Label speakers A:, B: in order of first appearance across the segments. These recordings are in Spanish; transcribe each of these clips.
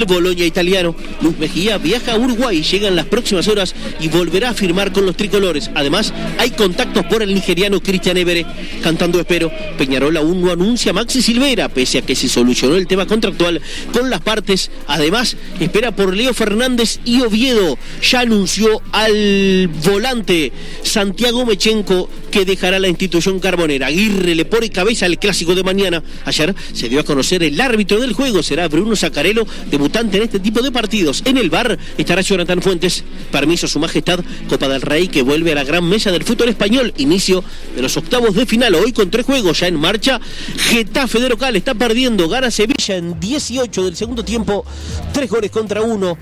A: El Bologna italiano, Luz Mejía viaja a Uruguay, llega en las próximas horas y volverá a firmar con los tricolores. Además, hay contactos por el nigeriano Cristian Évere, cantando espero. Peñarol aún no anuncia a Maxi Silveira, pese a que se solucionó el tema contractual con las partes. Además, espera por Leo Fernández y Oviedo. Ya anunció al volante Santiago Mechenko que dejará la institución carbonera. Aguirre le pone cabeza al clásico de mañana. Ayer se dio a conocer el árbitro del juego, será Bruno Zaccarello, debutante en este tipo de partidos. En el VAR estará Jonathan Fuentes. Permiso su majestad, Copa del Rey que vuelve a la gran mesa del fútbol español. Inicio de los octavos de final, hoy con 3 juegos ya en marcha. Getafe de local está perdiendo, gana Sevilla en 18 del segundo tiempo, 3-1.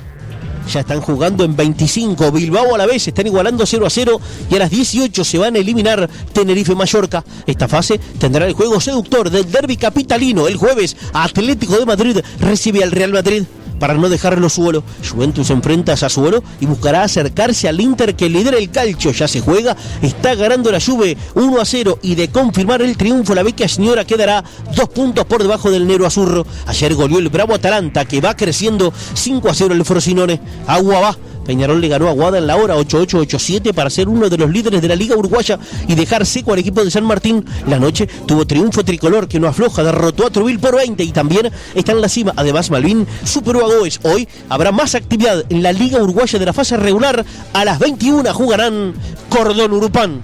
A: Ya están jugando en 25. Bilbao a la vez están igualando 0-0 y a las 18 se van a eliminar Tenerife-Mallorca. Esta fase tendrá el juego seductor del derbi capitalino. El jueves Atlético de Madrid recibe al Real Madrid. Para no dejarlo solo, Juventus enfrenta a Sassuolo y buscará acercarse al Inter que lidera el calcio. Ya se juega, está ganando la Juve 1-0 y de confirmar el triunfo la vecchia señora quedará 2 puntos por debajo del Nero Azzurro. Ayer goleó el bravo Atalanta que va creciendo 5-0 el Frosinone. Agua va. Peñarol le ganó a Guada en la hora 8-8-8-7 para ser uno de los líderes de la Liga Uruguaya y dejar seco al equipo de San Martín. La noche tuvo triunfo tricolor que no afloja, derrotó a Truville por 20 y también está en la cima. Además, Malvin superó a Goes. Hoy habrá más actividad en la Liga Uruguaya de la fase regular. A las 21 jugarán Cordón Urupán.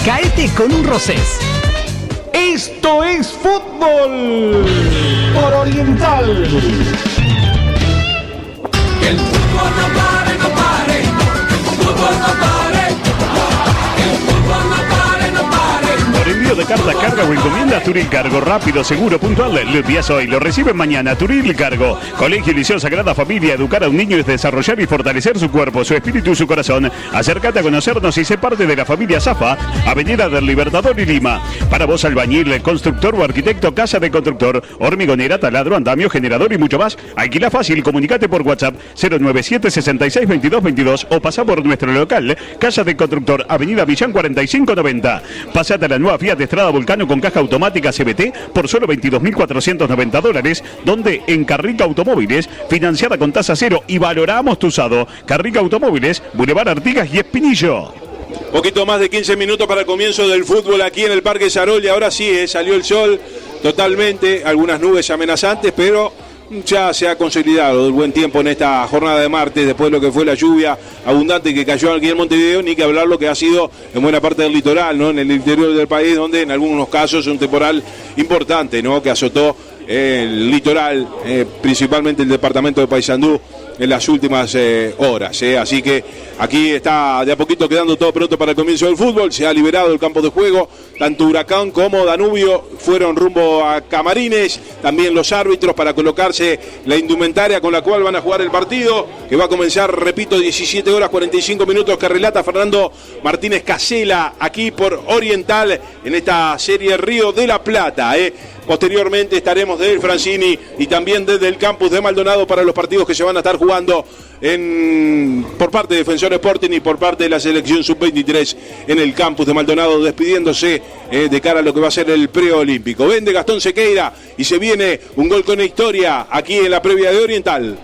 B: Caete con un Rosés. Esto es fútbol por Oriental.
C: El fútbol no pare, no pare. El fútbol no pare. El fútbol no pare, no pare.
D: Por envío de carta, carga o encomienda, Turil Cargo, rápido, seguro, puntual. Lo envías hoy, lo reciben mañana. Turil Cargo, Colegio y Liceo Sagrada Familia. Educar a un niño es desarrollar y fortalecer su cuerpo, su espíritu y su corazón. Acércate a conocernos y sé parte de la familia Zafa, Avenida del Libertador y Lima. Para vos, albañil, constructor o arquitecto, casa de constructor, hormigonera, taladro, andamio, generador y mucho más. Alquila fácil, comunicate por WhatsApp 097 66 22 22 o pasá por nuestro local, Casa de Constructor, Avenida Millán 4590. Pasate a la nueva Fiat Estrada Vulcano con caja automática CVT por solo $22.490, donde en Carrica Automóviles, financiada con tasa cero y valoramos tu usado. Carrica Automóviles, Boulevard Artigas y Espinillo.
E: Poquito más de 15 minutos para el comienzo del fútbol aquí en el Parque Sarol y ahora sí, salió el sol totalmente, algunas nubes amenazantes, pero ya se ha consolidado el buen tiempo en esta jornada de martes, después de lo que fue la lluvia abundante que cayó aquí en Montevideo, ni que hablar lo que ha sido en buena parte del litoral, ¿no? En el interior del país, donde en algunos casos un temporal importante, ¿no? Que azotó el litoral, principalmente el departamento de Paysandú, en las últimas horas. Así que aquí está de a poquito quedando todo pronto para el comienzo del fútbol. Se ha liberado el campo de juego. Tanto Huracán como Danubio fueron rumbo a camarines. También los árbitros para colocarse la indumentaria con la cual van a jugar el partido, que va a comenzar, repito, 17 horas 45 minutos, que relata Fernando Martínez Casela aquí por Oriental en esta serie Río de la Plata. Posteriormente estaremos de Francini y también desde el campus de Maldonado para los partidos que se van a estar jugando por parte de Defensor Sporting y por parte de la selección sub-23 en el campus de Maldonado, despidiéndose de cara a lo que va a ser el preolímpico. Vende Gastón Sequeira y se viene un gol con historia aquí en la previa de Oriental.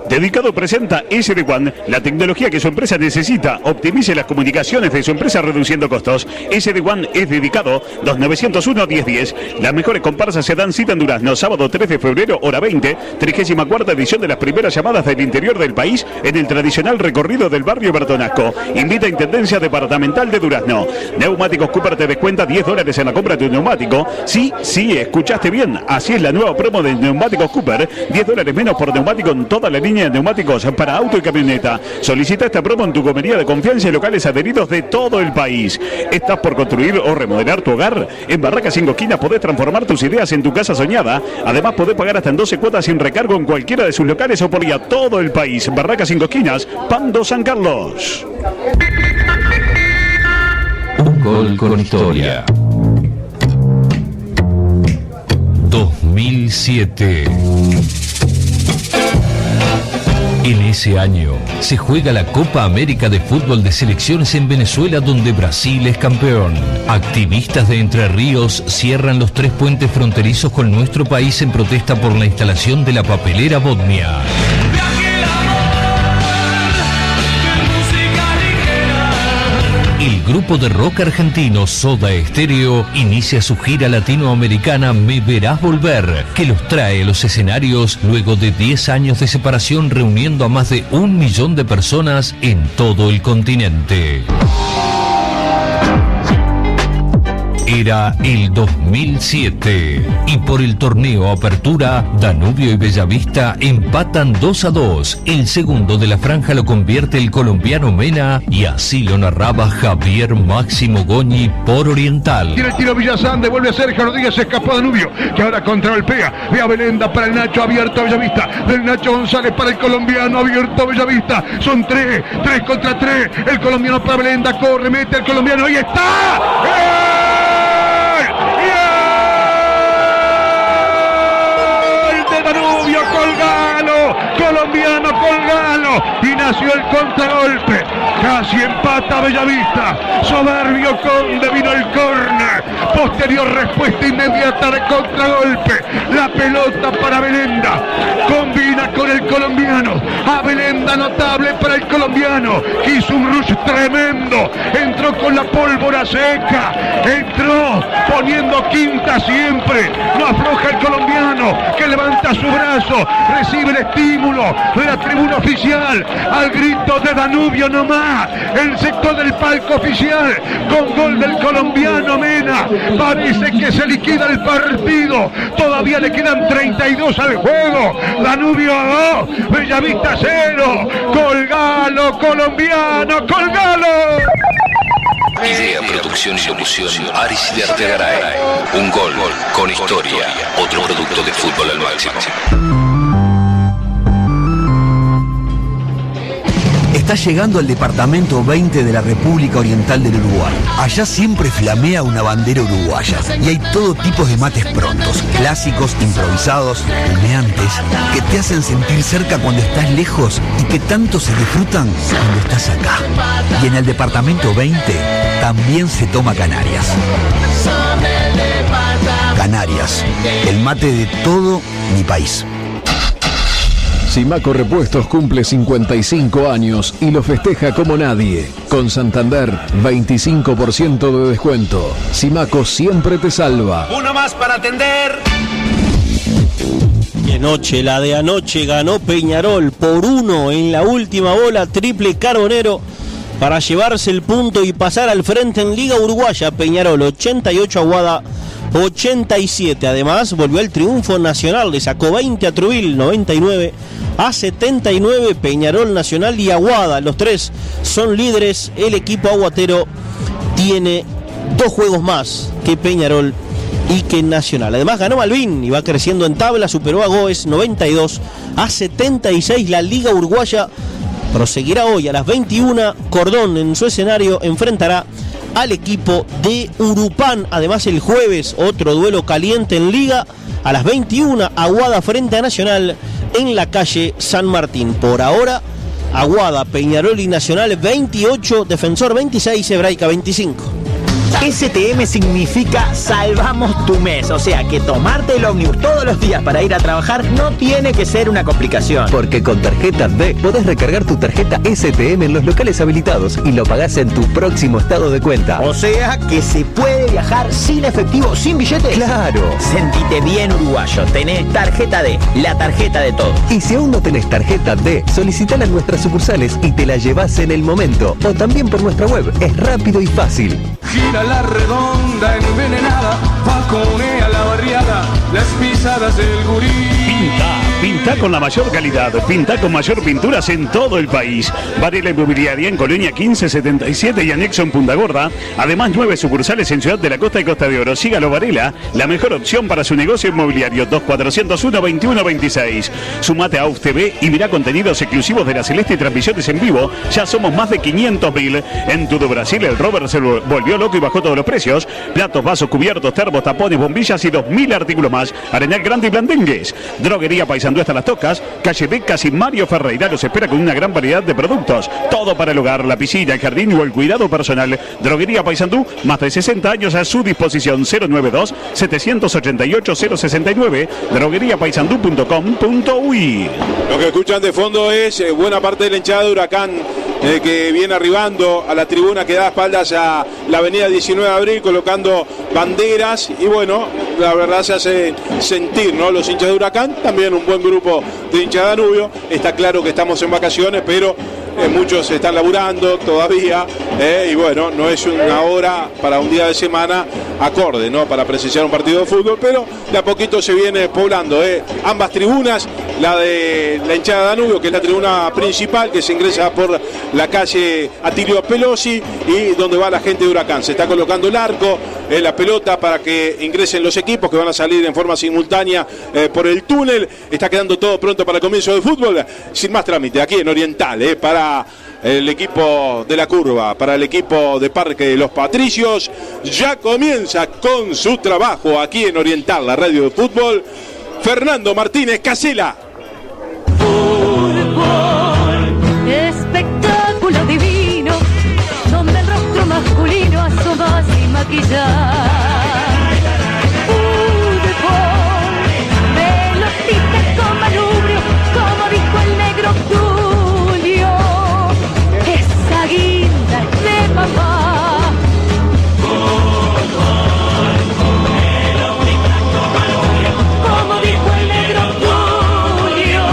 D: Dedicado presenta SD-WAN, la tecnología que su empresa necesita. Optimice las comunicaciones de su empresa reduciendo costos. SD-WAN es Dedicado, 2901-1010. Las mejores comparsas se dan cita en Durazno, sábado 3 de febrero, hora 20, 34ª edición de las primeras llamadas del interior del país en el tradicional recorrido del barrio Bertonasco. Invita a Intendencia Departamental de Durazno. Neumáticos Cooper te descuenta $10 en la compra de un neumático. Sí, escuchaste bien. Así es la nueva promo de Neumáticos Cooper. $10 menos por neumático en toda la línea de neumáticos para auto y camioneta. Solicita esta promo en tu gomería de confianza y locales adheridos de todo el país. ¿Estás por construir o remodelar tu hogar? En Barracas 5 Esquinas podés transformar tus ideas en tu casa soñada. Además podés pagar hasta en 12 cuotas sin recargo en cualquiera de sus locales o por ir a todo el país. Barracas 5 Esquinas, Pando San Carlos.
B: Un gol con historia. 2007. En ese año se juega la Copa América de Fútbol de Selecciones en Venezuela, donde Brasil es campeón. Activistas de Entre Ríos cierran los 3 puentes fronterizos con nuestro país en protesta por la instalación de la papelera Bodnia. El grupo de rock argentino Soda Stereo inicia su gira latinoamericana Me Verás Volver, que los trae a los escenarios luego de 10 años de separación, reuniendo a más de 1 millón de personas en todo el continente. Era el 2007 y por el torneo Apertura, Danubio y Bellavista empatan 2-2. El segundo de la franja lo convierte el colombiano Mena y así lo narraba Javier Máximo Goñi por Oriental.
F: Tiene el tiro Villasán, devuelve a Sergio Rodríguez, se escapó Danubio, que ahora contragolpea. Ve a Belenda para el Nacho, abierto a Bellavista. Del Nacho González para el colombiano, abierto a Bellavista. Son 3 contra 3. El colombiano para Belenda, corre, mete al colombiano, ahí está. Danubio, Colgalo, colombiano Colgalo, y nació el contragolpe, casi empata Bellavista, soberbio Conde, vino el córner, posterior respuesta inmediata de contragolpe, la pelota para Belenda, combina con el colombiano, a Belenda notable para el colombiano, hizo un rush tremendo, entró con la pólvora seca, entró poniendo quinta siempre, no afloja el colombiano, que levanta su brazo, recibe el estímulo de la tribuna oficial, al grito de Danubio nomás, el sector del palco oficial, con gol del colombiano Mena, parece que se liquida el partido, todavía le quedan 32 al juego, Danubio 2, Bellavista 0, Colgalo, colombiano, Colgalo.
G: Idea, producción y locución, Aris de Artegaray. Un gol con historia. Otro producto de Fútbol al Máximo.
H: Está llegando al departamento 20 de la República Oriental del Uruguay. Allá siempre flamea una bandera uruguaya y hay todo tipo de mates prontos, clásicos, improvisados, humeantes, que te hacen sentir cerca cuando estás lejos y que tanto se disfrutan cuando estás acá. Y en el departamento 20 también se toma Canarias. Canarias, el mate de todo mi país.
I: Simaco Repuestos cumple 55 años y lo festeja como nadie. Con Santander, 25% de descuento. Simaco siempre te salva.
J: Uno más para atender.
A: Y anoche, la de anoche, ganó Peñarol por 1 en la última bola, triple Carbonero, para llevarse el punto y pasar al frente en Liga Uruguaya. Peñarol 88, Aguada 87. Además volvió el triunfo nacional, le sacó 20 a Trubil, 99-79. Peñarol, Nacional y Aguada, los 3 son líderes. El equipo aguatero tiene 2 juegos más que Peñarol y que Nacional. Además ganó Malvin y va creciendo en tabla, superó a Goes 92-76. La Liga Uruguaya proseguirá hoy a las 21. Cordón en su escenario enfrentará al equipo de Urupán. Además el jueves otro duelo caliente en Liga a las 21, Aguada frente a Nacional en la calle San Martín. Por ahora Aguada, Peñarol y Nacional 28, Defensor 26, Hebraica 25.
J: STM significa salvamos tu mes, o sea que tomarte el ómnibus todos los días para ir a trabajar no tiene que ser una complicación.
K: Porque con tarjeta D podés recargar tu tarjeta STM en los locales habilitados y lo pagás en tu próximo estado de cuenta.
J: O sea que se puede viajar sin efectivo, sin billete.
K: ¡Claro!
J: Sentite bien uruguayo, tenés tarjeta D, la tarjeta de todo.
K: Y si aún no tenés tarjeta D, solicitala en nuestras sucursales y te la llevas en el momento. O también por nuestra web, es rápido y fácil.
C: Gira la redonda envenenada, faconea la barriada, las pisadas del gurí.
D: Pinta con la mayor calidad, pinta con mayor pinturas en todo el país. Varela Inmobiliaria en Colonia 1577 y anexo en Punta Gorda. Además, 9 sucursales en Ciudad de la Costa y Costa de Oro. Sígalo Varela, la mejor opción para su negocio inmobiliario. 2401-2126. Sumate a AUF TV y mirá contenidos exclusivos de la Celeste y transmisiones en vivo. Ya somos más de 500.000. En todo Brasil, el Robert se volvió loco y bajó todos los precios. Platos, vasos, cubiertos, termos, tapones, bombillas y 2.000 artículos más. Arenal Grande y Blandengues. Droguería Paysandú hasta Las Tocas. Calle Becas y Mario Ferreira los espera con una gran variedad de productos. Todo para el hogar, la piscina, el jardín o el cuidado personal. Droguería Paysandú, más de 60 años a su disposición. 092-788-069. drogueriapaysandú.com.uy.
E: Lo que escuchan de fondo es buena parte de la hinchada de Huracán que viene arribando a la tribuna que da espaldas a la avenida 19 de abril colocando banderas y bueno, la verdad se hace sentir, ¿no? Los hinchas de Huracán, también un buen grupo de hinchas de Danubio. Está claro que estamos en vacaciones, pero muchos están laburando todavía y bueno, no es una hora para un día de semana acorde, ¿no? Para presenciar un partido de fútbol, pero de a poquito se viene poblando ambas tribunas, la de la hinchada de Danubio, que es la tribuna principal, que se ingresa por la calle Atilio Pelosi y donde va la gente de Huracán. Se está colocando el arco, la pelota para que ingresen los equipos que van a salir en forma simultánea por el túnel. Está quedando todo pronto para el comienzo del fútbol, sin más trámite, aquí en Oriental, para el equipo de la curva, para el equipo de Parque de los Patricios. Ya comienza con su trabajo aquí en Oriental, la radio de fútbol, Fernando Martínez Casela.
L: Espectáculo divino, donde el rostro masculino asoma sin maquillar. Fútbol, velocistas con manubrio, como dijo el negro Tulio. Esa guinda es de papá. Como dijo el negro Tulio.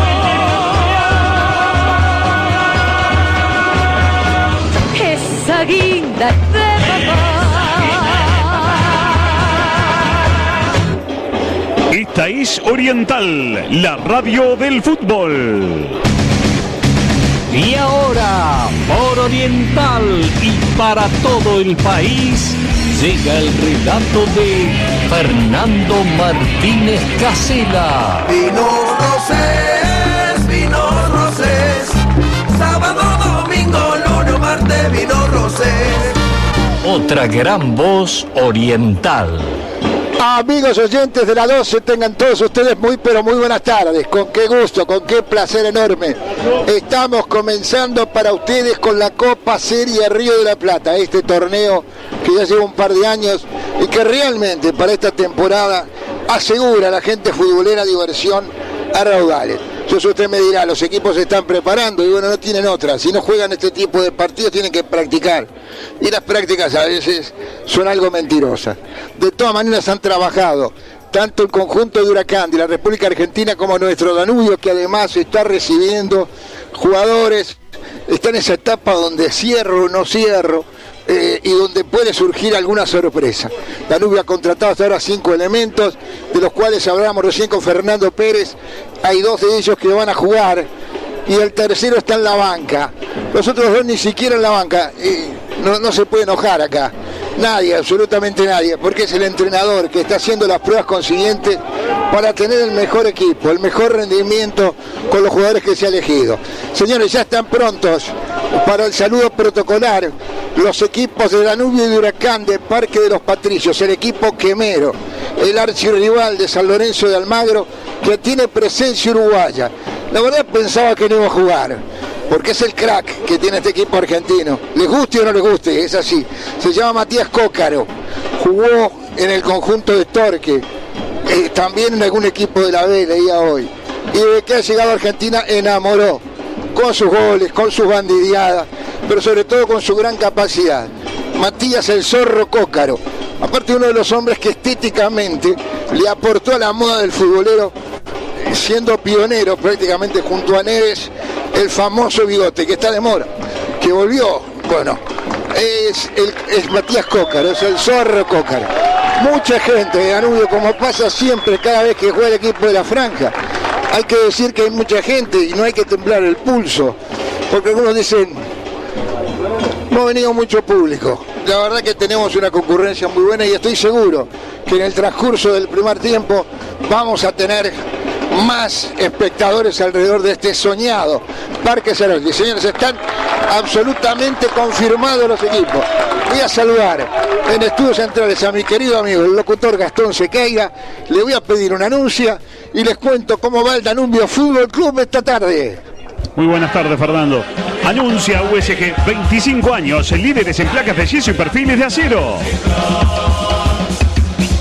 L: Esa guinda es de papá.
D: Esta es Oriental, la radio del fútbol.
B: Y ahora, por Oriental y para todo el país, llega el relato de Fernando Martínez Casela.
M: Vinos Rosés, sábado, domingo, lunes, martes, vinos Rosés.
B: Otra gran voz oriental.
N: Amigos oyentes de la 12, tengan todos ustedes muy pero muy buenas tardes. Con qué gusto, con qué placer enorme. Estamos comenzando para ustedes con la Copa Serie Río de la Plata, este torneo que ya lleva un par de años y que realmente para esta temporada asegura a la gente futbolera diversión a raudales. Entonces usted me dirá, los equipos se están preparando y bueno, no tienen otra. Si no juegan este tipo de partidos tienen que practicar. Y las prácticas a veces son algo mentirosas. De todas maneras han trabajado tanto el conjunto de Huracán de la República Argentina como nuestro Danubio, que además está recibiendo jugadores. Está en esa etapa donde cierro o no cierro. Y donde puede surgir alguna sorpresa. Danubio ha contratado hasta ahora 5 elementos, de los cuales hablábamos recién con Fernando Pérez. Hay 2 de ellos que van a jugar y el tercero está en la banca. Los otros 2 ni siquiera en la banca. No se puede enojar acá. Nadie, absolutamente nadie, porque es el entrenador que está haciendo las pruebas consiguientes para tener el mejor equipo, el mejor rendimiento con los jugadores que se ha elegido. Señores, ya están prontos para el saludo protocolar los equipos de Danubio y de Huracán de Parque de los Patricios, el equipo quemero, el archirrival de San Lorenzo de Almagro, que tiene presencia uruguaya. La verdad pensaba que no iba a jugar. porque es el crack que tiene este equipo argentino. Les guste o no les guste, es así. Se llama Matías Cócaro, jugó en el conjunto de Torque, también en algún equipo de la B, leía hoy. Y desde que ha llegado a Argentina enamoró, con sus goles, con sus bandideadas, pero sobre todo con su gran capacidad. Matías el Zorro Cócaro, aparte uno de los hombres que estéticamente le aportó a la moda del futbolero, siendo pionero prácticamente junto a Neves, el famoso bigote que está de moda, que volvió, bueno, es Matías Cócaro, es el Zorro Cócaro. Mucha gente de Danubio, como pasa siempre cada vez que juega el equipo de la Franja, hay que decir que hay mucha gente y no hay que temblar el pulso, porque algunos dicen, no ha venido mucho público. La verdad que tenemos una concurrencia muy buena y estoy seguro que en el transcurso del primer tiempo vamos a tener más espectadores alrededor de este soñado Parque Saroli. Señores, están absolutamente confirmados los equipos. Voy a saludar en estudios centrales a mi querido amigo, el locutor Gastón Sequeira. Le voy a pedir una anuncia y les cuento cómo va el Danubio Fútbol Club esta tarde.
D: Muy buenas tardes, Fernando. Anuncia USG 25 años, líderes en placas de yeso y perfiles de acero.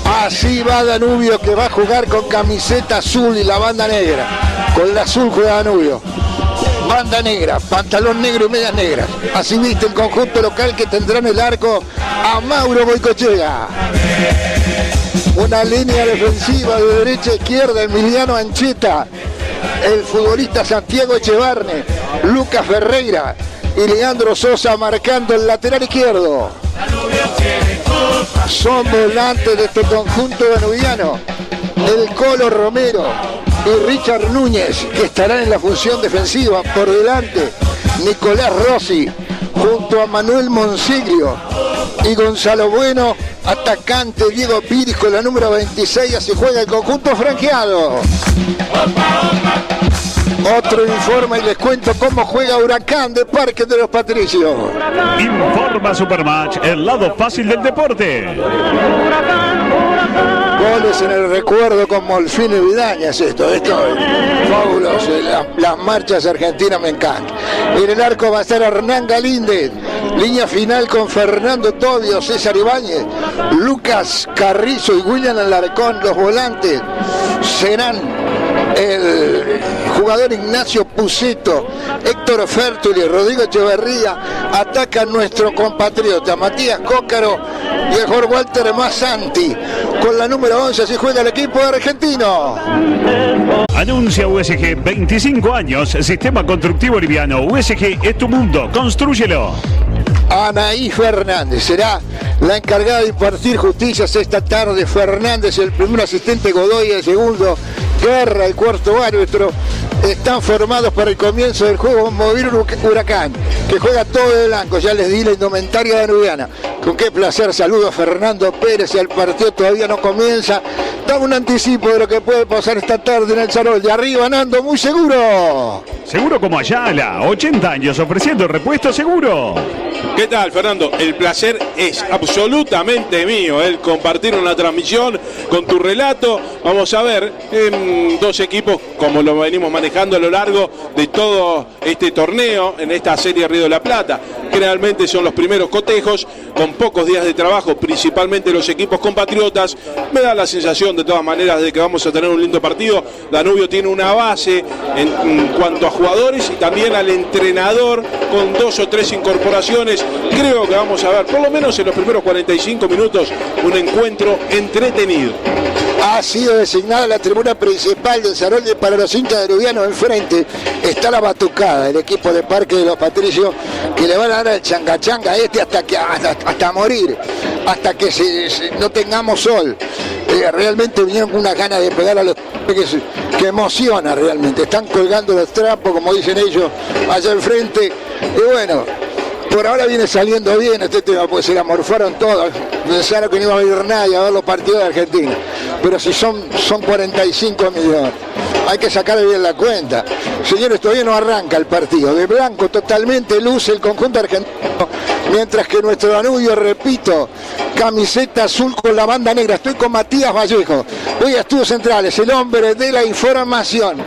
N: Así va Danubio, que va a jugar con camiseta azul y la banda negra. Con la azul juega Danubio. Banda negra, pantalón negro y medias negras. Así viste el conjunto local, que tendrá en el arco a Mauro Boicochea. Una línea defensiva de derecha a izquierda, Emiliano Ancheta, el futbolista Santiago Echevarne, Lucas Ferreira y Leandro Sosa marcando el lateral izquierdo. Son volantes de este conjunto danubiano el Colo Romero y Richard Núñez, que estarán en la función defensiva. Por delante Nicolás Rossi junto a Manuel Monsiglio y Gonzalo Bueno, atacante Diego Piris con la número 26. Así juega el conjunto franqueado. Otro informa y les cuento cómo juega Huracán de Parque de los Patricios.
D: Informa Supermatch, el lado fácil del deporte.
N: Goles en el recuerdo con Molfín y Vidañas. Esto es fabuloso. Las marchas argentinas me encantan. En el arco va a estar Hernán Galíndez. Línea final con Fernando Tobio, César Ibáñez, Lucas Carrizo y William Alarcón. Los volantes serán el jugador Ignacio Pucito, Héctor Fertuli, Rodrigo Echeverría. Atacan nuestro compatriota Matías Cócaro y el Jorge Walter Massanti con la número 11. Así juega el equipo argentino.
D: Anuncia USG 25 años, sistema constructivo liviano. USG es tu mundo, constrúyelo.
N: Anaí Fernández será la encargada de impartir justicias esta tarde. Fernández, el primer asistente, Godoy, el segundo, Guerra, el cuarto árbitro. Están formados para el comienzo del juego Móvil Huracán, que juega todo de blanco. Ya les di la indumentaria danubiana. Con qué placer saludo a Fernando Pérez. El partido todavía no comienza. Dame un anticipo de lo que puede pasar esta tarde en el Sarol. De arriba, Nando, muy seguro.
D: Seguro como Ayala, 80 años ofreciendo repuesto seguro.
E: ¿Qué tal, Fernando? El placer es absolutamente mío, el compartir una transmisión con tu relato. Vamos a ver, dos equipos como lo venimos manejando a lo largo de todo este torneo, en esta serie Río de la Plata. Generalmente son los primeros cotejos, con pocos días de trabajo, principalmente los equipos compatriotas. Me da la sensación, de todas maneras, de que vamos a tener un lindo partido. Danubio tiene una base en cuanto a jugadores y también al entrenador, con 2 o 3 incorporaciones. Creo que vamos a ver, por lo menos en los primeros 45 minutos, un encuentro entretenido.
N: Ha sido designada la tribuna principal del Sarol para los hinchas danubianos. Enfrente está la batucada, el equipo de Parque de los Patricios, que le van a dar el changa-changa a este hasta morir, hasta que no tengamos sol. Realmente vinieron con una gana de pegar a los que emociona realmente. Están colgando los trapos, como dicen ellos, allá al frente. Y bueno, por ahora viene saliendo bien este tema, pues se la morfaron todos. Pensaron que no iba a venir nadie a ver los partidos de Argentina. Pero si son 45 millones, hay que sacar bien la cuenta. Señores, todavía no arranca el partido. De blanco totalmente luce el conjunto argentino, mientras que nuestro Danubio, repito, camiseta azul con la banda negra. Estoy con Matías Vallejo. Voy a Estudios Centrales, el hombre de la información.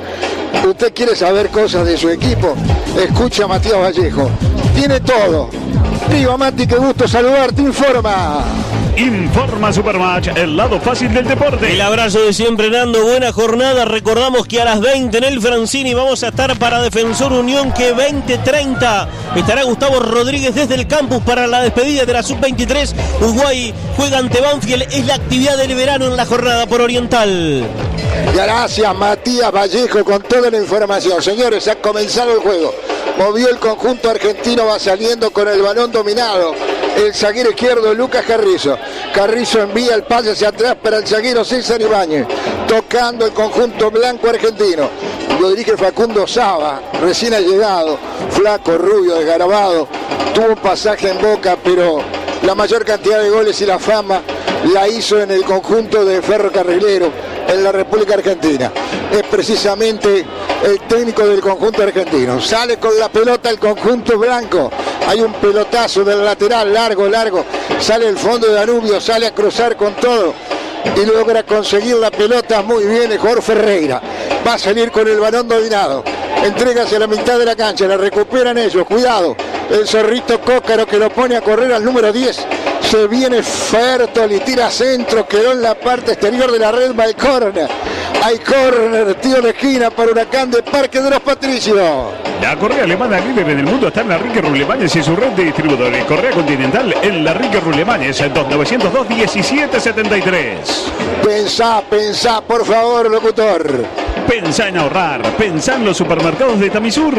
N: ¿Usted quiere saber cosas de su equipo? Escucha a Matías Vallejo. Tiene todo. Viva Mati, qué gusto saludarte, informa.
D: Informa Supermatch, el lado fácil del deporte.
A: El abrazo de siempre, Nando. Buena jornada. Recordamos que a las 20 en el Francini vamos a estar para Defensor Unión, que 20:30 estará Gustavo Rodríguez desde el campus para la despedida de la Sub-23. Uruguay juega ante Banfield. Es la actividad del verano en la jornada por Oriental.
N: Gracias, Matías Vallejo, con toda la información. Señores, ha comenzado el juego. Movió el conjunto argentino, va saliendo con el balón dominado. El zaguero izquierdo, Lucas Carrizo. Carrizo envía el pase hacia atrás para el zaguero César Ibáñez. Tocando el conjunto blanco argentino. Lo dirige Facundo Saba, recién ha llegado. Flaco, rubio, desgarabado. Tuvo un pasaje en Boca, pero la mayor cantidad de goles y la fama la hizo en el conjunto de Ferrocarrilero en la República Argentina. Es precisamente el técnico del conjunto argentino. Sale con la pelota el conjunto blanco. Hay un pelotazo del lateral, largo. Sale el fondo de Danubio, sale a cruzar con todo y logra conseguir la pelota muy bien el jugador Ferreira. Va a salir con el balón dominado. Entrega hacia la mitad de la cancha, la recuperan ellos. Cuidado, el Zorrito Cócaro que lo pone a correr al número 10. Se viene Fertoli, tira centro, quedó en la parte exterior de la red, va el córner. Hay córner, tiro de esquina para Huracán de Parque de los Patricios.
D: La correa alemana líder en el mundo está en la Rique Rulemanes y su red de distribuidores. Correa Continental en la Rique Rulemanes, 2902-1773.
N: Pensá, por favor, locutor.
D: Pensá en ahorrar, pensá en los supermercados de Tamisur.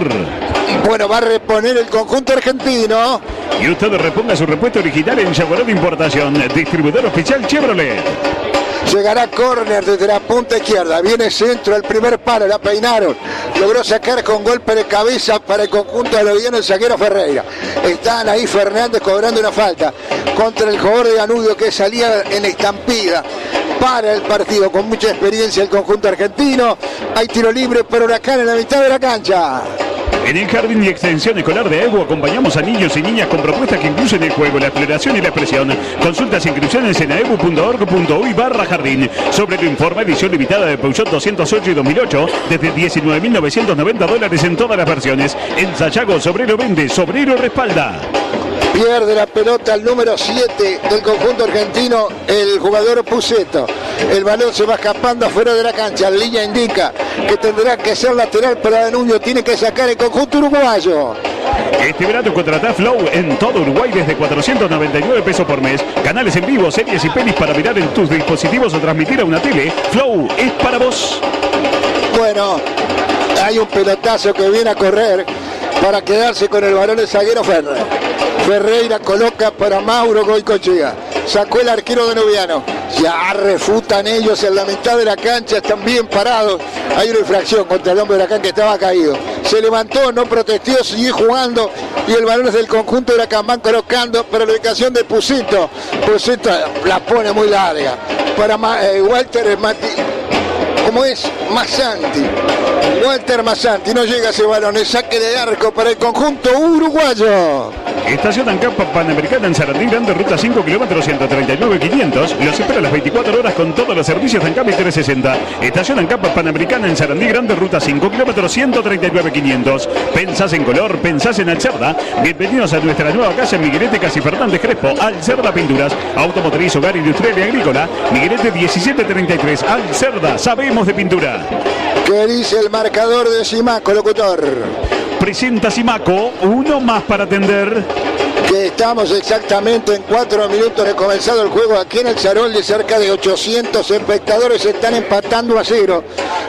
N: Bueno, va a reponer el conjunto argentino.
D: Y usted reponga su repuesto original en Chevrolet Importación, distribuidor oficial Chevrolet.
N: Llegará córner desde la punta izquierda. Viene centro, el primer palo, la peinaron. Logró sacar con golpe de cabeza para el conjunto de Loviano el zaguero Ferreira. Están ahí Fernández cobrando una falta contra el jugador de Danubio que salía en estampida. Para el partido con mucha experiencia el conjunto argentino. Hay tiro libre para Huracán en la mitad de la cancha.
D: En el Jardín y Extensión Escolar de Evo acompañamos a niños y niñas con propuestas que incluyen el juego, la exploración y la expresión. Consultas e inscripciones en aebu.org.uy/jardín. Sobre lo informa edición limitada de Peugeot 208 y 2008 desde $19.990 en todas las versiones. En Sayago, Sobrero vende, Sobrero respalda.
N: Pierde la pelota el número 7 del conjunto argentino, el jugador Puceto. El balón se va escapando afuera de la cancha. La línea indica que tendrá que ser lateral para Danubio. Tiene que sacar el conjunto uruguayo.
D: Este verano contratá Flow en todo Uruguay desde $499 por mes. Canales en vivo, series y pelis para mirar en tus dispositivos o transmitir a una tele. Flow es para vos.
N: Bueno, hay un pelotazo que viene a correr para quedarse con el balón el zaguero Ferreira coloca para Mauro Goicochea. Sacó el arquero danubiano. Ya refutan ellos en la mitad de la cancha. Están bien parados. Hay una infracción contra el hombre de Huracán que estaba caído. Se levantó, no protestó, siguió jugando. Y el balón es del conjunto de Huracán. Van colocando para la ubicación de Pucito. Pucito la pone muy larga. Para Walter Mati. ¿Cómo es? Massanti. Walter Massanti. No llega ese balón. El saque de arco para el conjunto uruguayo.
D: Estación ANCAP Panamericana en Sarandí Grande, ruta 5, kilómetros 139.500. Los espera a las 24 horas con todos los servicios de ANCAP y 360. Estación ANCAP Panamericana en Sarandí Grande, ruta 5, kilómetros 139.500. Pensás en color, pensás en Alcerda. Bienvenidos a nuestra nueva casa en Miguelete Casi Fernández Crespo. Alcerda Pinturas, automotriz, hogar, industrial y agrícola. Miguelete 1733. Alcerda, sabemos de pintura.
N: ¿Qué dice el marcador de Simaco, locutor?
D: Presenta Simaco, uno más para atender.
N: Que estamos exactamente en 4 minutos de comenzado el juego aquí en el Charol. De cerca de 800 espectadores están empatando a 0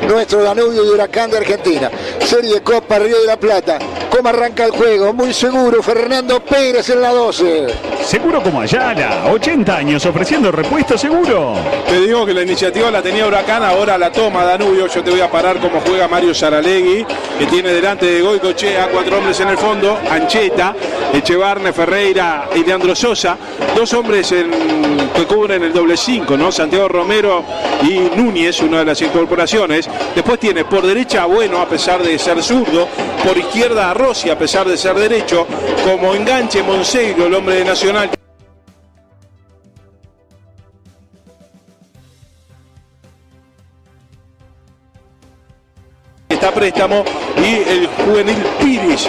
N: nuestro Danubio y Huracán de Argentina. Serie Copa Río de la Plata. ¿Cómo arranca el juego? Muy seguro, Fernando Pérez en la 12.
D: Seguro como Ayala, 80 años ofreciendo repuesto seguro.
E: Te digo que la iniciativa la tenía Huracán, ahora la toma Danubio. Yo te voy a parar como juega Mario Saralegui, que tiene delante de Goicochea 4 hombres en el fondo, Ancheta, Echevarne, Ferreira y Leandro Sosa, 2 hombres que cubren el doble 5, ¿no? Santiago Romero y Núñez, una de las incorporaciones. Después tiene por derecha a Bueno, a pesar de ser zurdo, por izquierda a Rossi, a pesar de ser derecho, como enganche Monseiro, el hombre de Nacional. está a préstamo, y el juvenil Piris.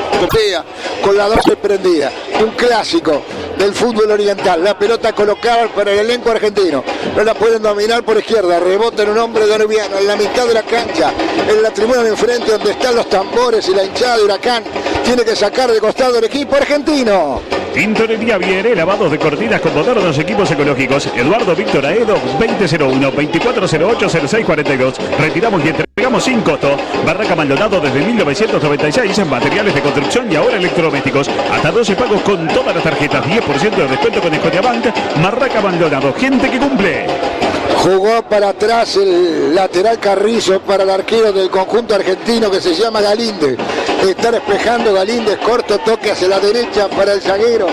N: Con la 12 prendida, un clásico del fútbol oriental, la pelota colocada para el elenco argentino, no la pueden dominar por izquierda, rebota en un hombre danubiano en la mitad de la cancha, en la tribuna de enfrente donde están los tambores y la hinchada de Huracán, tiene que sacar de costado el equipo argentino.
D: Tintorería Viere, lavados de cortinas con modernos equipos ecológicos. Eduardo Víctor Aedo, 2001-2408-0642. Retiramos y entregamos sin costo. Barraca Maldonado desde 1996 en materiales de construcción y ahora electrodomésticos. Hasta 12 pagos con todas las tarjetas. 10% de descuento con Scotiabank. Barraca Maldonado, gente que cumple.
N: Jugó para atrás el lateral Carrizo para el arquero del conjunto argentino que se llama Galíndez. Está despejando Galíndez, corto toque hacia la derecha para el zaguero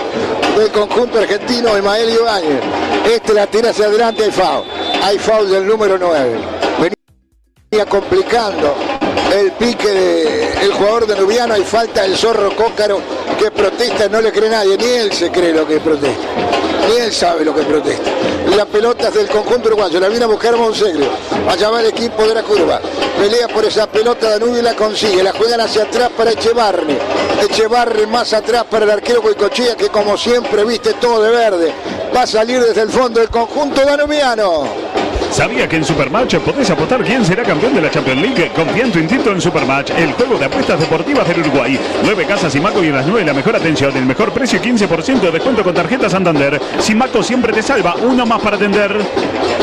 N: del conjunto argentino, Emael Ibáñez. Este la tira hacia adelante, hay foul del número 9. Venía complicando el pique del jugador danubiano, hay falta del Zorro Cócaro que protesta, no le cree nadie, ni él se cree lo que protesta. Ni él sabe lo que protesta. La pelota es del conjunto uruguayo, la viene a buscar Monseglio. Allá va el equipo de la curva. Pelea por esa pelota, Danubio y la consigue. La juegan hacia atrás para Echevarri. Echevarri más atrás para el arquero Goicoechea, que como siempre viste todo de verde. Va a salir desde el fondo del conjunto danubiano.
D: ¿Sabía que en Supermatch podés apostar quién será campeón de la Champions League? Confía en tu instinto en Supermatch, el juego de apuestas deportivas del Uruguay. 9 casas Simaco y en las 9 la mejor atención, el mejor precio y 15% de descuento con tarjeta Santander. Simaco siempre te salva, uno más para atender.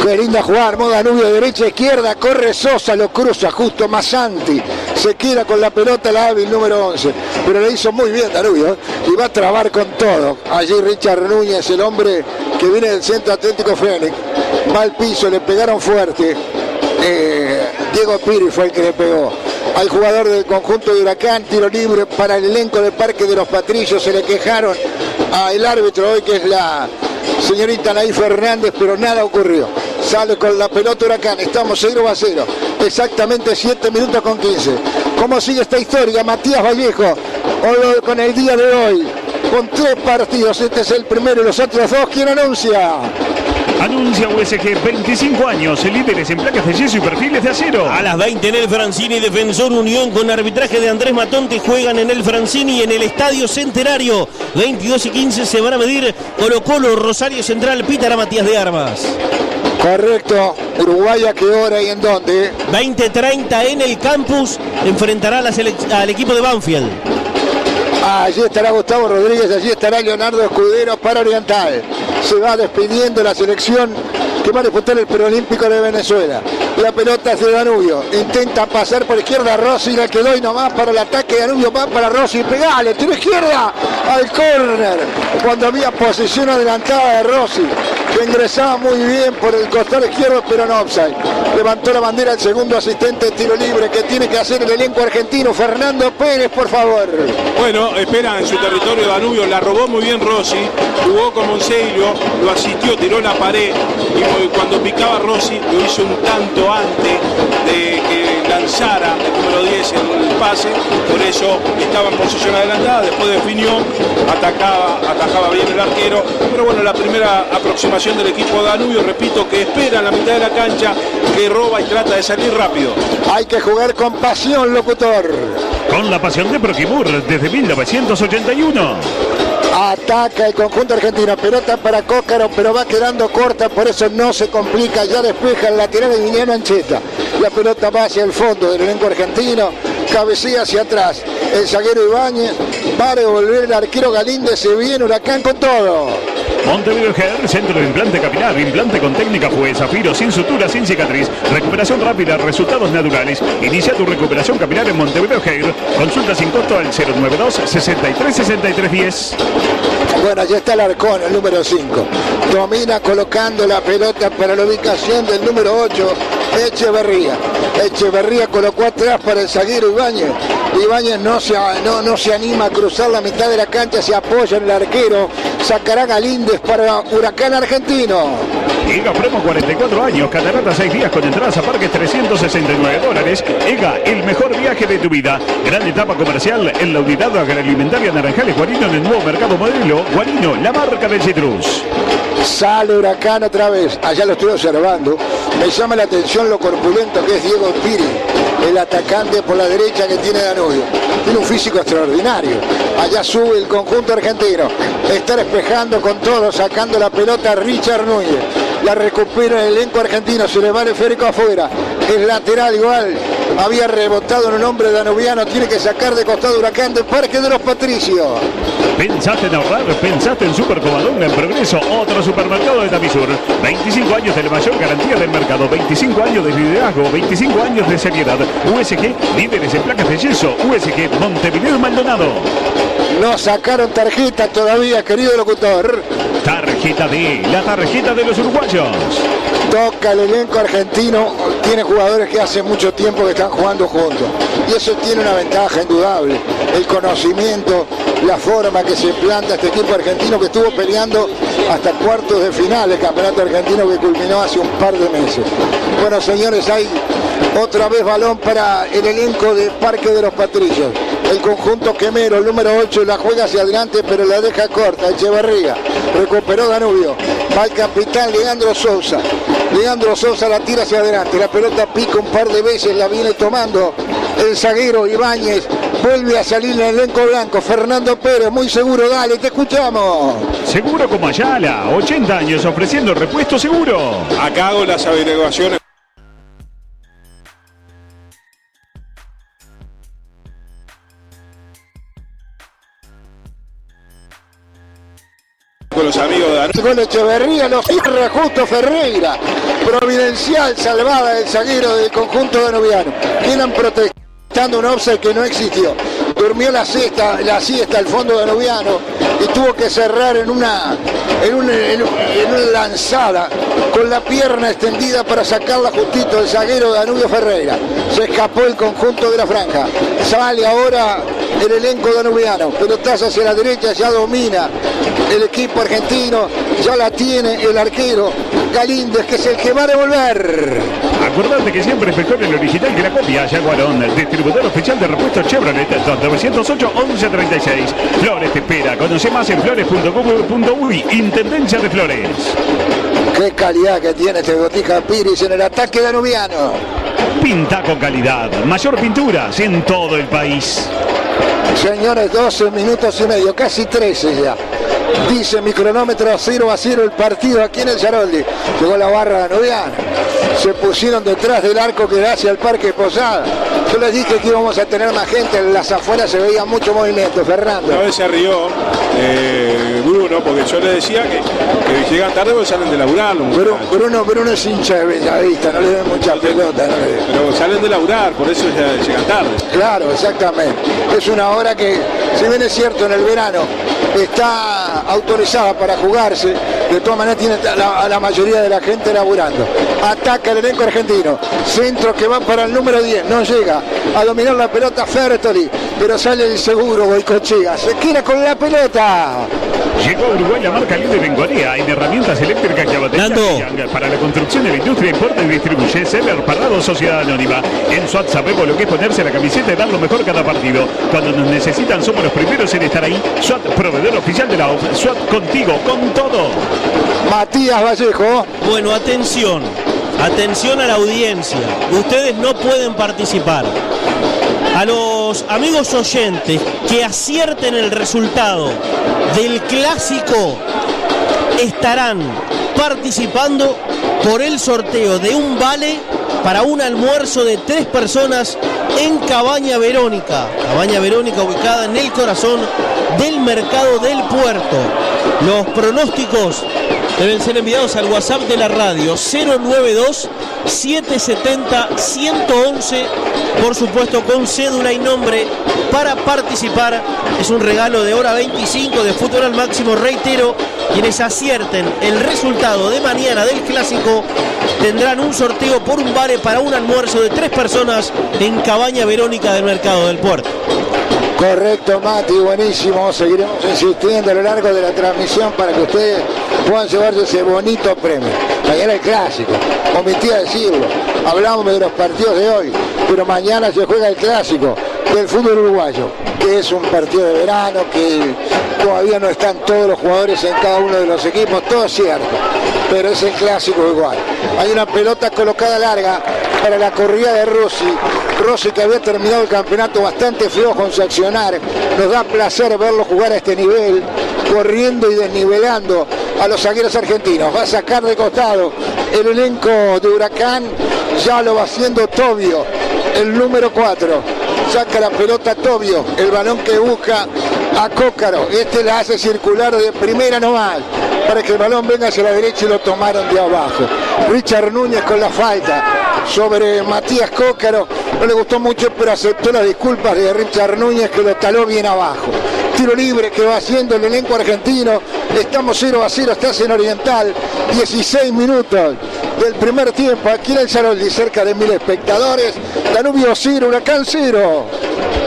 N: Qué linda jugada, armó Danubio, derecha, izquierda, corre Sosa, lo cruza justo Masanti. Se queda con la pelota la hábil número 11, pero le hizo muy bien Danubio, y va a trabar con todo. Allí Richard Núñez, el hombre que viene del Centro Atlético Fénix, va al piso, le pegaron fuerte. Diego Piri fue el que le pegó al jugador del conjunto de Huracán. Tiro libre para el elenco del Parque de los Patricios. Se le quejaron al árbitro hoy, que es la señorita Anaí Fernández, pero nada ocurrió. Sale con la pelota Huracán, estamos 0-0, exactamente 7 minutos con 15. ¿Cómo sigue esta historia? Matías Vallejo, con el día de hoy, con 3 partidos, este es el primero y los otros 2, ¿quién anuncia?
D: Anuncia USG, 25 años, líderes en placas de yeso y perfiles de acero.
A: A las 20 en el Francini, Defensor Unión con arbitraje de Andrés Matonte juegan en el Francini en el Estadio Centenario. 22 y 15 se van a medir Colo-Colo, Rosario Central, Pítara Matías de Armas.
N: Correcto. Uruguay, ¿a qué hora y en dónde?
A: 20:30 en el campus, enfrentará al equipo de Banfield.
N: Allí estará Gustavo Rodríguez, allí estará Leonardo Escudero para Oriental. Se va despidiendo la selección que va a disputar el Preolímpico de Venezuela. La pelota es de Danubio, intenta pasar por izquierda, Rossi la quedó y nomás para el ataque. Danubio va para Rossi, pegale, tiro izquierda al córner, cuando había posición adelantada de Rossi, que ingresaba muy bien por el costado izquierdo, pero no offside. Levantó la bandera el segundo asistente de tiro libre que tiene que hacer el elenco argentino. Fernando Pérez, por favor.
E: Bueno, espera en su territorio Danubio, la robó muy bien Rossi, jugó con Monseglio, lo asistió, tiró la pared, y cuando picaba Rossi lo hizo un tanto antes de que lanzara el número 10 en el pase, por eso estaba en posición adelantada. Después definió, atajaba bien el arquero, pero bueno, la primera aproximación del equipo Danubio, repito, que espera en la mitad de la cancha, que roba y trata de salir rápido.
N: Hay que jugar con pasión, locutor.
D: Con la pasión de Proquimur desde 1981.
N: Ataca el conjunto argentino, pelota para Cócaro, pero va quedando corta, por eso no se complica, ya despeja el lateral de Emiliano Ancheta. La pelota va hacia el fondo del elenco argentino, cabecea hacia atrás el zaguero Ibáñez, va a devolver el arquero Galíndez, se viene Huracán con todo.
D: Montevideo Hair, centro de implante capilar, implante con técnica Fue, zafiro, sin sutura, sin cicatriz, recuperación rápida, resultados naturales. Inicia tu recuperación capilar en Montevideo Hair. Consulta sin costo al 092-63-63-10.
N: Bueno, allí está el Arcón, el número 5. Domina colocando la pelota para la ubicación del número 8, Echeverría. Echeverría colocó atrás para el zaguero Ibáñez. Ibáñez no se anima a cruzar la mitad de la cancha, se apoya en el arquero. Sacará Galíndez para Huracán argentino.
D: EGA Promo 44 años, Catarata 6 días con entradas a parques $369. EGA, el mejor viaje de tu vida. Gran etapa comercial en la unidad agroalimentaria Naranjales Guarino en el nuevo mercado modelo. Guarino, la marca del citrus.
N: Sale Huracán otra vez. Allá lo estoy observando. Me llama la atención lo corpulento que es Diego Piri, el atacante por la derecha que tiene Danubio. Tiene un físico extraordinario. Allá sube el conjunto argentino. Está despejando con todo, sacando la pelota a Richard Núñez. La recupera el elenco argentino. Se le va el esférico afuera. Es lateral igual. Había rebotado en un hombre danubiano. Tiene que sacar de costado Huracán del Parque de los Patricios.
D: ¿Pensaste en ahorrar? ¿Pensaste en Supercovadonga en Progreso? Otro supermercado de Tamisur. 25 años de la mayor garantía del mercado. 25 años de liderazgo. 25 años de seriedad. USG, líderes en placas de yeso. USG, Montevideo Maldonado.
N: No sacaron tarjeta todavía, querido locutor.
D: Tarjeta D, la tarjeta de los uruguayos.
N: Toca el elenco argentino. Tiene jugadores que hace mucho tiempo que están jugando juntos. Y eso tiene una ventaja indudable. El conocimiento, la forma que se planta este equipo argentino que estuvo peleando hasta cuartos de final del campeonato argentino que culminó hace un par de meses. Bueno, señores, hay otra vez balón para el elenco de Parque de los Patricios. El conjunto quemero, el número 8, la juega hacia adelante, pero la deja corta. Echeverría recuperó Danubio. Va el capitán Leandro Sousa. Leandro Sousa la tira hacia adelante. La pelota pica un par de veces, la viene tomando el zaguero Ibáñez. Vuelve a salir en el elenco blanco. Fernando Pérez, muy seguro. Dale, te escuchamos.
D: Seguro como Ayala. 80 años ofreciendo repuesto seguro.
E: Acá hago las averiguaciones. Con los amigos de
N: Con Echeverría lo cierra justo Ferreira. Providencial salvada del zaguero del conjunto danubiano. Quedan protestando un offside que no existió. Durmió la siesta al fondo danubiano y tuvo que cerrar en una lanzada con la pierna extendida para sacarla justito el zaguero Danubio Ferreira. Se escapó el conjunto de la franja. Sale ahora el elenco danubiano. Pelotazo hacia la derecha, ya domina el equipo argentino. Ya la tiene el arquero Galíndez, que es el que va a devolver.
D: Acordate que siempre es mejor el original que la copia. Jaguarón, distribuidor oficial de repuestos Chevrolet, 908-1136. Flores te espera. Conoce más en flores.com.uy. Intendencia de Flores.
N: Qué calidad que tiene este Botija Piris en el ataque danubiano.
D: Pinta con calidad. Mayor pinturas en todo el país.
N: Señores, 12 minutos y medio, casi 13 ya. Dice mi cronómetro 0-0 el partido aquí en el Saroldi. Llegó la barra danubiana. Se pusieron detrás del arco que da hacia el Parque Posada. Yo les dije que íbamos a tener más gente. En las afueras se veía mucho movimiento, Fernando.
E: Una vez se rió Bruno, porque yo le decía que llegan tarde porque salen de laburar.
N: Bruno es hincha de Bellavista, no le den mucha pelota.
E: Pero salen de laburar, por eso llegan tarde.
N: Claro, exactamente. Es una hora que, si bien es cierto, en el verano está autorizada para jugarse, de todas maneras tiene a la mayoría de la gente laburando. Ataca el elenco argentino. Centro que va para el número 10. No llega a dominar la pelota Fertoli, pero sale el seguro Boicochea. Se queda con la pelota.
D: Llegó a Uruguay la marca líder en Corea en herramientas eléctricas y baterías para la construcción de la industria, importa y distribuye Seller Parrado Sociedad Anónima. En SWAT sabemos lo que es ponerse la camiseta y dar lo mejor cada partido. Cuando nos necesitan somos los primeros en estar ahí. SWAT, proveedor oficial de la OF. SWAT contigo, con todo.
N: Matías Vallejo.
O: Bueno, atención a la audiencia. Ustedes no pueden participar. A los amigos oyentes que acierten el resultado del clásico estarán participando por el sorteo de un vale para un almuerzo de 3 personas en Cabaña Verónica. Cabaña Verónica ubicada en el corazón del mercado del puerto. Los pronósticos deben ser enviados al WhatsApp de la radio 092-770-111, por supuesto con cédula y nombre para participar. Es un regalo de hora 25 de Fútbol al Máximo. Reitero, quienes acierten el resultado de mañana del clásico tendrán un sorteo por un vale para un almuerzo de 3 personas en Cabaña Verónica del Mercado del Puerto.
N: Correcto, Mati, buenísimo. Seguiremos insistiendo a lo largo de la transmisión para que ustedes puedan llevarse ese bonito premio. Mañana el clásico, omití a decirlo. Hablamos de los partidos de hoy, pero mañana se juega el clásico. del fútbol uruguayo, que es un partido de verano, que todavía no están todos los jugadores en cada uno de los equipos, todo es cierto, pero es el clásico igual. Hay una pelota colocada larga para la corrida de Rossi, que había terminado el campeonato bastante flojo en su accionar. Nos da placer verlo jugar a este nivel, corriendo y desnivelando a los zagueros argentinos. Va a sacar de costado el elenco de Huracán, ya lo va haciendo Tobio, el número 4. Saca la pelota Tobio, el balón que busca a Cócaro. Este la hace circular de primera nomás, para que el balón venga hacia la derecha y lo tomaron de abajo. Richard Núñez con la falta sobre Matías Cócaro. No le gustó mucho, pero aceptó las disculpas de Richard Núñez, que lo taló bien abajo. Tiro libre que va haciendo el elenco argentino. Estamos 0-0, estás en Oriental. 16 minutos del primer tiempo aquí en el Saroldi, cerca de 1000 espectadores. Danubio 0, Huracán 0.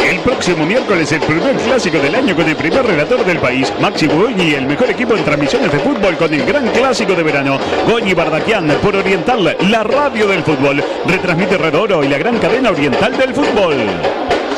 D: El próximo miércoles el primer clásico del año con el primer relator del país, Maxi Goñi, el mejor equipo en transmisiones de fútbol con el gran clásico de verano. Goñi Bardaquian por Oriental, la radio del fútbol. Retransmite Red Oro y la gran cadena oriental del fútbol.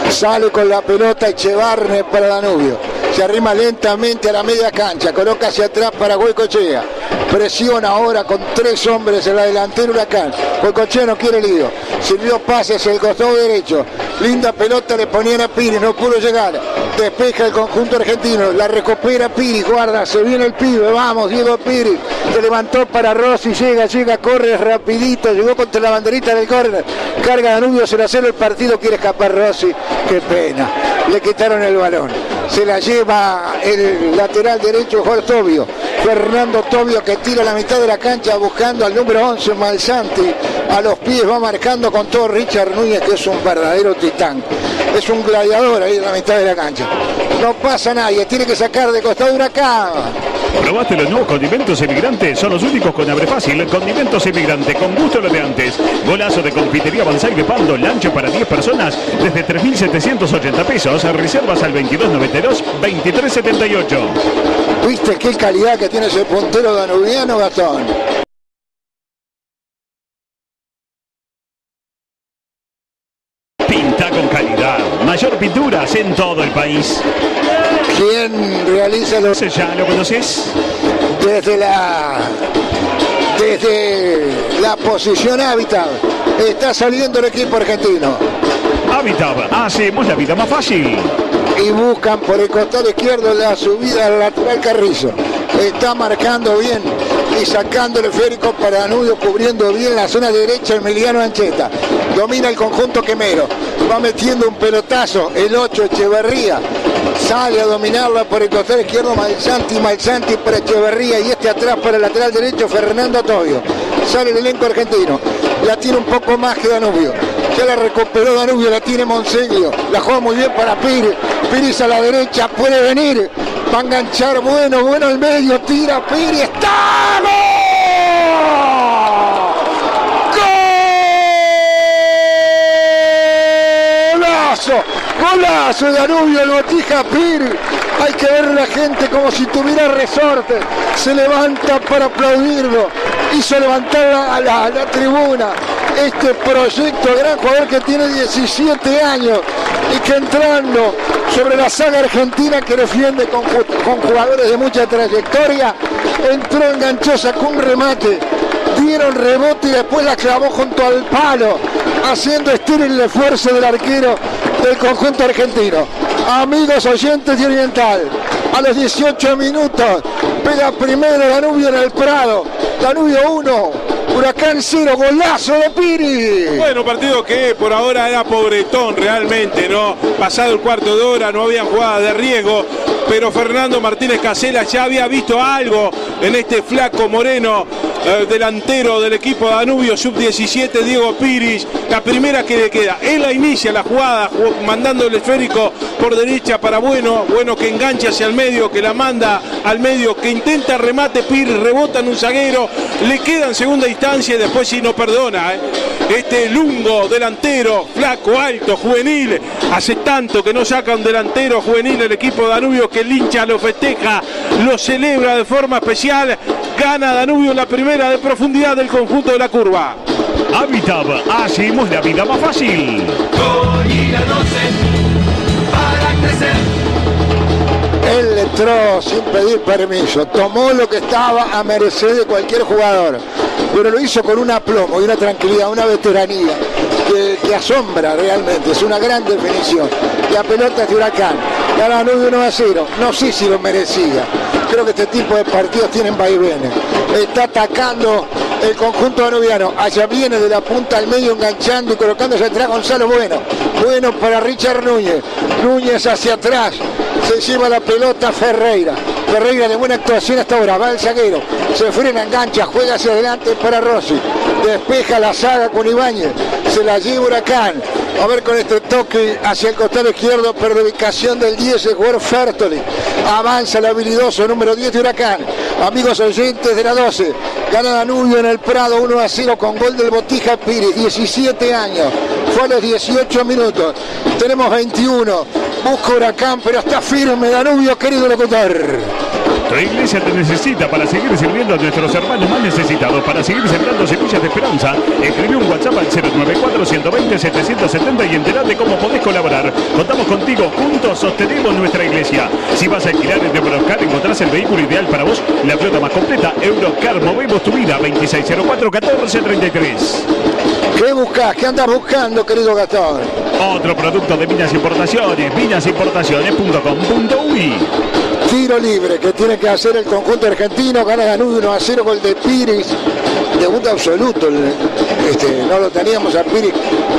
N: Sale con la pelota Echevarne para Danubio. Se arrima lentamente a la media cancha, coloca hacia atrás para Goicoechea. Presiona ahora con 3 hombres en la delantera Huracán. Goicoechea no quiere lío. Sirvió pases el costado derecho. Linda pelota le ponían a Piri, no pudo llegar. Despeja el conjunto argentino, la recupera Piri, guarda, se viene el pibe, vamos, Diego Piri. Se levantó para Rossi, llega, corre rapidito, llegó contra la banderita del córner. Carga Danubio, se le hace el partido, quiere escapar Rossi. Qué pena, le quitaron el balón. Se la lleva el lateral derecho Jorge Tobio. Fernando Tobio, que tira a la mitad de la cancha buscando al número 11 Malsanti. A los pies va marcando con todo Richard Núñez, que es un verdadero titán. Es un gladiador ahí en la mitad de la cancha. No pasa nadie, tiene que sacar de costado Huracán.
D: ¿Probaste los nuevos condimentos Emigrante? Son los únicos con Abre Fácil. Condimentos Emigrante, con gusto lo de antes. Golazo de Confitería Banzai de Pando, lancho para 10 personas desde 3.780 pesos. Reservas al 2292-2378.
N: ¿Viste qué calidad que tiene ese puntero danubiano, Gastón?
D: Pinta con calidad. Mayor pinturas en todo el país.
N: ¿Quién realiza los...?
D: ¿Ya lo conoces?
N: Desde la posición Hábitat está saliendo el equipo argentino.
D: Hábitat, hacemos la vida más fácil.
N: Y buscan por el costado izquierdo la subida al lateral Carrizo. Está marcando bien y sacando el esférico para Danubio, cubriendo bien la zona derecha Emiliano Ancheta. Domina el conjunto quemero. Va metiendo un pelotazo el 8 Echeverría. Sale a dominarla por el costado izquierdo Malsanti para Echeverría, y este atrás para el lateral derecho Fernando Tobio. Sale el elenco argentino. La tiene un poco más que Danubio. Ya la recuperó Danubio, la tiene Monseglio. La juega muy bien para Piri. Piri a la derecha, puede venir. Va a enganchar, bueno al medio, tira Piri, ¡está! Golazo de Danubio, el botija Piri. Hay que ver a la gente como si tuviera resorte. Se levanta para aplaudirlo. Hizo levantar a la tribuna. Este proyecto, gran jugador que tiene 17 años y que entrando sobre la saga argentina que defiende con jugadores de mucha trayectoria, entró, enganchó, sacó un remate, dieron rebote y después la clavó junto al palo, haciendo estéril el esfuerzo del arquero del conjunto argentino. Amigos oyentes de Oriental, a los 18 minutos pega primero Danubio en el Prado. Danubio 1, Huracán 0, golazo de Piri.
E: Bueno, partido que por ahora era pobretón realmente, ¿no? Pasado el cuarto de hora, no había jugada de riesgo, pero Fernando Martínez Casela ya había visto algo en este flaco moreno, delantero del equipo Danubio, sub-17, Diego Piris. La primera que le queda, él la inicia la jugada, mandando el esférico por derecha para Bueno que engancha hacia el medio, que la manda al medio, que intenta remate Piris, rebota en un zaguero, le queda en segunda instancia y después sí no perdona, Este lungo delantero, flaco, alto, juvenil, hace tanto que no saca un delantero juvenil el equipo Danubio, que el hincha lo festeja, lo celebra de forma especial. Gana Danubio la primera de profundidad del conjunto de la curva.
D: Hábitat, hacemos la vida más fácil.
C: Goñi la 12,
N: entró sin pedir permiso, tomó lo que estaba a merced de cualquier jugador, pero lo hizo con un aplomo y una tranquilidad, una veteranía que asombra realmente, es una gran definición. La pelota es de Huracán, gana Danubio 1-0, no sé si lo merecía, creo que este tipo de partidos tienen vaivenes. Está atacando el conjunto danubiano, allá viene de la punta al medio enganchando y colocándose atrás Gonzalo Bueno para Richard Núñez hacia atrás, se lleva la pelota Ferreira de buena actuación hasta ahora, va el zaguero, se frena, engancha, juega hacia adelante para Rossi, despeja la saga con Ibáñez, se la lleva Huracán, a ver con este toque hacia el costado izquierdo, pero de ubicación del 10, el jugador Fertoli, avanza el habilidoso número 10 de Huracán, amigos oyentes de la 12, gana Danubio en el Prado 1-0 con gol del Botija Pires, 17 años, fue a los 18 minutos, tenemos 21, busca Huracán, pero está firme Danubio, querido locutor.
D: Tu iglesia te necesita para seguir sirviendo a nuestros hermanos más necesitados, para seguir sembrando semillas de esperanza. Escribí un WhatsApp al 094-120-770 y enterate cómo podés colaborar. Contamos contigo, juntos sostenemos nuestra iglesia. Si vas a alquilar en Eurocar, encontrás el vehículo ideal para vos, la flota más completa. Eurocar, movemos tu vida. 2604-1433.
N: ¿Qué buscas? ¿Qué andas buscando, querido Gastón?
D: Otro producto de Viñas Importaciones, viñasimportaciones.com.uy.
N: Tiro libre que tiene que hacer el conjunto argentino, gana Danubio 1-0, gol de Piris, debut absoluto, no lo teníamos a Piris,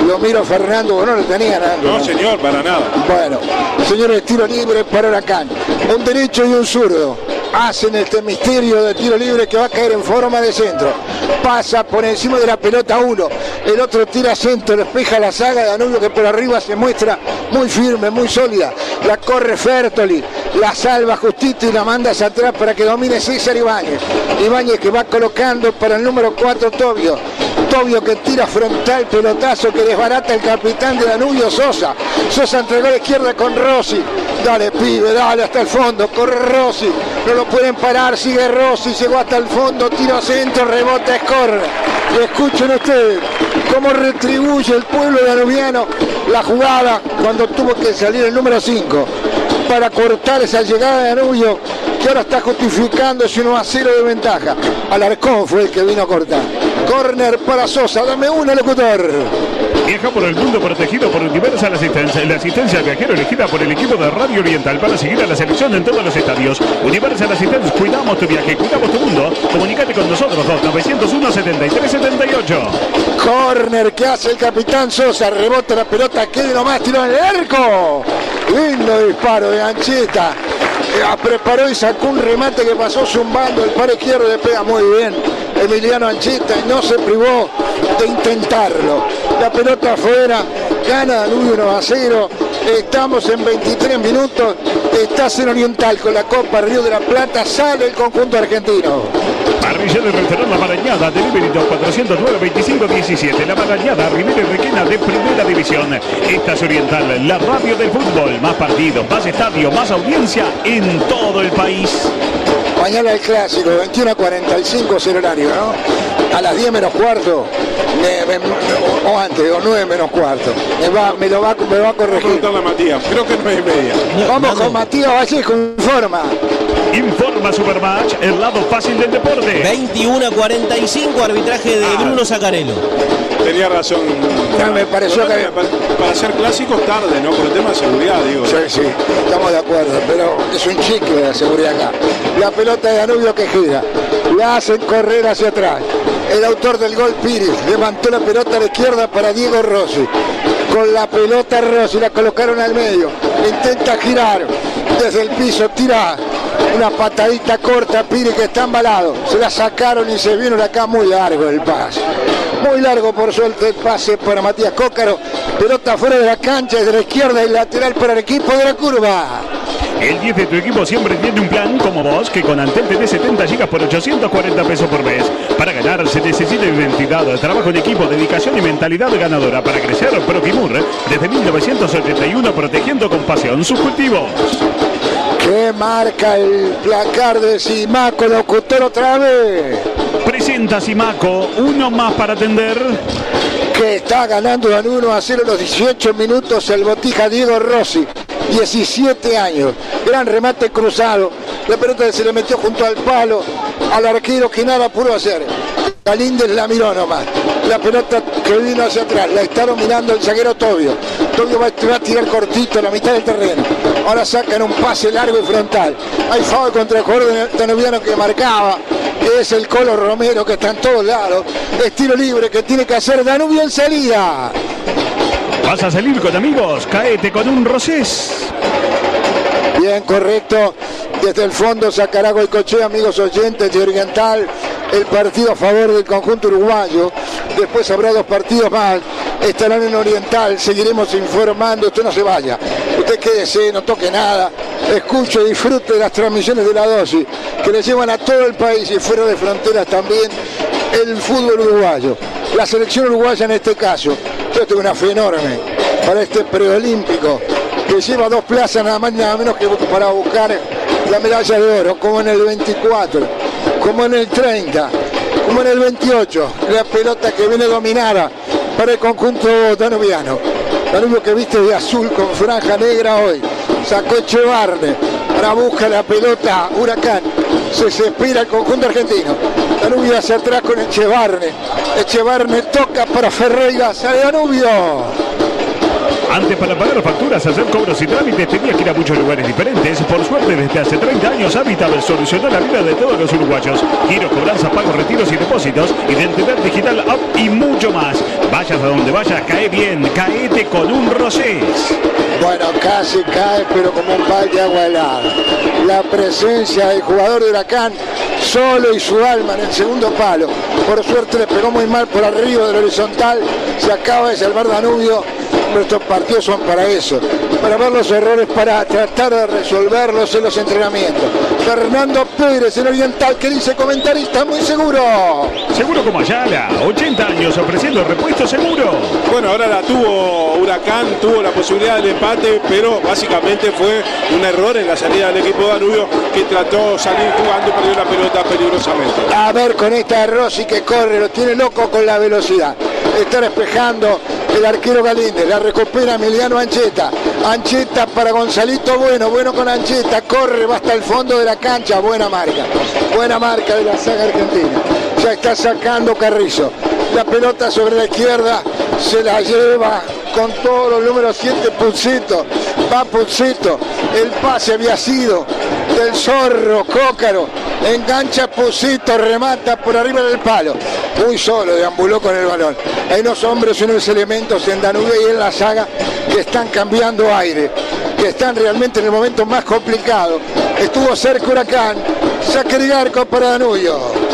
N: lo miro Fernando, no lo tenía nada.
E: No, señor, para nada.
N: Bueno, señores, tiro libre para Huracán, un derecho y un zurdo, hacen este misterio de tiro libre que va a caer en forma de centro, pasa por encima de la pelota uno, el otro tira centro, despeja la saga de Danubio que por arriba se muestra muy firme, muy sólida, la corre Fertoli, la salva justito y la manda hacia atrás para que domine César Ibáñez que va colocando para el número 4 Tobio que tira frontal, pelotazo que desbarata el capitán de Danubio, Sosa entregó a la izquierda con Rossi, dale pibe, dale hasta el fondo, corre Rossi, no lo pueden parar, sigue Rossi, llegó hasta el fondo, tiro centro, rebota, escorre. Escuchen ustedes cómo retribuye el pueblo danubiano la jugada cuando tuvo que salir el número 5 para cortar esa llegada de Danubio, que ahora está justificando ese 1-0 de ventaja. Alarcón fue el que vino a cortar. Córner para Sosa, dame una, locutor.
D: Viaja por el mundo protegido por Universal Assistance, la asistencia al viajero elegida por el equipo de Radio Oriental para seguir a la selección en todos los estadios. Universal Assistance, cuidamos tu viaje, cuidamos tu mundo. Comunícate con nosotros, 901-73-78.
N: Córner que hace el capitán Sosa, rebota la pelota, quede nomás, tiró en el arco. Lindo disparo de Ancheta. Preparó y sacó un remate que pasó zumbando el palo izquierdo, le pega muy bien Emiliano Ancheta y no se privó de intentarlo. La pelota afuera, gana Danubio 1-0, estamos en 23 minutos, estás en Oriental con la Copa Río de la Plata, sale el conjunto argentino.
D: Parrilla del restaurante La Marañada, delivery 2409-2517, La Marañada, Rivera y Requena de Primera División. Esta es Oriental, la radio del fútbol, más partidos, más estadio, más audiencia en todo el país.
N: Mañana el clásico, 21:45 es el horario, ¿no? A las 10 menos cuarto, o antes, o 9 menos cuarto. Me va a corregir.
E: A Matías, creo que 9:30.
N: Vamos con Matías Vallejo, informa.
D: Informa Supermatch, el lado fácil del deporte.
O: 21:45, arbitraje de Bruno Zaccarello.
E: Tenía razón.
N: Ya me pareció que...
E: Para hacer clásicos tarde, ¿no? Por el tema de seguridad, digo.
N: Sí, estamos de acuerdo, pero es un chique de seguridad acá. La pelota de Danubio que gira, la hacen correr hacia atrás. El autor del gol, Piris, levantó la pelota a la izquierda para Diego Rossi. Con la pelota Rossi, la colocaron al medio. Intenta girar desde el piso, tira una patadita corta, Piris que está embalado. Se la sacaron y se vino acá muy largo el pase. Muy largo por suerte el pase para Matías Cócaro. Pelota fuera de la cancha, desde la izquierda y lateral para el equipo de la curva.
D: El 10 de tu equipo siempre tiene un plan como vos, que con Antel tenés 70 GB por 840 pesos por mes. Para ganar se necesita identidad, trabajo en equipo, dedicación y mentalidad ganadora. Para crecer, Proquimur, desde 1981 protegiendo con pasión sus cultivos.
N: Que marca el placar de Simaco, locutor otra vez.
D: Presenta Simaco, uno más para atender.
N: Que está ganando en 1-0 los 18 minutos el Botija Diego Rossi. 17 años. Gran remate cruzado. La pelota se le metió junto al palo al arquero que nada pudo hacer. Galíndez la miró nomás. La pelota que vino hacia atrás, la está dominando el zaguero Tobio. Tobio va a tirar cortito a la mitad del terreno. Ahora sacan un pase largo y frontal. Hay foul contra el jugador danubiano que marcaba, que es el Colo Romero, que está en todos lados. Estilo libre que tiene que hacer Danubio en salida.
D: Vas a salir con amigos, caete con un Rosés.
N: Bien, correcto. Desde el fondo sacará Goicoechea, amigos oyentes de Oriental, el partido a favor del conjunto uruguayo. Después habrá 2 partidos más. Estarán en Oriental, seguiremos informando. Usted no se vaya, usted quédese, no toque nada. Escuche, disfrute de las transmisiones de la dosis que le llevan a todo el país y fuera de fronteras también el fútbol uruguayo. La selección uruguaya en este caso. Yo tengo una fe enorme para este preolímpico que lleva 2 plazas nada más y nada menos que para buscar la medalla de oro, como en el 24, como en el 30, como en el 28. La pelota que viene dominada para el conjunto danubiano. Danubio que viste de azul con franja negra hoy. Sacó Echevarne, ahora busca la pelota Huracán. Se espera el conjunto argentino. Danubio hacia atrás con Echevarne. Echevarne toca para Ferreira, sale Danubio.
D: Antes, para pagar facturas, hacer cobros y trámites, tenía que ir a muchos lugares diferentes. Por suerte, desde hace 30 años, Habitat solucionó la vida de todos los uruguayos. Giros, cobranzas, pagos, retiros y depósitos, identidad digital, app y mucho más. Vayas a donde vayas, cae bien, caete con un Rosés.
N: Bueno, casi cae, pero como un balde de agua helada. La presencia del jugador de Huracán, solo y su alma en el segundo palo. Por suerte le pegó muy mal por arriba del horizontal. Se acaba de salvar Danubio. Nuestros partidos son para eso, para ver los errores, para tratar de resolverlos en los entrenamientos. Fernando Pérez, el Oriental, que dice comentarista, muy seguro.
D: Seguro como Ayala, 80 años ofreciendo repuesto seguro.
E: Bueno, ahora la tuvo Huracán, tuvo la posibilidad del empate, pero básicamente fue un error en la salida del equipo Danubio, que trató de salir jugando y perdió la pelota peligrosamente.
N: A ver con esta Rossi que corre, lo tiene loco con la velocidad. Está despejando el arquero Galíndez, la recupera Emiliano Ancheta. Ancheta para Gonzalito Bueno, Bueno con Ancheta, corre, va hasta el fondo de la cancha, buena marca de la saga argentina. Ya está sacando Carrizo. La pelota sobre la izquierda se la lleva con todos los números 7 Pulsito. Va Pulsito, el pase había sido del Zorro Cócaro. Engancha Pulsito, remata por arriba del palo. Muy solo, deambuló con el balón. Hay unos hombres y unos elementos en Danubio y en la saga que están cambiando aire, que están realmente en el momento más complicado. Estuvo cerca Huracán, saque de arco para Danubio.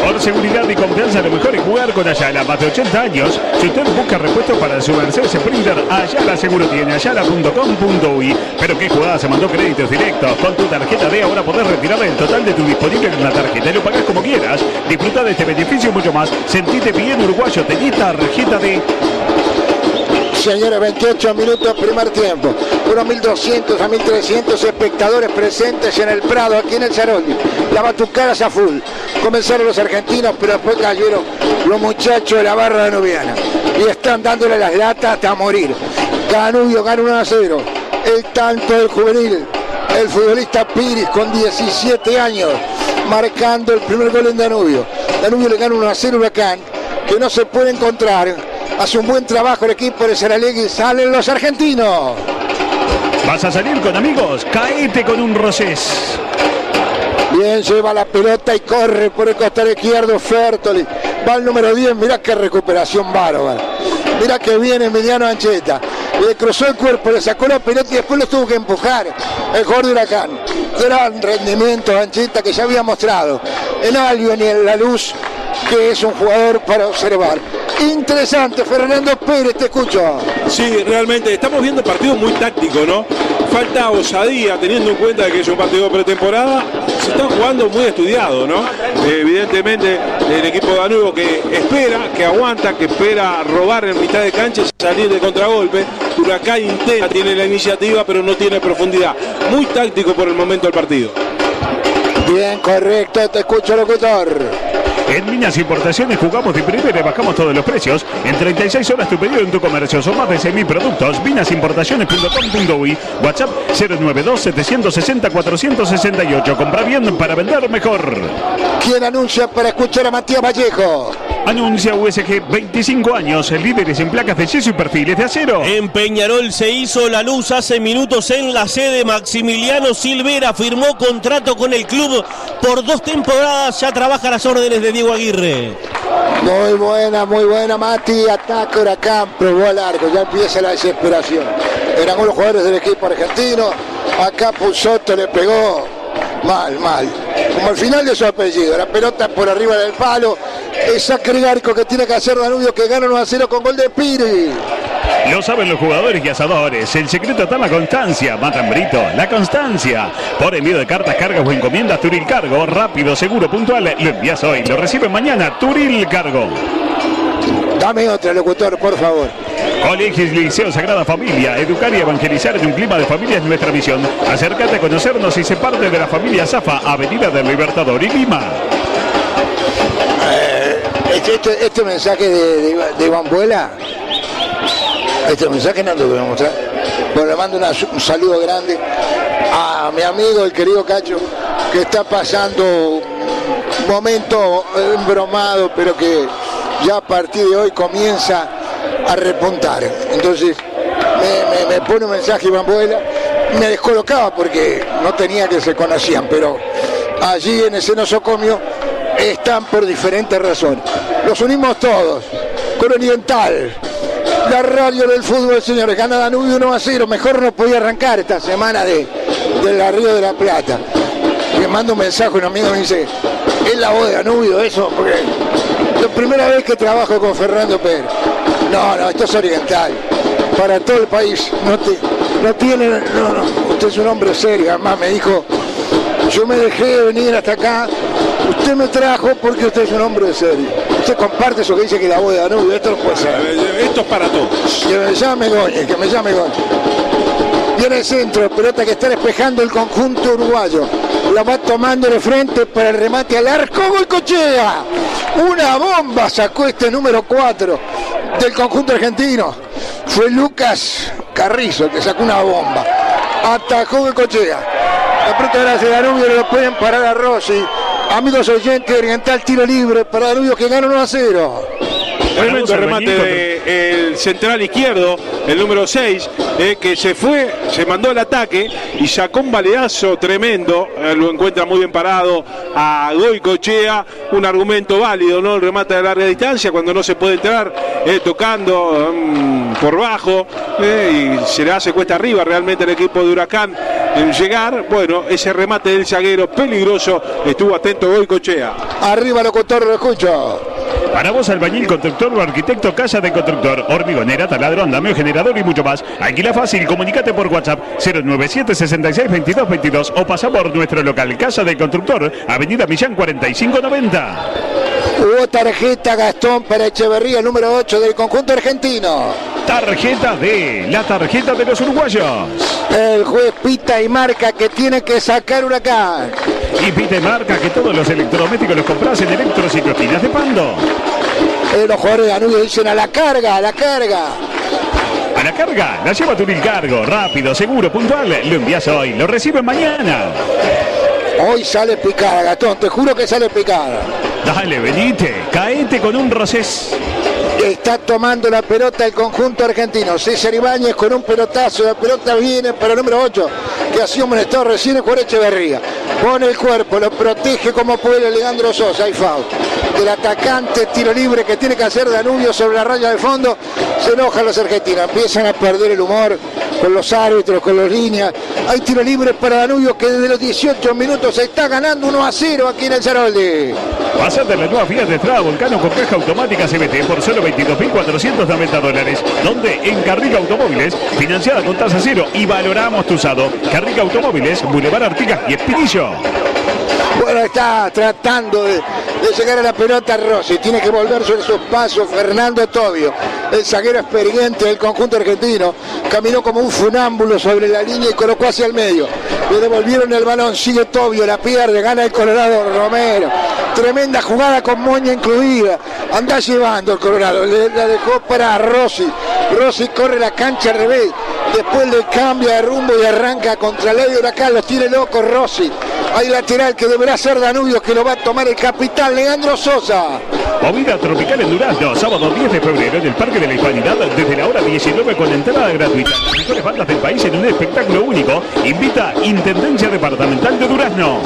D: Por seguridad y confianza, lo mejor es jugar con Ayala. Más de 80 años, si usted busca repuestos para su Mercedes Sprinter, Ayala seguro tiene, ayala.com.uy. Pero qué jugada, se mandó créditos directos. Con tu tarjeta D ahora podés retirar el total de tu disponible en una tarjeta y lo pagás como quieras. Disfruta de este beneficio y mucho más. Sentite bien uruguayo, tenés tarjeta D.
N: Señores, 28 minutos, primer tiempo. Unos 1.200 a 1.300 espectadores presentes en el Prado, aquí en el Saroldi. La batucada a full. Comenzaron los argentinos, pero después cayeron los muchachos de la barra danubiana. Y están dándole las latas hasta morir. Danubio gana 1-0. El tanto del juvenil. El futbolista Piris con 17 años. Marcando el primer gol en Danubio. Danubio le gana 1-0 Huracán, que no se puede encontrar. Hace un buen trabajo el equipo de Saralegui. Salen los argentinos.
D: Vas a salir con amigos, caete con un Rosés.
N: Bien, lleva la pelota y corre por el costado izquierdo Fertoli. Va el número 10, mirá qué recuperación bárbara. Mirá que viene Emiliano Ancheta. Le cruzó el cuerpo, le sacó la pelota y después lo tuvo que empujar el jugador de Huracán. Gran rendimiento de Ancheta que ya había mostrado en Albion y en La Luz, que es un jugador para observar. Interesante, Fernando Pérez, te escucho.
E: Sí, realmente estamos viendo partidos muy tácticos, ¿no? Falta osadía, teniendo en cuenta que es un partido de pretemporada. Se está jugando muy estudiado, ¿no? Evidentemente, el equipo de Danubio que espera, que aguanta, que espera robar en mitad de cancha y salir de contragolpe. Huracán intenta, tiene la iniciativa, pero no tiene profundidad. Muy táctico por el momento el partido.
N: Bien, correcto, te escucho, locutor.
D: En Minas Importaciones jugamos de primera y bajamos todos los precios. En 36 horas tu pedido en tu comercio. Son más de 6.000 productos. Minasimportaciones.com.uy. WhatsApp 092-760-468. Compra bien para vender mejor.
N: ¿Quién anuncia para escuchar a Matías Vallejo?
D: Anuncia USG 25 años, líderes en placas de yeso y perfiles de acero.
O: En Peñarol se hizo la luz hace minutos en la sede. Maximiliano Silvera firmó contrato con el club por 2 temporadas. Ya trabaja a las órdenes de Diego Aguirre.
N: Muy buena Mati. Ataca Huracán, probó al arco. Ya empieza la desesperación. Eran unos jugadores del equipo argentino. Acá Puzoto le pegó mal. Como al final de su apellido. La pelota por arriba del palo. Esa arco que tiene que hacer Danubio, que gana 1-0 con gol de Piri.
D: Lo saben los jugadores y asadores. El secreto está en la constancia. Matan Brito, la constancia. Por envío de cartas, cargas o encomiendas, Turil Cargo. Rápido, seguro, puntual. Lo envías hoy, lo reciben mañana. Turil Cargo.
N: Dame otra, locutor, por favor.
D: Colegios Liceo Sagrada Familia. Educar y evangelizar en un clima de familia es nuestra misión. Acércate a conocernos y sé parte de la familia Zafa, Avenida del Libertador y Lima.
N: Este mensaje de Iván Buela, este mensaje no lo voy a mostrar. Bueno, le mando un saludo grande a mi amigo, el querido Cacho, que está pasando un momento embromado, pero que ya a partir de hoy comienza a repuntar. Entonces me pone un mensaje Iván Buela, me descolocaba porque no tenía que se conocían, pero allí en ese nosocomio están por diferentes razones. Los unimos todos con Oriental, la radio del fútbol, señores. Gana Danubio 1-0. Mejor no podía arrancar esta semana de la Río de la Plata. Me manda un mensaje un amigo, me dice: es la voz de Danubio eso, porque es la primera vez que trabajo con Fernando Pérez. No, esto es Oriental para todo el país. No tiene, usted es un hombre serio. Además me dijo: yo me dejé venir hasta acá, usted me trajo porque usted es un hombre serio. Usted comparte eso que dice que la voz de Danubio, esto no puede ser.
E: Esto es para todos.
N: Que me llame Goñez. Viene el centro, pelota que está despejando el conjunto uruguayo. La va tomando de frente para el remate al arco. Goicoechea. Una bomba sacó este número 4 del conjunto argentino. Fue Lucas Carrizo el que sacó una bomba. Atajó Goicoechea. La pelota gracias a Danubio, lo pueden parar a Rossi. Amigos oyentes, Oriental, tiro libre para Danubio, que gana 1-0.
E: Tremendo remate del central izquierdo, el número 6, que se mandó al ataque y sacó un baleazo tremendo. Lo encuentra muy bien parado a Goicoechea. Un argumento válido, ¿no? El remate de larga distancia cuando no se puede entrar, tocando por bajo, y se le hace cuesta arriba realmente al equipo de Huracán en llegar. Bueno, ese remate del zaguero peligroso, estuvo atento Goicoechea.
N: Arriba, locutor, lo escucho.
D: Para vos, albañil, constructor o arquitecto, casa de constructor, hormigonera, taladro, andamio, generador y mucho más. Alquila fácil, comunicate por WhatsApp 097 66 22 22 o pasa por nuestro local Casa del Constructor, Avenida Millán 4590.
N: Hubo tarjeta Gastón para Echeverría, el número 8 del conjunto argentino.
D: Tarjeta D, la tarjeta de los uruguayos.
N: El juez pita y marca que tiene que sacar Huracán.
D: Y pita y marca que todos los electrodomésticos los compras en Electrociclostinas de Pando.
N: Los jugadores de Danubio dicen: a la carga.
D: A la carga, la lleva Turil Cargo, rápido, seguro, puntual. Lo envías hoy, lo reciben mañana.
N: Hoy sale picada, Gastón, te juro que sale picada.
D: Dale, venite, caete con un Rosés.
N: Está tomando la pelota el conjunto argentino. César Ibáñez con un pelotazo. La pelota viene para el número 8, que ha sido amonestado recién el jugador Echeverría. Pone el cuerpo, lo protege como puede Leandro Sosa. Hay foul del atacante, tiro libre que tiene que hacer Danubio sobre la raya de fondo. Se enojan los argentinos, empiezan a perder el humor con los árbitros, con los líneas. Hay tiro libre para Danubio, que desde los 18 minutos se está ganando 1-0 aquí en el Saroldi.
D: Pasate la nueva Fiat Strada Volcano con caja automática CVT por solo $22.490. Donde en Carriga Automóviles, financiada con tasa cero y valoramos tu usado. Carriga Automóviles, Boulevard Artigas y Espinillo.
N: Bueno, está tratando de llegar a la pelota Rossi. Tiene que volver sobre sus pasos Fernando Tobio, el zaguero experiente del conjunto argentino. Caminó como un funámbulo sobre la línea y colocó hacia el medio. Le devolvieron el balón, sigue Tobio, la pierde, gana el Colorado Romero. Tremenda jugada con moña incluida. Anda llevando el Colorado, la dejó para Rossi. Rossi corre la cancha al revés. Después le cambia de rumbo y arranca contra el Ley Huracán. Los tiene loco Rossi. Hay lateral que deberá ser Danubio, que lo va a tomar el capitán Leandro Sosa.
D: Movida tropical en Durazno, sábado 10 de febrero en el Parque de la Hispanidad, desde la hora 19 con entrada gratuita. Las mejores bandas del país en un espectáculo único. Invita Intendencia Departamental de Durazno.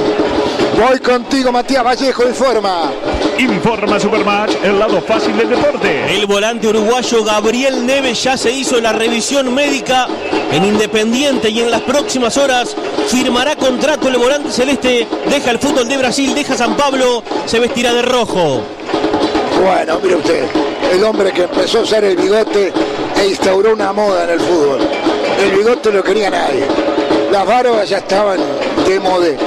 N: Voy contigo, Matías Vallejo, informa.
D: Informa Supermatch, el lado fácil del deporte.
O: El volante uruguayo Gabriel Neves ya se hizo la revisión médica en Independiente y en las próximas horas firmará contrato. El volante celeste deja el fútbol de Brasil, deja San Pablo, se vestirá de rojo.
N: Bueno, mire usted, el hombre que empezó a usar el bigote e instauró una moda en el fútbol. El bigote lo quería nadie. Las barbas ya estaban de modé.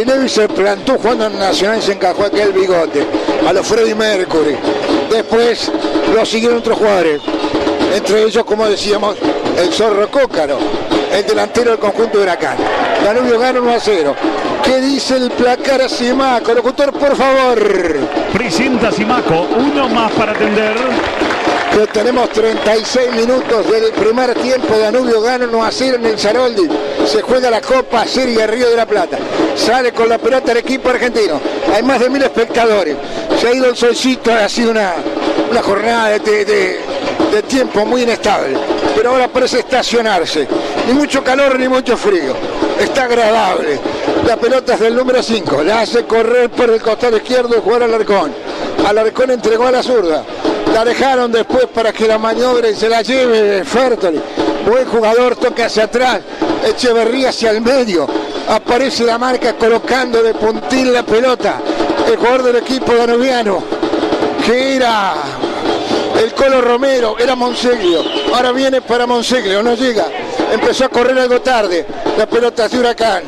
N: Y Neves se plantó jugando en Nacional y se encajó aquel bigote a los Freddie Mercury. Después lo siguieron otros jugadores, entre ellos, como decíamos, el Zorro Cócaro, el delantero del conjunto de Huracán. Danubio gana 1-0. ¿Qué dice el placar a Simaco? Locutor, por favor.
D: Presenta Simaco, uno más para atender.
N: Que tenemos 36 minutos del primer tiempo. Danubio gana 1-0 en el Saroldi. Se juega la Copa Serie Río de la Plata. Sale con la pelota el equipo argentino. Hay más de 1000 espectadores. Se ha ido el solcito. Ha sido una jornada de tiempo muy inestable. Pero ahora parece estacionarse. Ni mucho calor ni mucho frío. Está agradable. La pelota es del número 5. La hace correr por el costado izquierdo y jugar al Alarcón. Alarcón entregó a la zurda. La dejaron después para que la maniobre y se la lleve Fertoli. Buen jugador, toca hacia atrás. Echeverría hacia el medio. Aparece la marca colocando de puntín la pelota. El jugador del equipo danubiano, que era el Colo Romero, era Monseglio. Ahora viene para Monseglio, no llega. Empezó a correr algo tarde. La pelota de Huracán.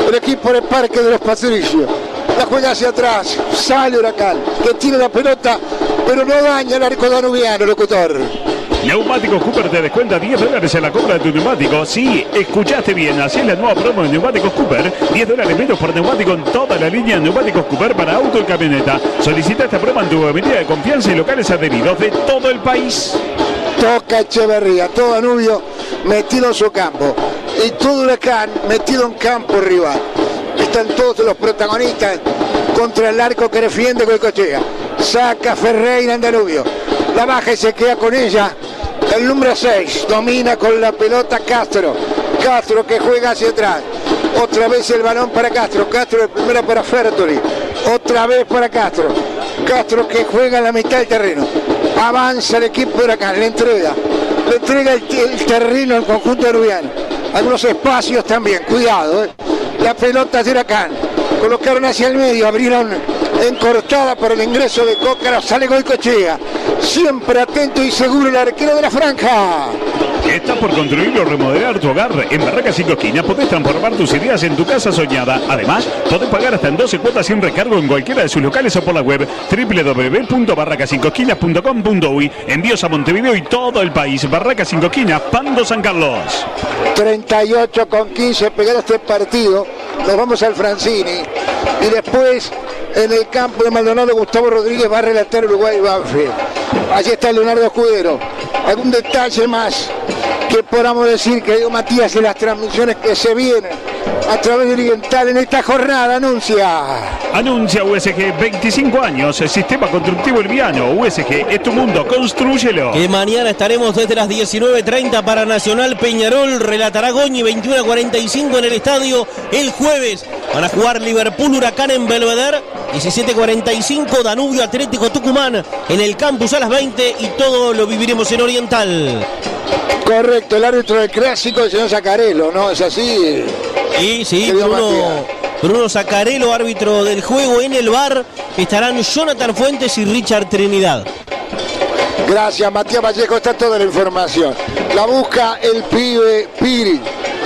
N: El equipo del Parque de los Patricios. La juega hacia atrás. Sale Huracán, que tiene la pelota, pero no daña el arco danubiano, locutor.
D: Neumáticos Cooper te descuenta $10 en la compra de tu neumático. Sí, escuchaste bien, así es la nueva promo de Neumáticos Cooper. $10 menos por neumático en toda la línea de Neumáticos Cooper para auto y camioneta. Solicita esta promo en tu avenida de confianza y locales adheridos de todo el país.
N: Toca Echeverría, todo Danubio metido en su campo. Y todo Huracán metido en campo rival. Están todos los protagonistas contra el arco que defiende Goicoechea. Saca Ferreira en Danubio. La baja y se queda con ella. El número 6 domina con la pelota Castro. Castro que juega hacia atrás. Otra vez el balón para Castro. Castro de primera para Fertoli. Otra vez para Castro. Castro que juega en la mitad del terreno. Avanza el equipo de Huracán. Le entrega el terreno al conjunto danubiano. Algunos espacios también. Cuidado. La pelota de Huracán. Colocaron hacia el medio. Abrieron encortada para el ingreso de Cócaro. Sale Goicoechea. Siempre atento y seguro el arquero de la franja.
D: ¿Estás por construir o remodelar tu hogar? En Barracas 5 Esquinas podés transformar tus ideas en tu casa soñada. Además, podés pagar hasta en 12 cuotas sin recargo en cualquiera de sus locales o por la web www.barracas5esquinas.com.uy. Envíos a Montevideo y todo el país. Barracas 5 Esquinas, Pando San Carlos.
N: 38-15 pegado este partido. Nos vamos al Francini. Y después, en el campo de Maldonado, Gustavo Rodríguez va a relatar Uruguay Banfield. Allí está Leonardo Escudero. ¿Algún detalle más que podamos decir, que dio Matías, en las transmisiones que se vienen a través de Oriental en esta jornada? Anuncia
D: USG, 25 años, sistema constructivo liviano. USG es tu mundo, construyelo.
O: Que mañana estaremos desde las 19:30 para Nacional Peñarol. Relatará Goñi, 21:45 en el estadio. El jueves van a jugar Liverpool Huracán en Belvedere. 17:45 Danubio Atlético Tucumán en el campus a las 20, y todo lo viviremos en Oriental.
N: Correcto, el árbitro del clásico, el señor Zaccarello, ¿no? ¿Es así?
O: Sí, Bruno Zaccarello, árbitro del juego. En el VAR estarán Jonathan Fuentes y Richard Trinidad.
N: Gracias, Matías Vallejo, está toda la información. La busca el pibe Piri,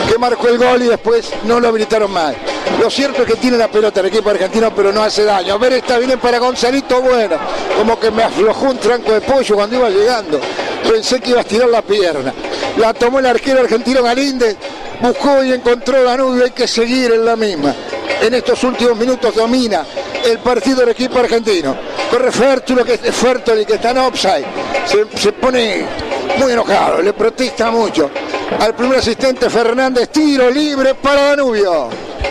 N: que marcó el gol y después no lo habilitaron más. Lo cierto es que tiene la pelota el equipo argentino, pero no hace daño. A ver, está bien para Gonzalito Bueno. Como que me aflojó un tranco de pollo cuando iba llegando. Pensé que iba a estirar la pierna. La tomó el arquero argentino Galíndez. Buscó y encontró Danubio. Hay que seguir en la misma. En estos últimos minutos domina el partido del equipo argentino. Corre Fertoli, que está en offside. Se pone muy enojado, le protesta mucho al primer asistente Fernández. Tiro libre para Danubio.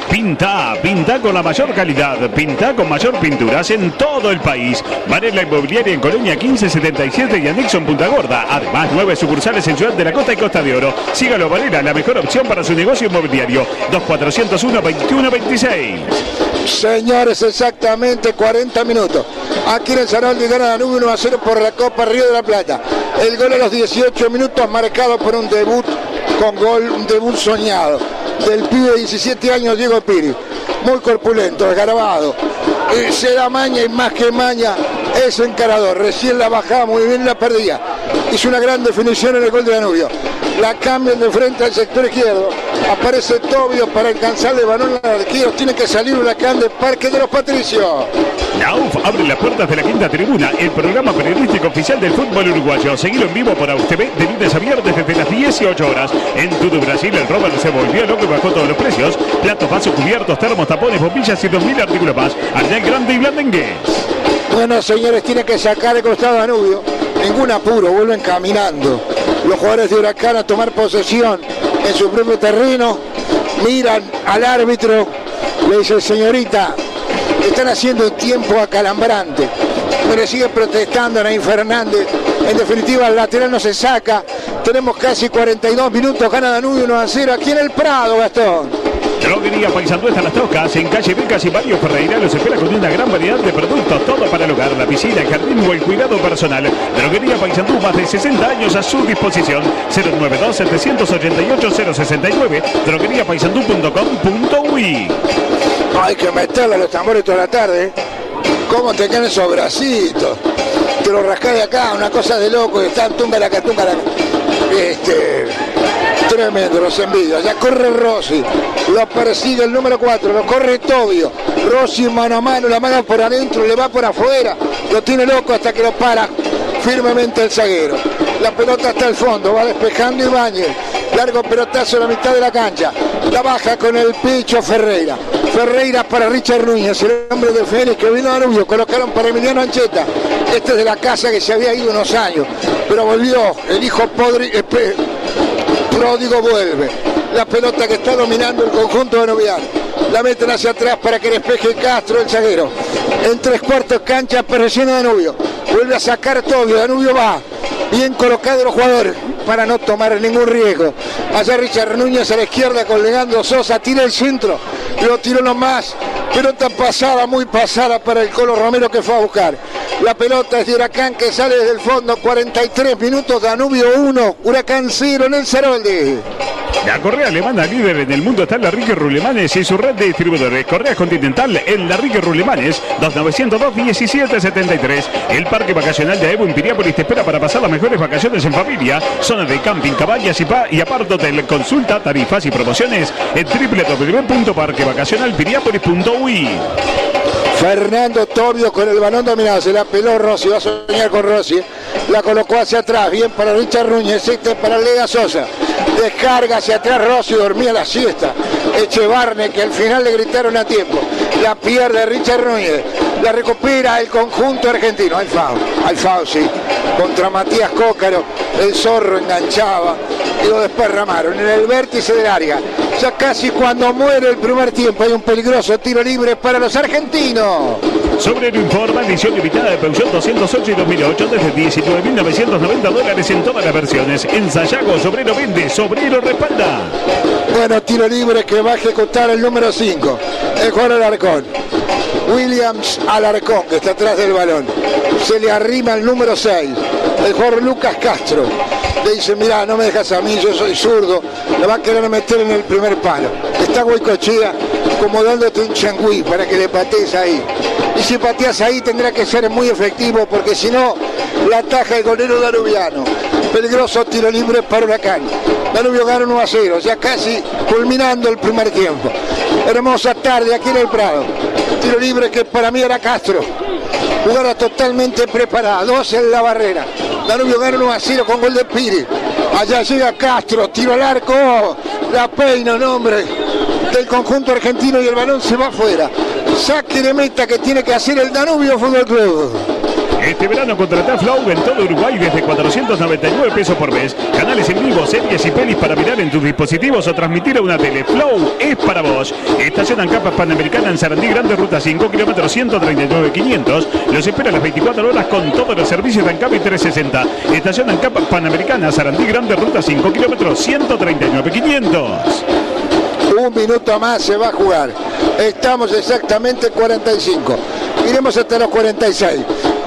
D: Pinta con la mayor calidad, pinta con mayor pinturas en todo el país. Varela Inmobiliaria en Colonia 1577 y anexo en Punta Gorda. Además, 9 sucursales en Ciudad de la Costa y Costa de Oro. Sígalo, Varela, la mejor opción para su negocio inmobiliario. 2401-2126.
N: Señores, exactamente 40 minutos. Aquí en el Saraldi gana Danubio 1-0 por la Copa Río de la Plata. El gol a los 18 minutos marcado por un debut con gol, un debut soñado del pibe de 17 años, Diego Piri. Muy corpulento, desgarbado. Se da maña y más que maña es encarador. Recién la bajaba muy bien, la perdía. Hizo una gran definición en el gol de Danubio. La cambian de frente al sector izquierdo. Aparece Tobio para alcanzarle el balón al arquero. Tiene que salir Huracán del Parque de los Patricios.
D: La UF abre las puertas de la quinta tribuna, el programa periodístico oficial del fútbol uruguayo. Seguilo en vivo por AUSTV de lunes a viernes desde las 18 horas. En todo Brasil el Robert se volvió loco y bajó todos los precios. Platos, vasos, cubiertos, termos, tapones, bombillas y 2000 artículos más. Arnel Grande y Blandengues.
N: Bueno, señores, tiene que sacar el costado Danubio. Ningún apuro, vuelven caminando los jugadores de Huracán a tomar posesión en su propio terreno. Miran al árbitro, le dice: señorita, están haciendo un tiempo acalambrante. Pero sigue protestando Naim Fernández. En definitiva, el lateral no se saca. Tenemos casi 42 minutos, gana Danubio 1-0 aquí en el Prado, Gastón.
D: Droguería Paysandú está Las Tocas, en calle Becas y Barrio Ferreira. Los espera con una gran variedad de productos, todo para el hogar, la piscina, el jardín o el cuidado personal. Droguería Paysandú, más de 60 años a su disposición. 092-788-069, drogueriapaysandú.com.uy.
N: Hay que meterle a los tambores toda la tarde. ¿Cómo te quedan esos bracitos? Te lo rascás de acá, una cosa de loco. Están tumba la catunga. Tremendo, los envidia. Ya corre Rossi, lo persigue el número 4, lo corre Tobio. Rossi mano a mano, la mano por adentro, le va por afuera, lo tiene loco hasta que lo para firmemente el zaguero. La pelota está al fondo, va despejando Ibáñez. Largo pelotazo a la mitad de la cancha. La baja con el pecho Ferreira. Ferreira para Richard Núñez, el hombre de Félix que vino a Danubio. Colocaron para Emiliano Ancheta. Este es de la casa que se había ido unos años, pero volvió. El hijo pródigo vuelve. La pelota que está dominando el conjunto danubiano. La meten hacia atrás para que despeje Castro, el zaguero. En 3/4 cancha, presiona Danubio. Vuelve a sacar Tobio. Danubio va. Bien colocados los jugadores para no tomar ningún riesgo. Allá Richard Núñez a la izquierda con Leandro Sosa. Tira el centro. Lo tiró nomás. Pelota pasada, muy pasada para el Colo Romero que fue a buscar. La pelota es de Huracán que sale desde el fondo. 43 minutos, Danubio 1, Huracán 0 en el Saroldi.
D: La correa alemana líder en el mundo está en Larrique Rulemanes y su red de distribuidores. Correa Continental en Larrique Rulemanes, 2902-1773. El parque vacacional de Evo en Piriápolis te espera para pasar las mejores vacaciones en familia. Zona de camping, cabañas y apart hotel. Consulta, tarifas y promociones en www.parquevacacionalpiriápolis.uy.
N: Fernando Tobio con el balón dominado, se la peló Rossi, va a soñar con Rossi, la colocó hacia atrás, bien para Richard Núñez, este para Lega Sosa, descarga hacia atrás Rossi, dormía la siesta, Echevarne que al final le gritaron a tiempo, la pierde Richard Núñez, la recupera el conjunto argentino, al FAO sí, contra Matías Cócaro, el zorro enganchaba y lo desparramaron en el vértice del área. Ya casi cuando muere el primer tiempo hay un peligroso tiro libre para los argentinos.
D: Sobrero informa, edición limitada de Peugeot 208 y 2008 desde $19.990 en todas las versiones. En Sayago, Sobrero vende, Sobrero respalda.
N: Bueno, tiro libre que va a ejecutar el número 5, el jugador Alarcón. Williams Alarcón, que está atrás del balón. Se le arrima el número 6, el jugador Lucas Castro. Le dice: mirá, no me dejas a mí, yo soy zurdo, la va a querer meter en el primer palo. Está Goicoechea como dándote un changüí para que le patees ahí. Y si pateas ahí tendrá que ser muy efectivo, porque si no, la ataja el golero danubiano. Peligroso tiro libre para Huracán. Danubio gana 1-0, ya casi culminando el primer tiempo. Hermosa tarde aquí en el Prado. Tiro libre que para mí era Castro. Jugada totalmente preparada, 2 en la barrera. Danubio gana 1-0 con gol de Piri. Allá llega Castro, tiro al arco, la peina, un hombre del conjunto argentino y el balón se va afuera. Saque de meta que tiene que hacer el Danubio Fútbol Club.
D: Este verano contratá Flow en todo Uruguay desde 499 pesos por mes. Canales en vivo, series y pelis para mirar en tus dispositivos o transmitir a una tele. Flow es para vos. Estación Ancapa Panamericana en Sarandí Grande, ruta 5, kilómetros 139.500. Los espera las 24 horas con todos los servicios de Ancapa y 360. Estación Ancapa Panamericana, Sarandí Grande, ruta 5, kilómetros 139.500.
N: Un minuto más se va a jugar. Estamos exactamente 45. Iremos hasta los 46.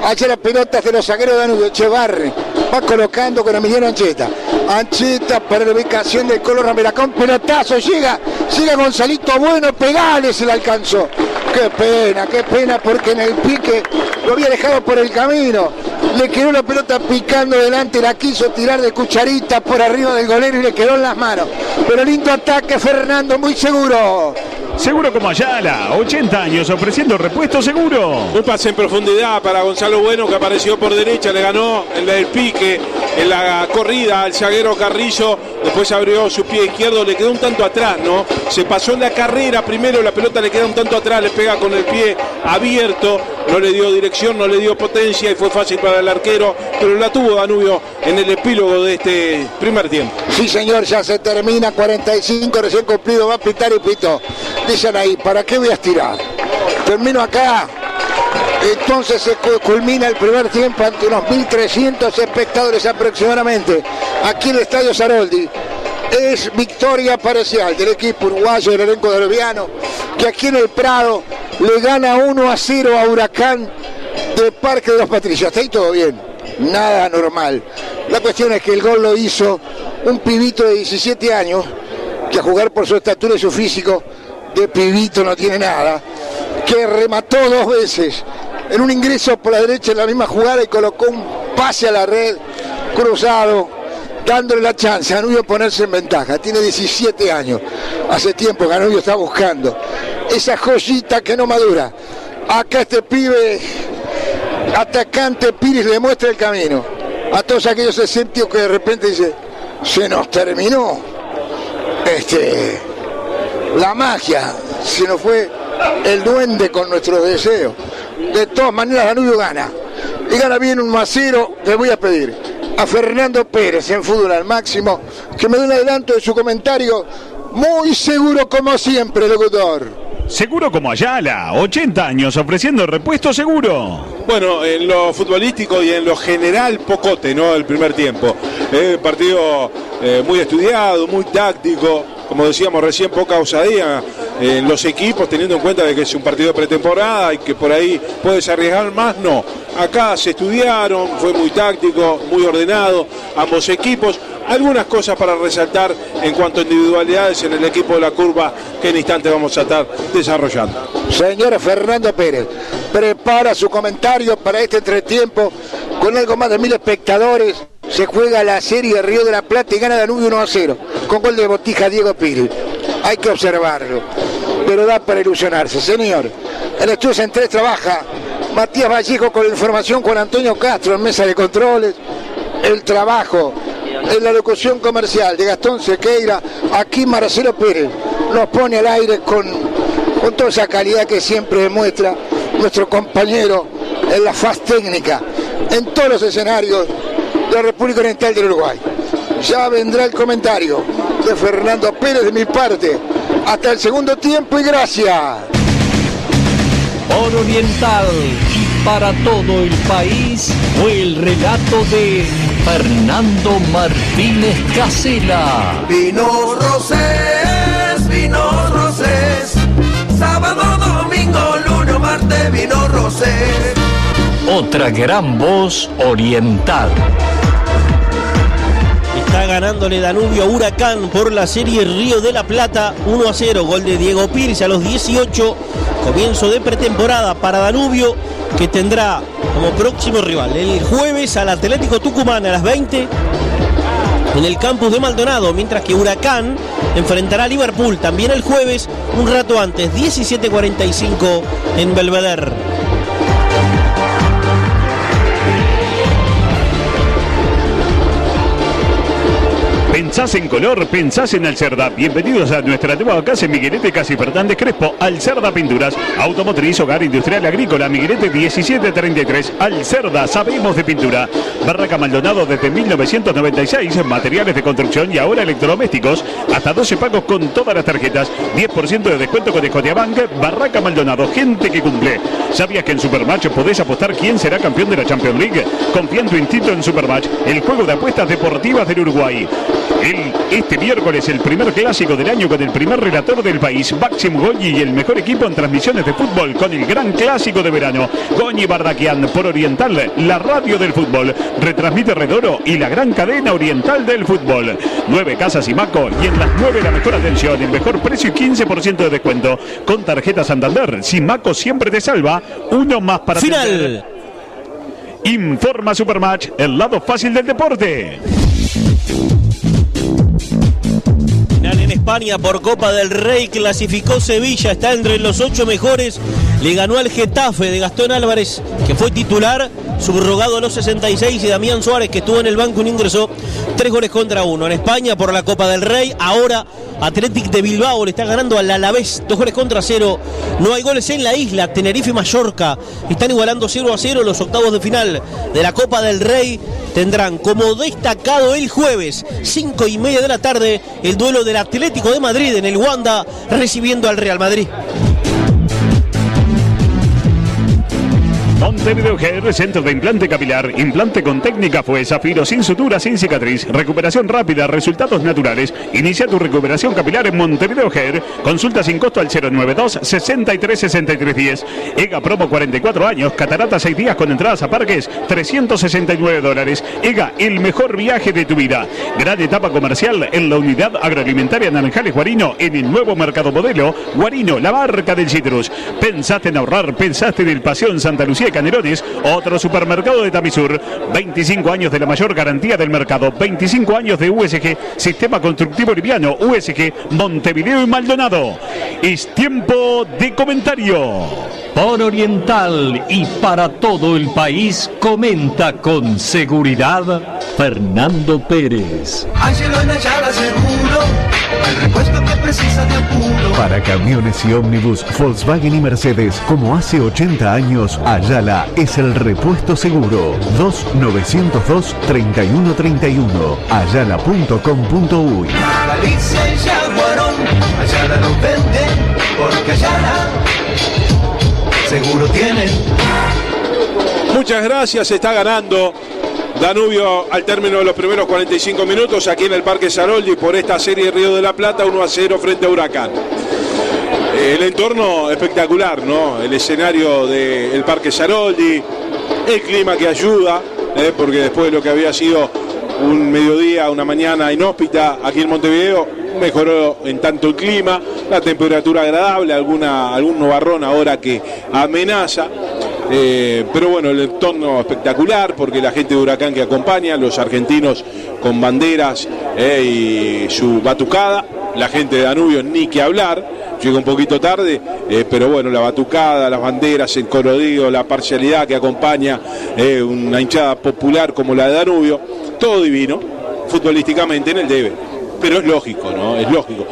N: Allá las pelotas de los zagueros de Danubio. Echevarri va colocando con Emiliano Ancheta. Ancheta para la ubicación del Colo Rameracón. Pelotazo, llega Gonzalito Bueno, pegale, se le alcanzó. Qué pena, porque en el pique lo había dejado por el camino. Le quedó la pelota picando delante, la quiso tirar de cucharita por arriba del golero y le quedó en las manos. Pero lindo ataque, Fernando, muy seguro.
D: Seguro como Ayala, 80 años ofreciendo repuesto seguro.
E: Un pase en profundidad para Gonzalo Bueno, que apareció por derecha, le ganó en el pique, en la corrida al zaguero Carrillo, después abrió su pie izquierdo, le quedó un tanto atrás, ¿no? Se pasó en la carrera primero, la pelota le queda un tanto atrás, le pega con el pie abierto, no le dio dirección, no le dio potencia y fue fácil para el arquero, pero la tuvo Danubio en el epílogo de este primer tiempo.
N: Sí, señor, ya se termina, 45 recién cumplido, va a pitar y pitó. Dicen ahí, ¿para qué voy a estirar? Termino acá. Entonces se culmina el primer tiempo ante unos 1.300 espectadores aproximadamente. Aquí en el Estadio Saroldi. Es victoria parcial del equipo uruguayo del elenco danubiano, que aquí en el Prado le gana 1-0 a Huracán de Parque de los Patricios. Hasta ahí todo bien, nada anormal. La cuestión es que el gol lo hizo un pibito de 17 años, que a jugar por su estatura y su físico, de pibito no tiene nada, que remató 2 veces en un ingreso por la derecha en la misma jugada y colocó un pase a la red cruzado, dándole la chance a Danubio ponerse en ventaja. Tiene 17 años, hace tiempo que Danubio está buscando esa joyita que no madura. Acá este pibe atacante Piris le muestra el camino a todos aquellos escépticos que de repente dice, se nos terminó la magia, se nos fue el duende con nuestros deseos. De todas maneras Danubio gana, y gana bien 1-0. Le voy a pedir a Fernando Pérez en Fútbol al Máximo que me dé un adelanto de su comentario, muy seguro como siempre, locutor.
D: Seguro como Ayala, 80 años ofreciendo repuesto seguro.
E: Bueno, en lo futbolístico y en lo general, pocote, ¿no? El primer tiempo. Partido muy estudiado, muy táctico. Como decíamos recién, poca osadía en los equipos, teniendo en cuenta de que es un partido de pretemporada y que por ahí puedes arriesgar más. No, acá se estudiaron, fue muy táctico, muy ordenado, ambos equipos. Algunas cosas para resaltar en cuanto a individualidades en el equipo de la curva, que en instante vamos a estar desarrollando.
N: Señor Fernando Pérez, prepara su comentario para este entretiempo con algo más de 1.000 espectadores. Se juega la serie Río de la Plata y gana Danubio 1-0 con gol de Botija Diego Piri. Hay que observarlo, pero da para ilusionarse. Señor, en Estudio Central trabaja Matías Vallejo con la información, con Antonio Castro en mesa de controles. El trabajo en la locución comercial de Gastón Sequeira. Aquí Marcelo Pérez nos pone al aire con toda esa calidad que siempre demuestra nuestro compañero en la faz técnica en todos los escenarios de la República Oriental del Uruguay. Ya vendrá el comentario de Fernando Pérez de mi parte. Hasta el segundo tiempo y gracias.
B: Por Oriental y para todo el país fue el relato de Fernando Martínez Casela.
M: Vinos Rosés, sábado, domingo, lunes, martes, vinos Rosés.
B: Otra gran voz oriental.
O: Está ganándole Danubio a Huracán por la serie Río de la Plata 1-0, gol de Diego Pires a los 18, comienzo de pretemporada para Danubio, que tendrá como próximo rival el jueves al Atlético Tucumán a las 20 en el campus de Maldonado, mientras que Huracán enfrentará a Liverpool también el jueves, un rato antes, 17:45 en Belvedere.
D: Pensás en color, pensás en Alcerda. Bienvenidos a nuestra nueva casa en Miguelete, Casi Fernández Crespo. Alcerda Pinturas, automotriz, hogar, industrial, agrícola. Miguelete 1733. Alcerda, sabemos de pintura. Barraca Maldonado desde 1996. Materiales de construcción y ahora electrodomésticos. Hasta 12 pagos con todas las tarjetas. 10% de descuento con Scotiabank. Barraca Maldonado, gente que cumple. ¿Sabías que en Supermatch podés apostar quién será campeón de la Champions League? Confía en tu instinto en Supermatch, el juego de apuestas deportivas del Uruguay. Este miércoles el primer clásico del año con el primer relator del país, Máximo Goñi, y el mejor equipo en transmisiones de fútbol con el gran clásico de verano. Goñi Bardaquian por Oriental, la radio del fútbol. Retransmite Redoro y la gran cadena oriental del fútbol. 9 casas Simaco y en las 9 la mejor atención, el mejor precio y 15% de descuento. Con tarjeta Santander, Simaco siempre te salva. Uno más para
O: final.
D: Atender. Informa Supermatch, el lado fácil del deporte.
O: En España por Copa del Rey clasificó Sevilla, está entre los 8 mejores, le ganó al Getafe de Gastón Álvarez, que fue titular, subrogado a los 66, y Damián Suárez, que estuvo en el banco y no ingresó. 3-1. En España por la Copa del Rey, ahora Athletic de Bilbao le está ganando al Alavés, 2-0. No hay goles en la isla. Tenerife y Mallorca están igualando 0-0. Los octavos de final de la Copa del Rey tendrán como destacado el jueves, 5:30 de la tarde, el duelo del Atlético de Madrid en el Wanda, recibiendo al Real Madrid.
D: Montevideo GR, centro de implante capilar, implante con técnica fue Zafiro, sin sutura, sin cicatriz, recuperación rápida, resultados naturales. Inicia tu recuperación capilar en Montevideo GR. Consulta sin costo al 092-63-6310. EGA promo 44 años, catarata 6 días con entradas a parques, $369. EGA, el mejor viaje de tu vida. Gran etapa comercial en la unidad agroalimentaria Naranjales Guarino, en el nuevo mercado modelo. Guarino, la marca del citrus. Pensaste en ahorrar, pensaste en el Pasión Santa Lucía Canelones, otro supermercado de Tamisur. 25 años de la mayor garantía del mercado, 25 años de USG, Sistema Constructivo Liviano, USG, Montevideo y Maldonado. Es tiempo de comentario.
B: Por Oriental y para todo el país, comenta con seguridad Fernando Pérez.
M: Ángelo en Ayala Seguro, el repuesto que precisa de apuro.
I: Para camiones y ómnibus, Volkswagen y Mercedes, como hace 80 años, Ayala es el repuesto seguro. 2902-3131. Ayala.com.uy.
M: Galicia y Jaguarón, Ayala nos vende, porque Ayala seguro tienen.
E: Muchas gracias, está ganando Danubio al término de los primeros 45 minutos aquí en el Parque Saroldi por esta serie Río de la Plata, 1-0 frente a Huracán. El entorno espectacular, ¿no? El escenario del Parque Saroldi, el clima que ayuda, porque después de lo que había sido un mediodía, una mañana inhóspita aquí en Montevideo, mejoró en tanto el clima, la temperatura agradable, algún nubarrón ahora que amenaza. Pero bueno, el entorno espectacular porque la gente de Huracán que acompaña, los argentinos con banderas y su batucada, la gente de Danubio ni que hablar, llega un poquito tarde, pero bueno, la batucada, las banderas, el colorido, la parcialidad que acompaña una hinchada popular como la de Danubio, todo divino, futbolísticamente en el debe. Pero es lógico, ¿no? Es lógico.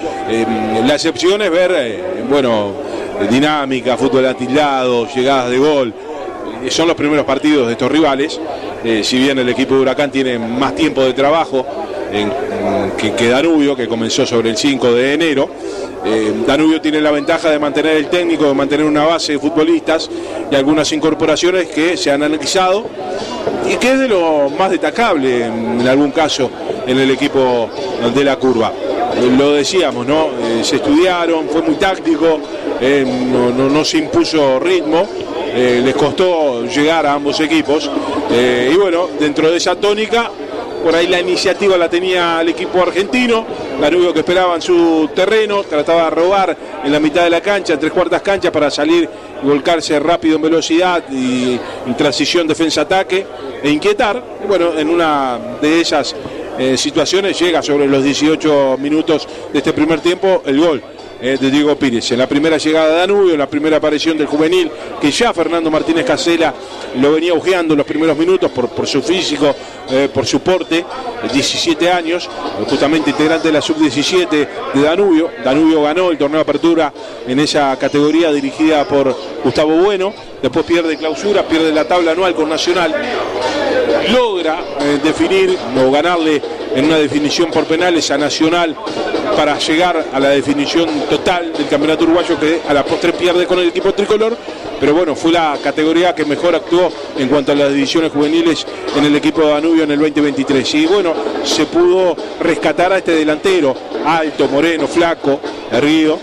E: La excepción es ver, dinámica, fútbol atildado, llegadas de gol. Son los primeros partidos de estos rivales. Si bien el equipo de Huracán tiene más tiempo de trabajo que Danubio, que comenzó sobre el 5 de enero. Danubio tiene la ventaja de mantener el técnico, de mantener una base de futbolistas y algunas incorporaciones que se han analizado y que es de lo más destacable en algún caso en el equipo de la curva. Lo decíamos, ¿no? Se estudiaron, fue muy táctico, no se impuso ritmo, les costó llegar a ambos equipos y bueno, dentro de esa tónica, por ahí la iniciativa la tenía el equipo argentino. Danubio que esperaba en su terreno, trataba de robar en la mitad de la cancha, en 3/4 cancha para salir y volcarse rápido en velocidad y en transición defensa-ataque e inquietar. Bueno, en una de esas situaciones, llega sobre los 18 minutos de este primer tiempo el gol de Diego Pires. En la primera llegada de Danubio, en la primera aparición del juvenil, que ya Fernando Martínez Casela lo venía ojeando en los primeros minutos por su físico, por su porte, 17 años, justamente integrante de la sub-17 de Danubio. Danubio ganó el torneo de apertura en esa categoría dirigida por Gustavo Bueno, después pierde clausura, pierde la tabla anual con Nacional, logra definir o ganarle en una definición por penales a Nacional para llegar a la definición total del campeonato uruguayo, que a la postre pierde con el equipo tricolor, pero bueno, fue la categoría que mejor actuó en cuanto a las divisiones juveniles en el equipo de Danubio en el 2023. Y bueno, se pudo rescatar a este delantero, alto, moreno, flaco, erguido,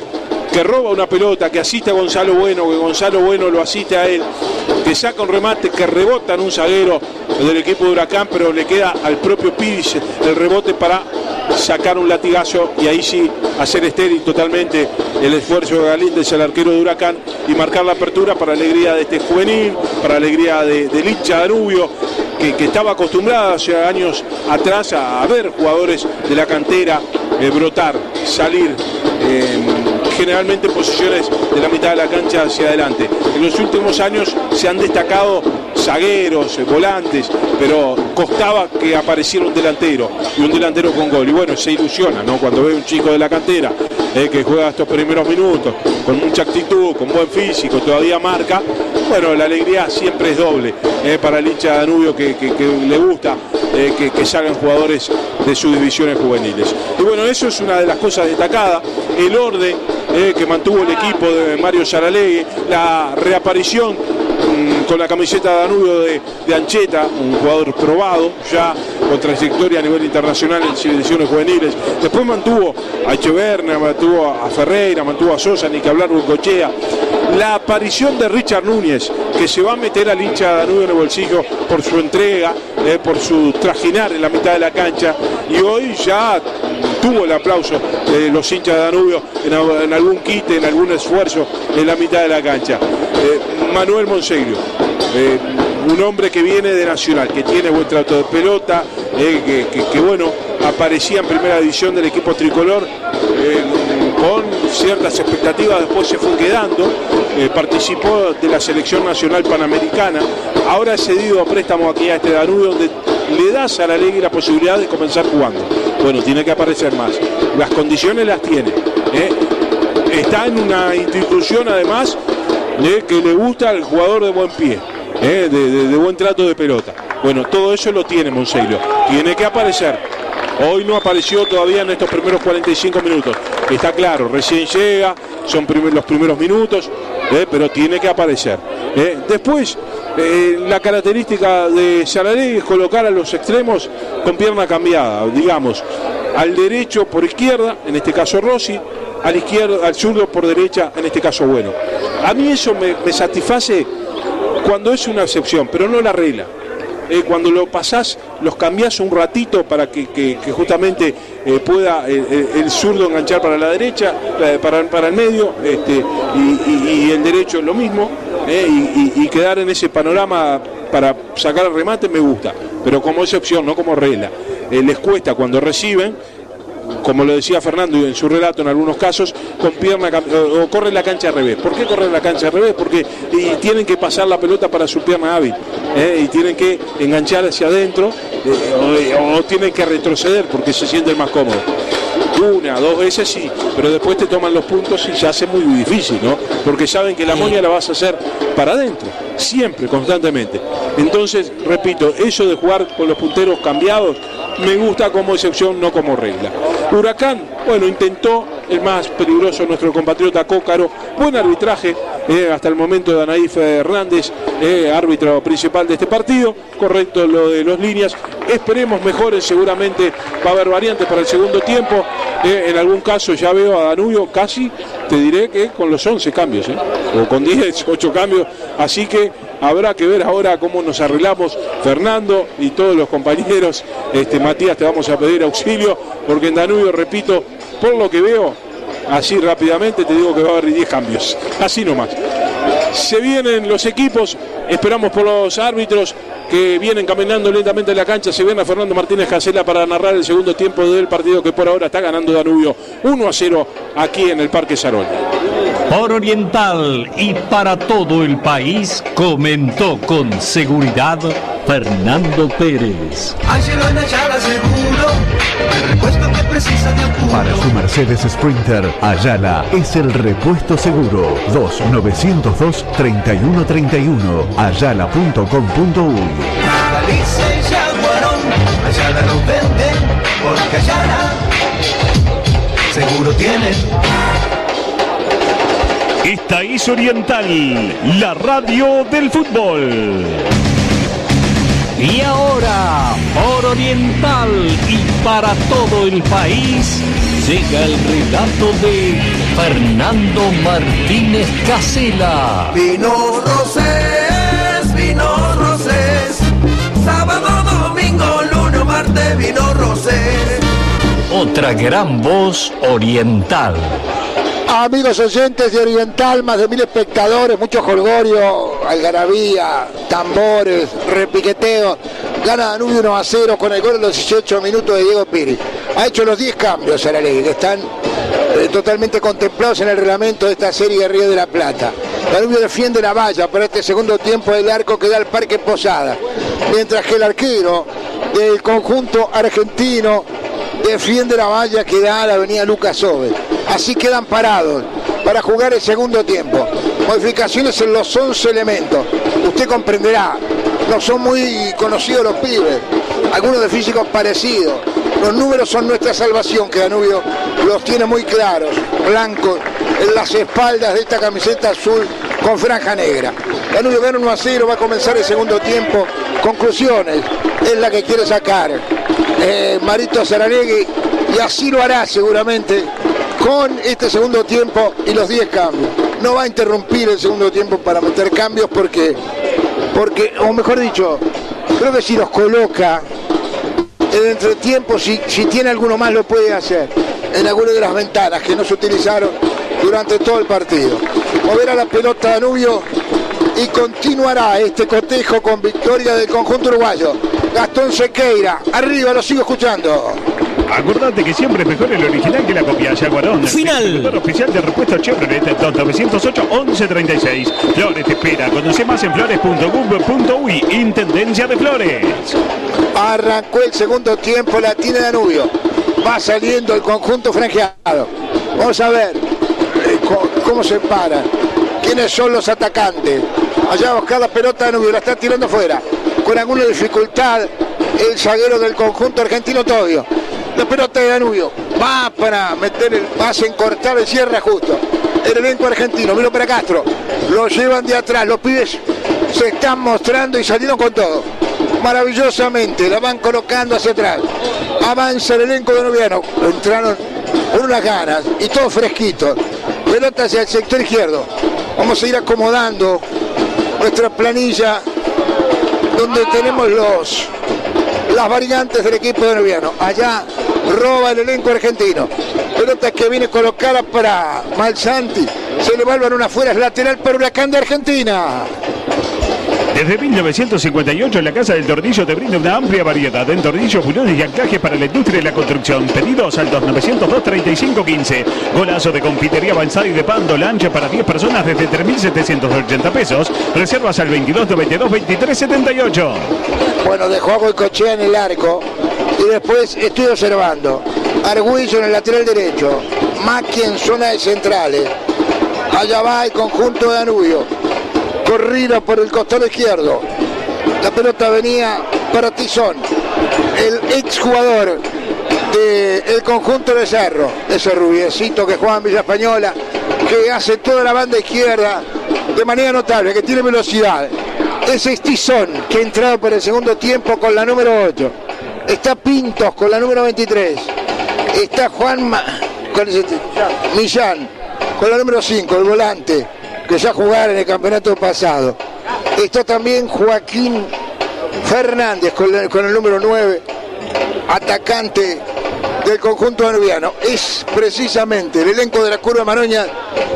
E: que roba una pelota, que asiste a Gonzalo Bueno, que Gonzalo Bueno lo asiste a él, que saca un remate, que rebota en un zaguero del equipo de Huracán, pero le queda al propio Pires el rebote para sacar un latigazo y ahí sí hacer estéril totalmente el esfuerzo de Galíndez, el arquero de Huracán, y marcar la apertura para alegría de este juvenil, para alegría del hincha Danubio, que estaba acostumbrado hace años atrás a ver jugadores de la cantera brotar, salir generalmente en posiciones de la mitad de la cancha hacia adelante. En los últimos años se han destacado zagueros, volantes, pero costaba que apareciera un delantero, y un delantero con gol. Y bueno, se ilusiona, ¿no? Cuando ve un chico de la cantera que juega estos primeros minutos, con mucha actitud, con buen físico, todavía marca, bueno, la alegría siempre es doble para el hincha de Danubio que le gusta que salgan jugadores de sus divisiones juveniles. Y bueno, eso es una de las cosas destacadas, el orden que mantuvo el equipo de Mario Saralegui, la reaparición con la camiseta de Danubio de Ancheta, un jugador probado ya con trayectoria a nivel internacional en divisiones juveniles. Después mantuvo a Echeverna, mantuvo a Ferreira, mantuvo a Sosa, ni que hablar de Cochea. La aparición de Richard Núñez, que se va a meter al hincha de Danubio en el bolsillo por su entrega, por su trajinar en la mitad de la cancha, y hoy ya tuvo el aplauso de los hinchas de Danubio en algún quite, en algún esfuerzo en la mitad de la cancha. Manuel Monseglio, un hombre que viene de Nacional, que tiene buen trato de pelota, que bueno, aparecía en primera división del equipo tricolor con ciertas expectativas, después se fue quedando, participó de la selección nacional panamericana, ahora ha cedido a préstamo aquí a este Danubio, donde le da a Saralegui la posibilidad de comenzar jugando. Bueno, tiene que aparecer más, las condiciones las tiene, está en una institución además que le gusta al jugador de buen pie, de buen trato de pelota. Bueno, todo eso lo tiene Monseglio, tiene que aparecer. Hoy no apareció todavía en estos primeros 45 minutos, está claro, recién llega, son los primeros minutos, pero tiene que aparecer. Después, la característica de Saralegui es colocar a los extremos con pierna cambiada, digamos, al derecho por izquierda, en este caso Rossi, a la izquierda, al zurdo por derecha, en este caso Bueno. A mí eso me satisface cuando es una excepción, pero no la regla. Cuando lo pasás, los cambiás un ratito para que justamente pueda el zurdo enganchar para la derecha, para el medio, y el derecho lo mismo, y quedar en ese panorama para sacar el remate me gusta, pero como excepción, no como regla. Les cuesta cuando reciben, como lo decía Fernando en su relato en algunos casos, con pierna o corre la cancha al revés. ¿Por qué correr la cancha al revés? Porque tienen que pasar la pelota para su pierna hábil, y tienen que enganchar hacia adentro, o tienen que retroceder porque se sienten más cómodos. Una, dos veces sí, pero después te toman los puntos y se hace muy difícil, ¿no? Porque saben que la moña la vas a hacer para adentro, siempre, constantemente. Entonces, repito, eso de jugar con los punteros cambiados me gusta como excepción, no como regla. Huracán, bueno, intentó, el más peligroso, nuestro compatriota Cócaro, buen arbitraje, hasta el momento de Anaí Fernández, árbitro principal de este partido, correcto lo de los líneas, esperemos mejores, seguramente va a haber variantes para el segundo tiempo, en algún caso ya veo a Danubio casi, te diré que con los 11 cambios, o con 10, 8 cambios, así que habrá que ver ahora cómo nos arreglamos Fernando y todos los compañeros. Matías, te vamos a pedir auxilio, porque en Danubio, repito, por lo que veo, así rápidamente te digo que va a haber 10 cambios, así nomás. Se vienen los equipos, esperamos por los árbitros que vienen caminando lentamente en la cancha. Se viene a Fernando Martínez Casela para narrar el segundo tiempo del partido que por ahora está ganando Danubio 1-0 aquí en el Parque Saroli.
P: Por Oriental y para todo el país, comentó con seguridad Fernando Pérez.
M: Ángelo en Ayala Seguro, el repuesto que precisa de apuro.
Q: Para su Mercedes Sprinter, Ayala es el repuesto seguro. 2-902-3131. Ayala.com.uy.
M: Galicia y Jaguarón, Ayala lo venden, porque Ayala seguro tiene.
D: Esta es Oriental, la radio del fútbol.
P: Y ahora, por Oriental y para todo el país, llega el relato de Fernando Martínez Casela.
M: Vinos Rosés, sábado, domingo, lunes, martes, vinos Rosés.
P: Otra gran voz oriental.
N: Amigos oyentes de Oriental, más de 1000 espectadores, mucho jolgorio, algarabía, tambores, repiqueteo. Gana Danubio 1-0 con el gol en los 18 minutos de Diego Piri. Ha hecho los 10 cambios Saralegui, que están totalmente contemplados en el reglamento de esta serie de Río de la Plata. Danubio defiende la valla para este segundo tiempo del arco que da al Parque Posada, mientras que el arquero del conjunto argentino defiende la valla que da a la avenida Lucas Oves. Así quedan parados para jugar el segundo tiempo. Modificaciones en los 11 elementos. Usted comprenderá, no son muy conocidos los pibes, algunos de físicos parecidos. Los números son nuestra salvación, que Danubio los tiene muy claros, blancos, en las espaldas de esta camiseta azul con franja negra. Danubio gana 1-0, va a comenzar el segundo tiempo. Conclusiones, es la que quiere sacar Marito Saralegui, y así lo hará seguramente con este segundo tiempo y los 10 cambios. No va a interrumpir el segundo tiempo para meter cambios porque, o mejor dicho, creo que si los coloca en entretiempo, si tiene alguno más lo puede hacer en alguna de las ventanas que no se utilizaron durante todo el partido. Moverá la pelota Danubio y continuará este cotejo con victoria del conjunto uruguayo. Gastón Sequeira, arriba, lo sigo escuchando.
D: Acordate que siempre es mejor el original que la copia. Jaguarón,
O: final.
D: El motor oficial de repuesto Chevrolet 908-1136. Flores te espera. Conoce más en flores.gov.uy. Intendencia de Flores.
N: Arrancó el segundo tiempo, la tiene Danubio. Va saliendo el conjunto franjeado. Vamos a ver cómo se paran. ¿Quiénes son los atacantes? Allá busca la pelota Danubio, la está tirando fuera. Con alguna dificultad el zaguero del conjunto argentino Todio. La pelota de Danubio va para meter el pase, en cortar el cierre justo. El elenco argentino, miro para Castro. Lo llevan de atrás, los pibes se están mostrando y salieron con todo. Maravillosamente, la van colocando hacia atrás. Avanza el elenco danubiano. Entraron con unas ganas y todos fresquitos. Pelota hacia el sector izquierdo. Vamos a ir acomodando nuestra planilla donde tenemos las variantes del equipo danubiano. Allá roba el elenco argentino. Pelota que viene colocada para Malsanti. Se le va el balón afuera, es lateral para Huracán de Argentina.
D: Desde 1958 la Casa del Tornillo te brinda una amplia variedad en tornillos, bulones y anclajes para la industria y la construcción. Pedidos al 2902-3515. Golazo de confitería avanzada y de pan lancha para 10 personas desde 3.780 pesos. Reservas al 2292-2378.
N: Bueno, dejó a Goicoechea en el arco y después estoy observando. Argüello en el lateral derecho. Macchi en zona de centrales. Allá va el conjunto de Danubio. Corrida por el costado izquierdo. La pelota venía para Tizón, el exjugador del conjunto de Cerro. Ese rubiecito que juega en Villa Española, que hace toda la banda izquierda de manera notable, que tiene velocidad. Ese es Tizón, que ha entrado para el segundo tiempo con la número 8. Está Pintos con la número 23. Está Millán con la número 5, el volante, que ya jugaron en el campeonato pasado. Está también Joaquín Fernández con el número 9, atacante del conjunto danubiano. Es precisamente el elenco de la Curva Maroña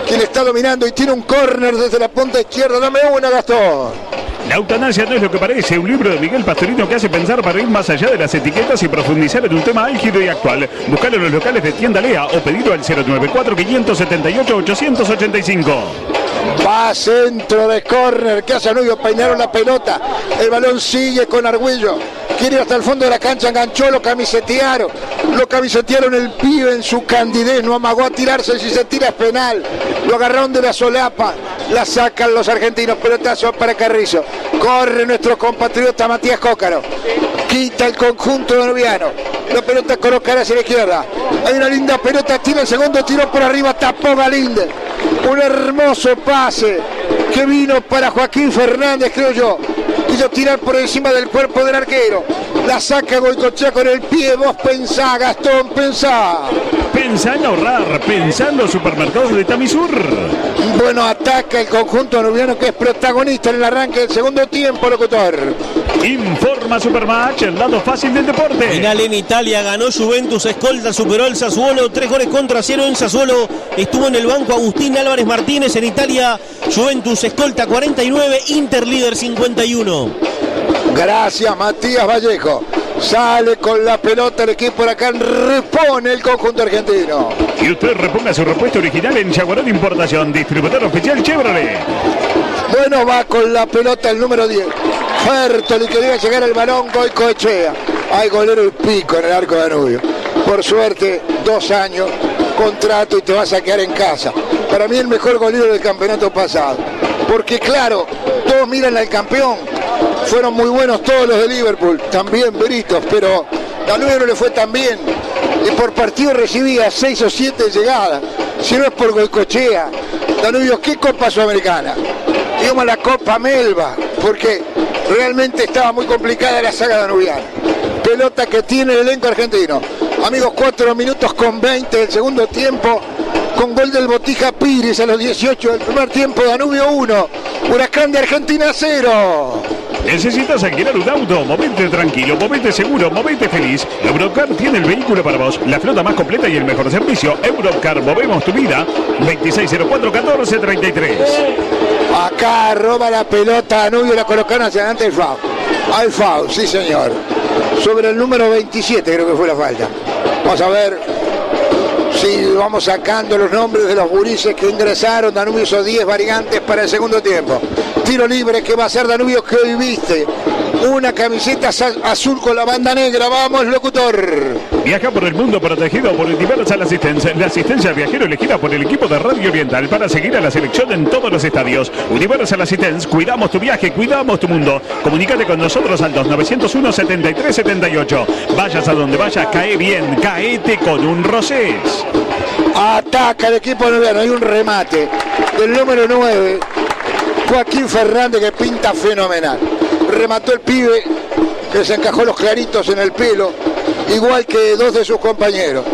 N: quien está dominando y tiene un córner desde la punta izquierda. Dame una, Gastón.
D: La eutanasia no es lo que parece, un libro de Miguel Pastorino que hace pensar para ir más allá de las etiquetas y profundizar en un tema álgido y actual. Buscalo en los locales de Tienda Lea o pedirlo al 094-578-885.
N: Va centro de córner, que hace Danubio, peinaron la pelota, el balón sigue con Argüello, quiere ir hasta el fondo de la cancha, enganchó, lo camisetearon el pibe en su candidez, no amagó a tirarse, si se tira es penal, lo agarraron de la solapa, la sacan los argentinos, pelotazo para Carrizo, corre nuestro compatriota Matías Cócaro, quita el conjunto danubiano, la pelota colocará hacia la izquierda, hay una linda pelota, tira el segundo, tiró por arriba, tapó Galíndez, un hermoso pase que vino para Joaquín Fernández, creo yo, quiso tirar por encima del cuerpo del arquero, la saca Goicoechea con el pie, vos pensá, Gastón, pensá.
D: Pensá en ahorrar, pensá en los supermercados de Tamisur.
N: Bueno, ataca el conjunto danubiano que es protagonista en el arranque del segundo tiempo, locutor.
D: Informa Supermatch, el lado fácil del deporte.
O: Final en Italia, ganó Juventus, escolta, superó el Sassuolo, 3-0 en Sassuolo. Estuvo en el banco Agustín Álvarez Martínez. En Italia, Juventus escolta 49, Inter líder 51.
N: Gracias, Matías Vallejo. Sale con la pelota el equipo de acá, repone el conjunto argentino.
D: Y usted reponga su repuesto original en Jaguaró de Importación, distribuidor oficial Chevrolet.
N: Bueno, va con la pelota el número 10. Fertoli, que debe llegar el balón, Goicoechea. Hay golero y pico en el arco de Danubio. Por suerte, 2 años, contrato y te vas a quedar en casa. Para mí el mejor golero del campeonato pasado. Porque claro, todos miran al campeón. Fueron muy buenos todos los de Liverpool, también Britos, pero Danubio no le fue tan bien. Y por partido recibía 6 o 7 llegadas. Si no es por Goicoechea, Danubio, ¿qué Copa Sudamericana? Digamos la Copa Melba, porque realmente estaba muy complicada la saga danubiana. Pelota que tiene el elenco argentino. Amigos, 4 minutos con 20 del segundo tiempo, con gol del Botija Pires a los 18 del primer tiempo. Danubio 1, Huracán de Argentina 0.
D: ¿Necesitas alquilar un auto? Movete tranquilo, movete seguro, movete feliz. Eurocar tiene el vehículo para vos, la flota más completa y el mejor servicio. Eurocar, movemos tu vida. 2604-1433.
N: Acá roba la pelota Danubio, la colocaron hacia adelante el foul. Al foul, sí señor. Sobre el número 27 creo que fue la falta. Vamos a ver si vamos sacando los nombres de los gurises que ingresaron. Danubio hizo 10 variantes para el segundo tiempo. Tiro libre que va a ser Danubio, que hoy viste una camiseta azul con la banda negra. Vamos, locutor.
D: Viaja por el mundo protegido por Universal Assistance, la asistencia al viajero elegida por el equipo de Radio Oriental para seguir a la selección en todos los estadios. Universal Assistance, cuidamos tu viaje, cuidamos tu mundo. Comunícate con nosotros al 2901-7378. Vayas a donde vayas, cae bien, caete con un Rosés.
N: Ataca el equipo danubiano, hay un remate del número 9, Joaquín Fernández, que pinta fenomenal. Remató el pibe que se encajó los claritos en el pelo, igual que 2 de sus compañeros.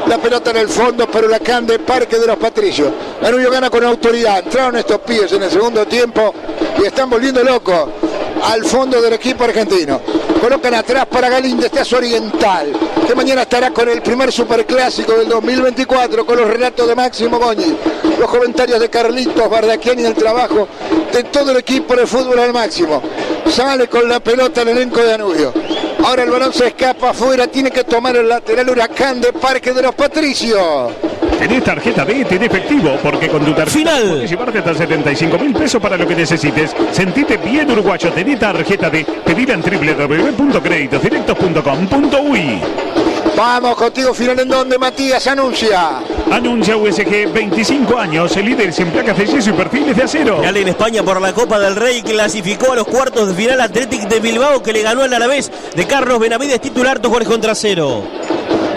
N: La pelota en el fondo para Huracán de Parque de los Patricios. Danubio gana con autoridad. Entraron estos pibes en el segundo tiempo y están volviendo locos al fondo del equipo argentino. Colocan atrás para Galíndez, este es Oriental, que mañana estará con el primer superclásico del 2024, con los relatos de Máximo Goñi, los comentarios de Carlitos Bardaquiani y el trabajo de todo el equipo de fútbol al máximo. Sale con la pelota el elenco de Danubio. Ahora el balón se escapa afuera, tiene que tomar el lateral Huracán de Parque de los Patricios.
D: Tenés tarjeta B, tenés efectivo, porque con tu tarjeta podés llevarte hasta 75.000 pesos para lo que necesites. Sentite bien uruguayo, tenés tarjeta D. Pedila en www.creditosdirectos.com.uy.
N: Vamos contigo, final en donde, Matías, anuncia.
D: Anuncia USG, 25 años, líderes en placas de yeso y perfiles de acero.
O: Final en España por la Copa del Rey, clasificó a los cuartos de final Athletic de Bilbao, que le ganó al Alavés de Carlos Benavides, titular, 2 goles contra 0.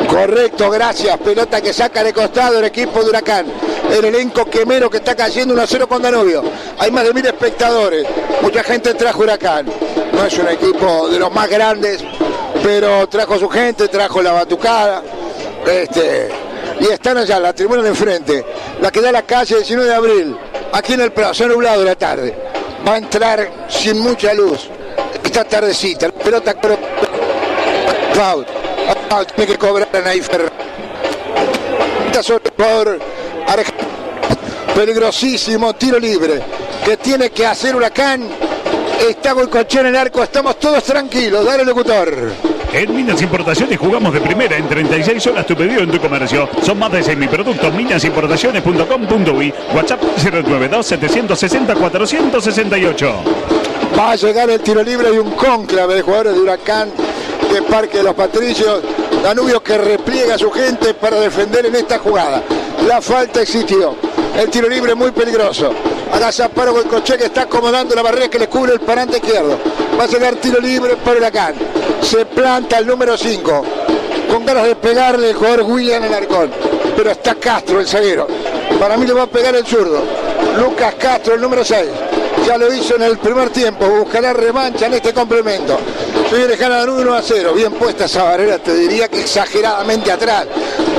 N: Correcto, gracias. Pelota que saca de costado el equipo de Huracán. El elenco quemero que está cayendo 1-0 con Danubio. Hay más de 1000 espectadores. Mucha gente trajo Huracán. No es un equipo de los más grandes, pero trajo su gente, trajo la batucada. Y están allá, la tribuna de enfrente, la que da a la calle 19 de abril, aquí en el Prado, se ha nublado la tarde. Va a entrar sin mucha luz. Esta tardecita, la pelota, foul. Tiene que cobrar a Naif Fernández. pelota sobre por Argentina. Peligrosísimo tiro libre que tiene que hacer Huracán. Está Goicoechea en el arco, estamos todos tranquilos. Dale, locutor.
D: En Minas Importaciones jugamos de primera. En 36 horas tu pedido en tu comercio. Son más de 6.000 productos. Minasimportaciones.com.uy. WhatsApp 092-760-468.
N: Va a llegar el tiro libre y un cónclave de jugadores de Huracán de Parque de los Patricios. Danubio que repliega a su gente para defender en esta jugada. La falta existió. El tiro libre muy peligroso. Agazaparo Goicoechea que está acomodando la barrera que le cubre el parante izquierdo. Va a llegar tiro libre para Huracán. Se planta el número 5. Con ganas de pegarle el jugador William Alarcón. Pero está Castro, el zaguero. Para mí le va a pegar el zurdo. Lucas Castro, el número 6. Ya lo hizo en el primer tiempo. Buscará revancha en este complemento. Señores, gana Danubio 1-0. Bien puesta esa barrera, te diría que exageradamente atrás.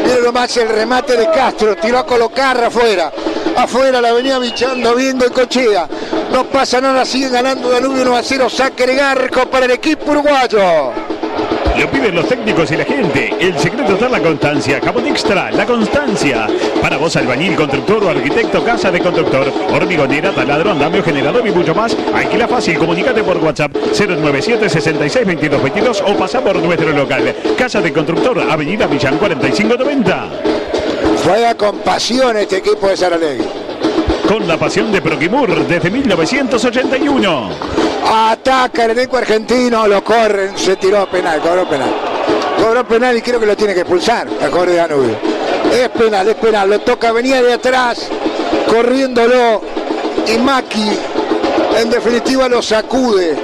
N: Miren nomás el remate de Castro. Tiró a colocar afuera. Afuera la venía bichando bien Goicoechea. No pasa nada, sigue ganando Danubio 1-0. Saque de Garco para el equipo uruguayo.
D: Lo piden los técnicos y la gente. El secreto está en la constancia. Jabón Extra, la constancia. Para vos, albañil, constructor o arquitecto, casa de constructor, hormigonera, taladro, andamio, generador y mucho más. Alquila fácil, comunícate por WhatsApp 097-66-2222 o pasa por nuestro local. Casa de Constructor, Avenida Millán 4590.
N: Juega con pasión este equipo de Saralegui.
D: Con la pasión de Proquimur desde 1981.
N: Ataca el elenco argentino, lo corren, se tiró penal, cobró penal. Cobró penal y creo que lo tiene que expulsar a jugador de Danubio. Es penal, lo toca, venía de atrás, corriéndolo, y Maki en definitiva lo sacude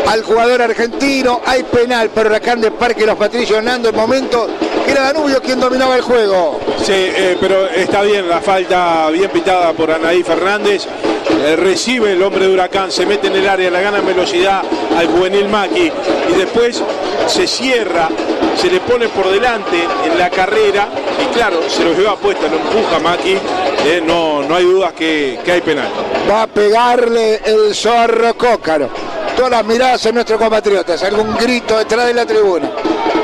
N: al jugador argentino. Hay penal para Huracán de Parque Los Patricios, Nando, en momento que era Danubio quien dominaba el juego.
E: Sí, pero está bien la falta, bien pitada por Anaí Fernández. Recibe el hombre de Huracán, se mete en el área, la gana en velocidad al juvenil Maki y después se cierra, se le pone por delante en la carrera y claro, se lo lleva puesta, lo empuja Maki. No hay dudas que hay penal.
N: Va a pegarle el zorro Cócaro. Todas las miradas en nuestros compatriotas, algún grito detrás de la tribuna.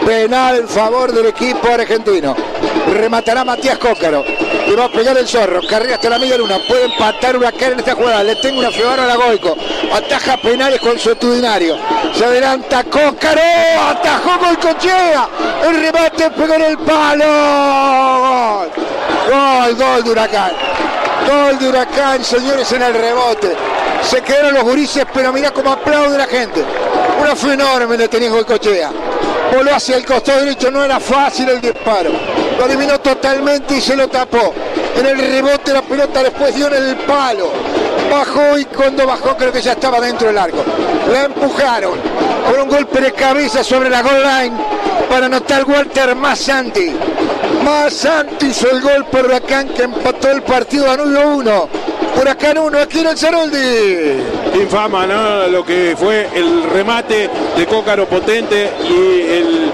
N: Penal en favor del equipo argentino. Rematará Matías Cócaro. Le va a pegar el zorro. Carrera hasta la media luna. Puede empatar Huracán en esta jugada. Le tengo una febara a la Goico. Ataja penales consuetudinario. Se adelanta Cócaro. Atajó Goicoechea. El remate pegó en el palo. Gol de Huracán. Gol de Huracán, señores, en el rebote. Se quedaron los gurises, pero mirá cómo aplaude la gente. Una fe enorme le tenía Goicoechea. Voló hacia el costado derecho, no era fácil el disparo. Lo eliminó totalmente y se lo tapó. En el rebote la pelota después dio en el palo. Bajó y cuando bajó creo que ya estaba dentro del arco. La empujaron con un golpe de cabeza sobre la goal line para anotar Walter Massanti. Massanti hizo el gol por Huracán que empató el partido. Danubio 1. Huracán 1, aquí en el Zaroldi.
E: Infama, ¿no? Lo que fue el remate de Cócaro potente y el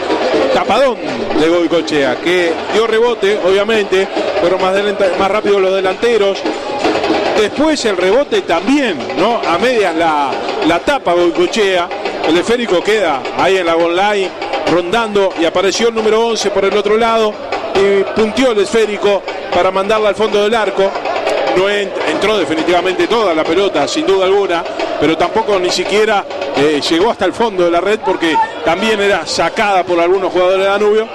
E: tapadón de Goicoechea, que dio rebote, obviamente, pero más rápido los delanteros. Después el rebote también, ¿no? A medias la tapa Goicoechea. El esférico queda ahí en la goal line, rondando, y apareció el número 11 por el otro lado y punteó el esférico para mandarla al fondo del arco. No entró definitivamente toda la pelota, sin duda alguna, pero tampoco ni siquiera llegó hasta el fondo de la red porque también era sacada por algunos jugadores de Danubio.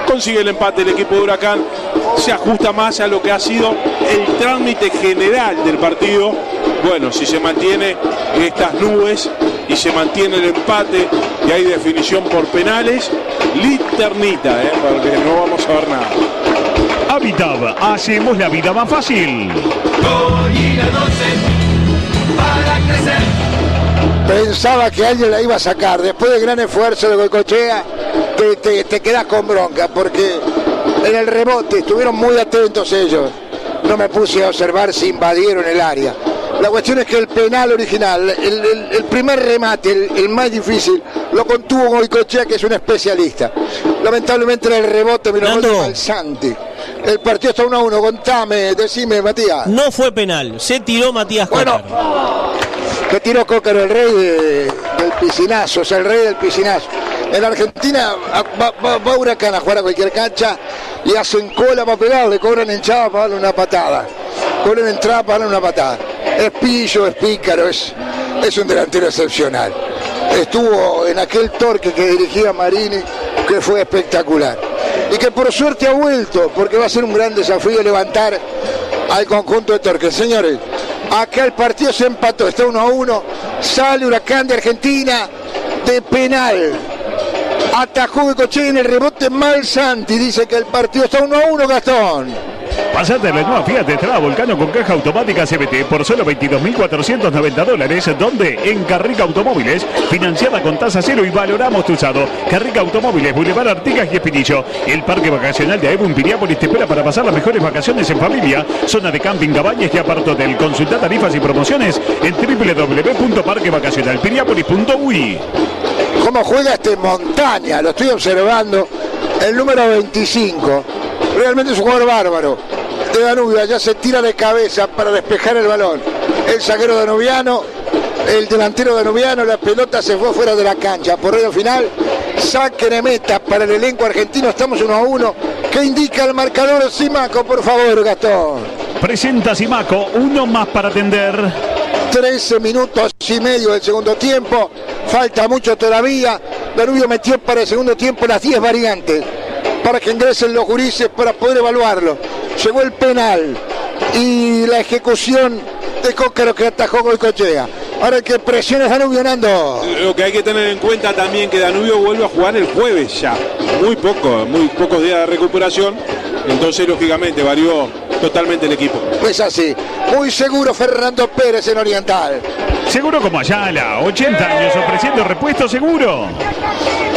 E: Consigue el empate el equipo de Huracán, se ajusta más a lo que ha sido el trámite general del partido. Bueno, si se mantiene estas nubes y se mantiene el empate y hay definición por penales, linternita, porque no vamos a ver nada.
D: Habitab, hacemos la vida más fácil.
M: Para crecer.
N: Pensaba que alguien la iba a sacar. Después del gran esfuerzo de Goicoechea, te quedas con bronca, porque en el rebote estuvieron muy atentos ellos. No me puse a observar si invadieron el área. La cuestión es que el penal original, el primer remate, el más difícil, lo contuvo Goicoechea, que es un especialista. Lamentablemente en el rebote vino el gol de Balsanti. El partido está 1-1. Contame, decime, Matías.
O: No fue penal, se tiró Matías Cócaro.
N: Bueno, que tiró Cócaro, el rey del piscinazo, o sea, el rey del piscinazo. En Argentina va Huracán a jugar a cualquier cancha y hacen cola para pegarle, cobran hinchada para darle una patada. Cobran entrada para darle una patada. Es pillo, es pícaro, es un delantero excepcional. Estuvo en aquel Torque que dirigía Marini, que fue espectacular. Y que por suerte ha vuelto, porque va a ser un gran desafío levantar al conjunto de Torque. Señores, acá el partido se empató, está 1-1, sale Huracán de Argentina de penal. Atajó Goicoechea en el rebote Malsanti, dice que el partido está 1-1, Gastón.
D: Pasate la nueva Fiat Strada Volcano con caja automática CVT por solo $22.490, donde en Carrica Automóviles, financiada con tasa cero y valoramos tu usado. Carrica Automóviles, Boulevard Artigas y Espinillo. El parque vacacional de Aebu en Piriápolis te espera para pasar las mejores vacaciones en familia. Zona de camping, cabañas y apartotel. Consulta tarifas y promociones en www.parquevacacionalpiriápolis.uy.
N: ¿Cómo juega este Montaña? Lo estoy observando. El número 25. Realmente es un jugador bárbaro. De Danubio, allá se tira de cabeza para despejar el balón. El zaguero danubiano, el delantero danubiano, la pelota se fue fuera de la cancha. Por ello final, saque de meta para el elenco argentino. Estamos 1-1. ¿Qué indica el marcador? Simaco, por favor, Gastón.
D: Presenta Simaco, uno más para atender.
N: 13 minutos y medio del segundo tiempo. Falta mucho todavía. Danubio metió para el segundo tiempo las 10 variantes para que ingresen los gurises para poder evaluarlo. Llegó el penal y la ejecución de Cócaro que atajó Goicoechea. Ahora el que presiona es Danubio, Nando.
E: Lo que hay que tener en cuenta también que Danubio vuelve a jugar el jueves ya. Muy pocos días de recuperación. Entonces, lógicamente, varió totalmente el equipo.
N: Pues así, muy seguro Fernando Pérez en Oriental.
D: Seguro como Ayala, 80 años ofreciendo repuesto seguro.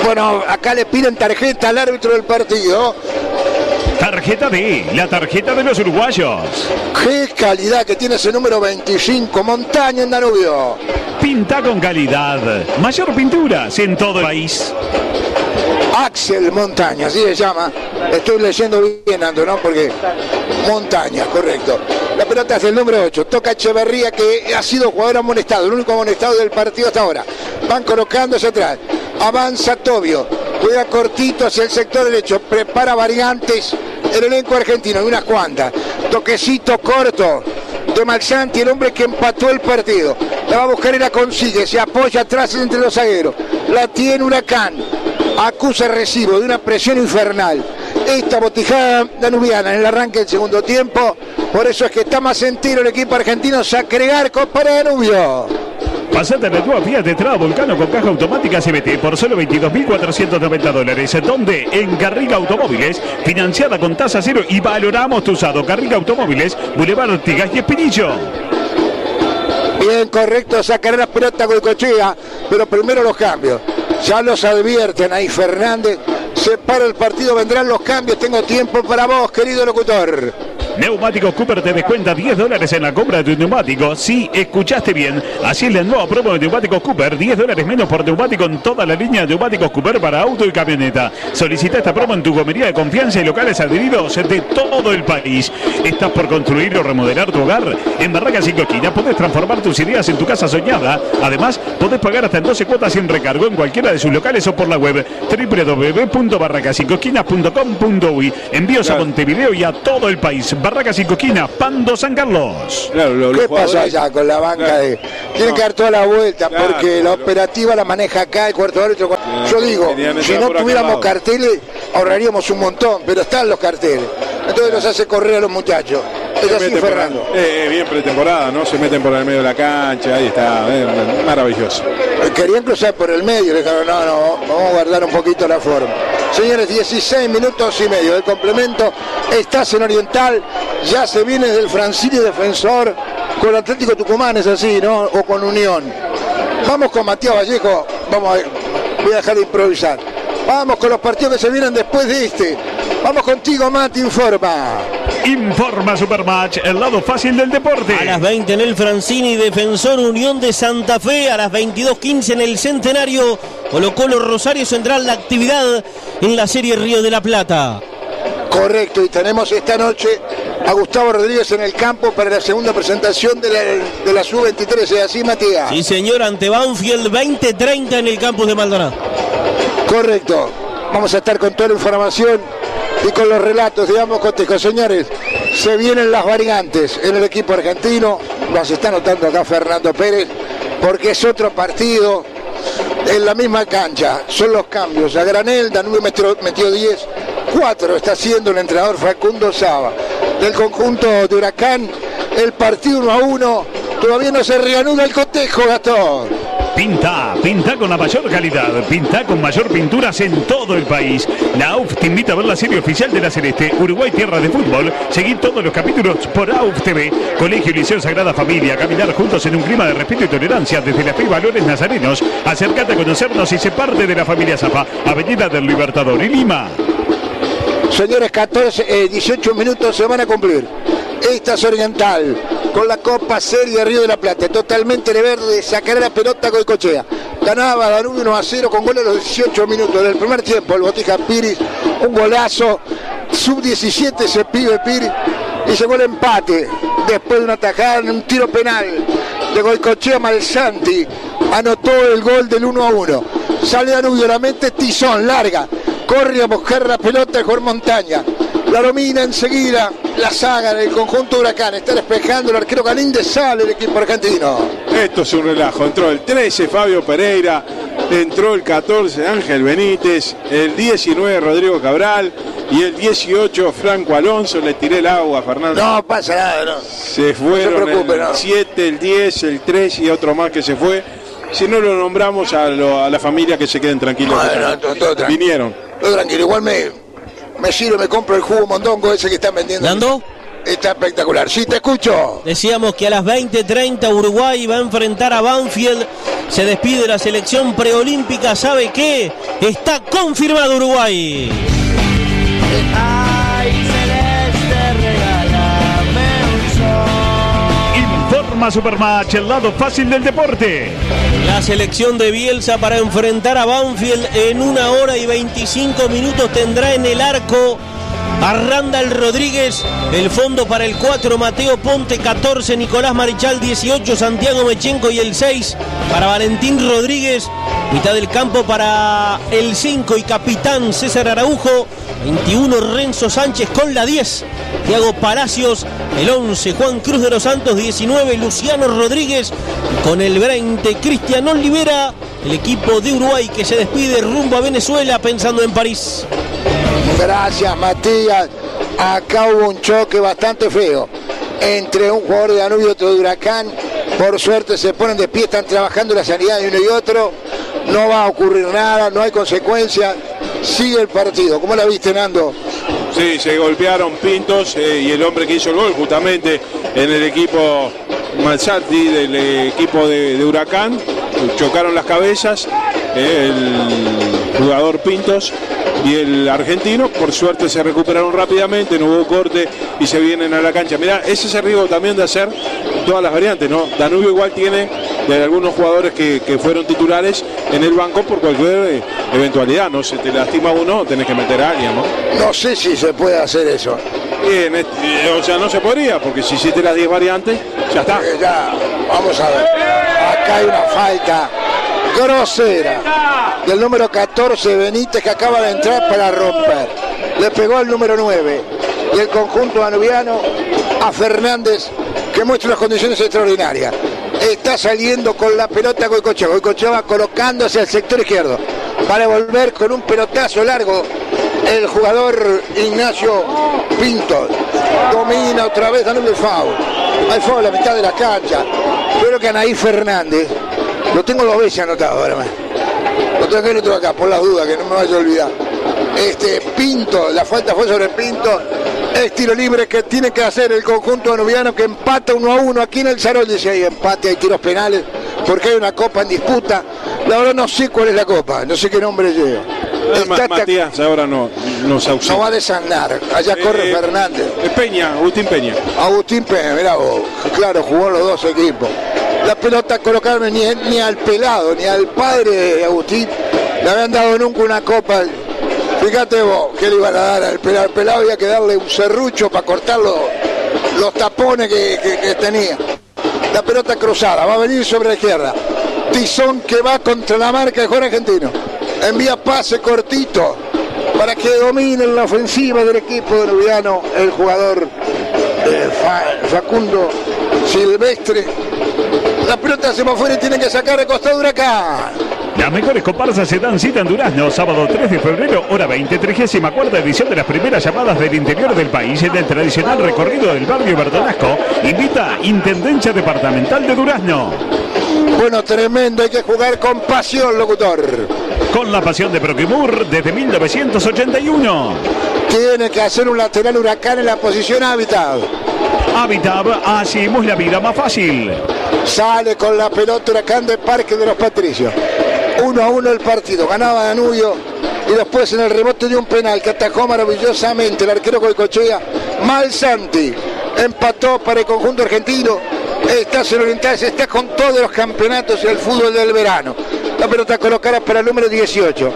N: Bueno, acá le piden tarjeta al árbitro del partido.
D: Tarjeta D, la tarjeta de los uruguayos.
N: Qué calidad que tiene ese número 25, Montaña en Danubio.
D: Pinta con calidad, mayor pinturas en todo el país.
N: Axel Montaña, así se llama. Estoy leyendo bien, Ando, ¿no? Porque Montaña, correcto. La pelota es del número 8. Toca Echeverría, que ha sido jugador amonestado, el único amonestado del partido hasta ahora. Van colocándose atrás. Avanza Tobio. Juega cortito hacia el sector derecho. Prepara variantes el elenco argentino, de unas cuantas. Toquecito corto de Malsanti, el hombre que empató el partido. La va a buscar y la consigue. Se apoya atrás entre los zagueros. La tiene Huracán. Acusa el recibo de una presión infernal. Esta botijada danubiana en el arranque del segundo tiempo. Por eso es que está más entero el equipo argentino. Sacregar para Danubio.
D: Pasate a la nueva Fiat Strada Volcano con caja automática CVT por solo $22.490, donde en Carrica Automóviles, financiada con tasa cero y valoramos tu usado. Carrica Automóviles, Boulevard Artigas y Espinillo.
N: Bien, correcto, sacará la pelota Goicoechea, pero primero los cambios. Ya los advierten ahí Fernández. Se para el partido, vendrán los cambios. Tengo tiempo para vos, querido locutor.
D: Neumáticos Cooper te descuenta $10 en la compra de tu neumático. Sí, escuchaste bien. Así es la nueva promo de Neumáticos Cooper. $10 menos por neumático en toda la línea de Neumáticos Cooper para auto y camioneta. Solicita esta promo en tu gomería de confianza y locales adheridos de todo el país. ¿Estás por construir o remodelar tu hogar? En Barracas 5 Esquinas podés transformar tus ideas en tu casa soñada. Además, podés pagar hasta en 12 cuotas sin recargo en cualquiera de sus locales o por la web www.barracas5esquinas.com.uy. Envíos a Montevideo y a todo el país. Barracas 5 Esquinas, Pando, San Carlos.
E: Claro,
N: ¿qué pasa allá con la banca? Tienen que dar toda la vuelta porque la operativa la maneja acá el cuarto árbitro. Yo digo, si no tuviéramos carteles ahorraríamos un montón, pero están los carteles. Entonces los hace correr a los muchachos. Es así, Fernando.
E: Bien pretemporada, ¿no? Se meten por el medio de la cancha, ahí está, maravilloso.
N: Querían cruzar por el medio, le dijeron, no, vamos a guardar un poquito la forma. Señores, 16 minutos y medio del complemento. Estás en Oriental, ya se viene del Francini Defensor con Atlético Tucumán, es así, ¿no? O con Unión. Vamos con Matías Vallejo, vamos a ver, voy a dejar de improvisar. Vamos con los partidos que se vienen después de este. Vamos contigo, Mati, informa.
D: Informa Supermatch, el lado fácil del deporte.
O: A las 20 en el Francini Defensor, Unión de Santa Fe. A las 22:15 en el Centenario, Colo-Colo Rosario Central, la actividad en la Serie Río de la Plata.
N: Correcto, y tenemos esta noche a Gustavo Rodríguez en el campo para la segunda presentación de la Sub-23, ¿es así, Matías?
O: Sí, señor, ante Banfield, 20:30 en el campus de Maldonado.
N: Correcto. Vamos a estar con toda la información y con los relatos, digamos, contejos. Señores, se vienen las variantes en el equipo argentino. Las está notando acá Fernando Pérez, porque es otro partido en la misma cancha. Son los cambios. A granel, Danubio metió 10. 4 está haciendo el entrenador Facundo Saba. Del conjunto de Huracán, el partido 1-1. Todavía no se reanuda el cotejo, Gastón.
D: Pinta con la mayor calidad, pinta con mayor pinturas en todo el país. La AUF te invita a ver la serie oficial de la Celeste, Uruguay Tierra de Fútbol. Seguir todos los capítulos por AUF TV. Colegio Liceo Sagrada Familia, caminar juntos en un clima de respeto y tolerancia desde la fe y valores nazarenos. Acércate a conocernos y sé parte de la familia Zapa, Avenida del Libertador y Lima.
N: Señores, 18 minutos se van a cumplir. Esta es Oriental, con la Copa Serie Río de la Plata, totalmente de verde, sacará la pelota Goicoechea. Ganaba Danubio 1-0 con gol a los 18 minutos del primer tiempo. El Botija Piris, un golazo, sub-17 ese pibe Piris, y llegó el empate después de una tajada en un tiro penal de Goicoechea. Malsanti anotó el gol del 1-1. Sale Danubio, la mente Tizón, larga, corre a buscar la pelota el jugador Montaña. La domina enseguida la saga del conjunto Huracán. Está despejando el arquero Galíndez, sale el equipo argentino.
E: Esto es un relajo. Entró el 13 Fabio Pereira, entró el 14 Ángel Benítez, el 19 Rodrigo Cabral y el 18 Franco Alonso. Le tiré el agua a Fernando.
N: No pasa nada, no.
E: Se fueron, no se preocupe, el 7, el 10, el 3 y otro más que se fue. Si no lo nombramos a la familia, que se queden tranquilos.
N: Todo
E: vinieron.
N: Todo tranquilo, igual me sirve, me compro el jugo mondongo ese que están vendiendo.
O: ¿Dando?
N: Está espectacular. Sí, te escucho.
O: Decíamos que a las 20:30 Uruguay va a enfrentar a Banfield. Se despide la selección preolímpica. ¿Sabe qué? Está confirmado Uruguay.
C: Ay, celeste, regálame un sol.
D: Informa Supermatch, el lado fácil del deporte.
O: La selección de Bielsa para enfrentar a Banfield en 1 hora y 25 minutos tendrá en el arco a Randall Rodríguez, el fondo para el 4 Mateo Ponte, 14 Nicolás Marichal, 18 Santiago Mechenco y el 6 para Valentín Rodríguez, mitad del campo para el 5 y capitán César Araujo, 21 Renzo Sánchez con la 10, Thiago Palacios, el 11 Juan Cruz de los Santos, 19 Luciano Rodríguez, con el 20 Cristian Olivera, el equipo de Uruguay que se despide rumbo a Venezuela pensando en París.
N: Gracias, Matías. Acá hubo un choque bastante feo entre un jugador de Danubio y otro de Huracán. Por suerte se ponen de pie, están trabajando la sanidad de uno y otro. No va a ocurrir nada, no hay consecuencias. Sigue el partido. ¿Cómo la viste, Nando?
E: Sí, se golpearon Pintos y el hombre que hizo el gol justamente en el equipo Malsati del equipo de Huracán. Chocaron las cabezas el jugador Pintos y el argentino. Por suerte se recuperaron rápidamente, no hubo corte y se vienen a la cancha. Mirá, ese es el riesgo también de hacer todas las variantes, ¿no? Danubio igual tiene de algunos jugadores que fueron titulares en el banco por cualquier eventualidad, ¿no? Si te lastima uno, tenés que meter a alguien, ¿no?
N: No sé si se puede hacer eso.
E: Bien, o sea, no se podría, porque si hiciste las 10 variantes, ya está.
N: Ya, vamos a ver. Acá hay una falta grosera del número 14 Benítez, que acaba de entrar para romper. Le pegó al número 9 y el conjunto danubiano a Fernández, que muestra unas condiciones extraordinarias. Está saliendo con la pelota Goicoechea. Goicoechea va colocando hacia el sector izquierdo para volver con un pelotazo largo. El jugador Ignacio Pinto domina otra vez, dándole el foul. Hay foul a la mitad de la cancha. Creo que Anaí Fernández, lo tengo 2 veces anotado, ahora más. Lo tengo que otro acá, por las dudas, que no me vaya a olvidar. Pinto, la falta fue sobre Pinto. Es tiro libre que tiene que hacer el conjunto danubiano, que empata 1-1 aquí en el Sarol. Dice hay empate, hay tiros penales, porque hay una copa en disputa. La verdad no sé cuál es la copa, no sé qué nombre lleva.
E: Matías ahora no
N: va a desandar. Allá corre Fernández.
E: Peña, Agustín Peña.
N: Agustín Peña, mirá vos. Claro, jugó en los dos equipos. La pelota colocaron ni al pelado, ni al padre de Agustín le habían dado nunca una copa. Fíjate vos, ¿qué le iban a dar al pelado? Al pelado había que darle un serrucho para cortar los tapones que tenía. La pelota cruzada, va a venir sobre la izquierda. Tizón que va contra la marca de jugador argentino. Envía pase cortito para que domine la ofensiva del equipo danubiano el jugador Facundo Silvestre. La pelota se va afuera y tiene que sacar de costado Huracán.
D: Las mejores comparsas se dan cita en Durazno, sábado 3 de febrero, hora 20, 34ª edición de las primeras llamadas del interior del país en el tradicional recorrido del barrio Bertonasco. Invita Intendencia Departamental de Durazno.
N: Bueno, tremendo, hay que jugar con pasión, locutor.
D: Con la pasión de Proquimur desde 1981.
N: Tiene que hacer un lateral Huracán en la posición Habitat.
D: Habitat, hacemos la vida más fácil.
N: Sale con la pelota Huracán de Parque de los Patricios. 1-1 el partido, ganaba Danubio y después en el rebote de un penal que atajó maravillosamente el arquero Goicoechea, Malsanti empató para el conjunto argentino. Estación Oriental se está con todos los campeonatos y el fútbol del verano. La pelota colocada para el número 18.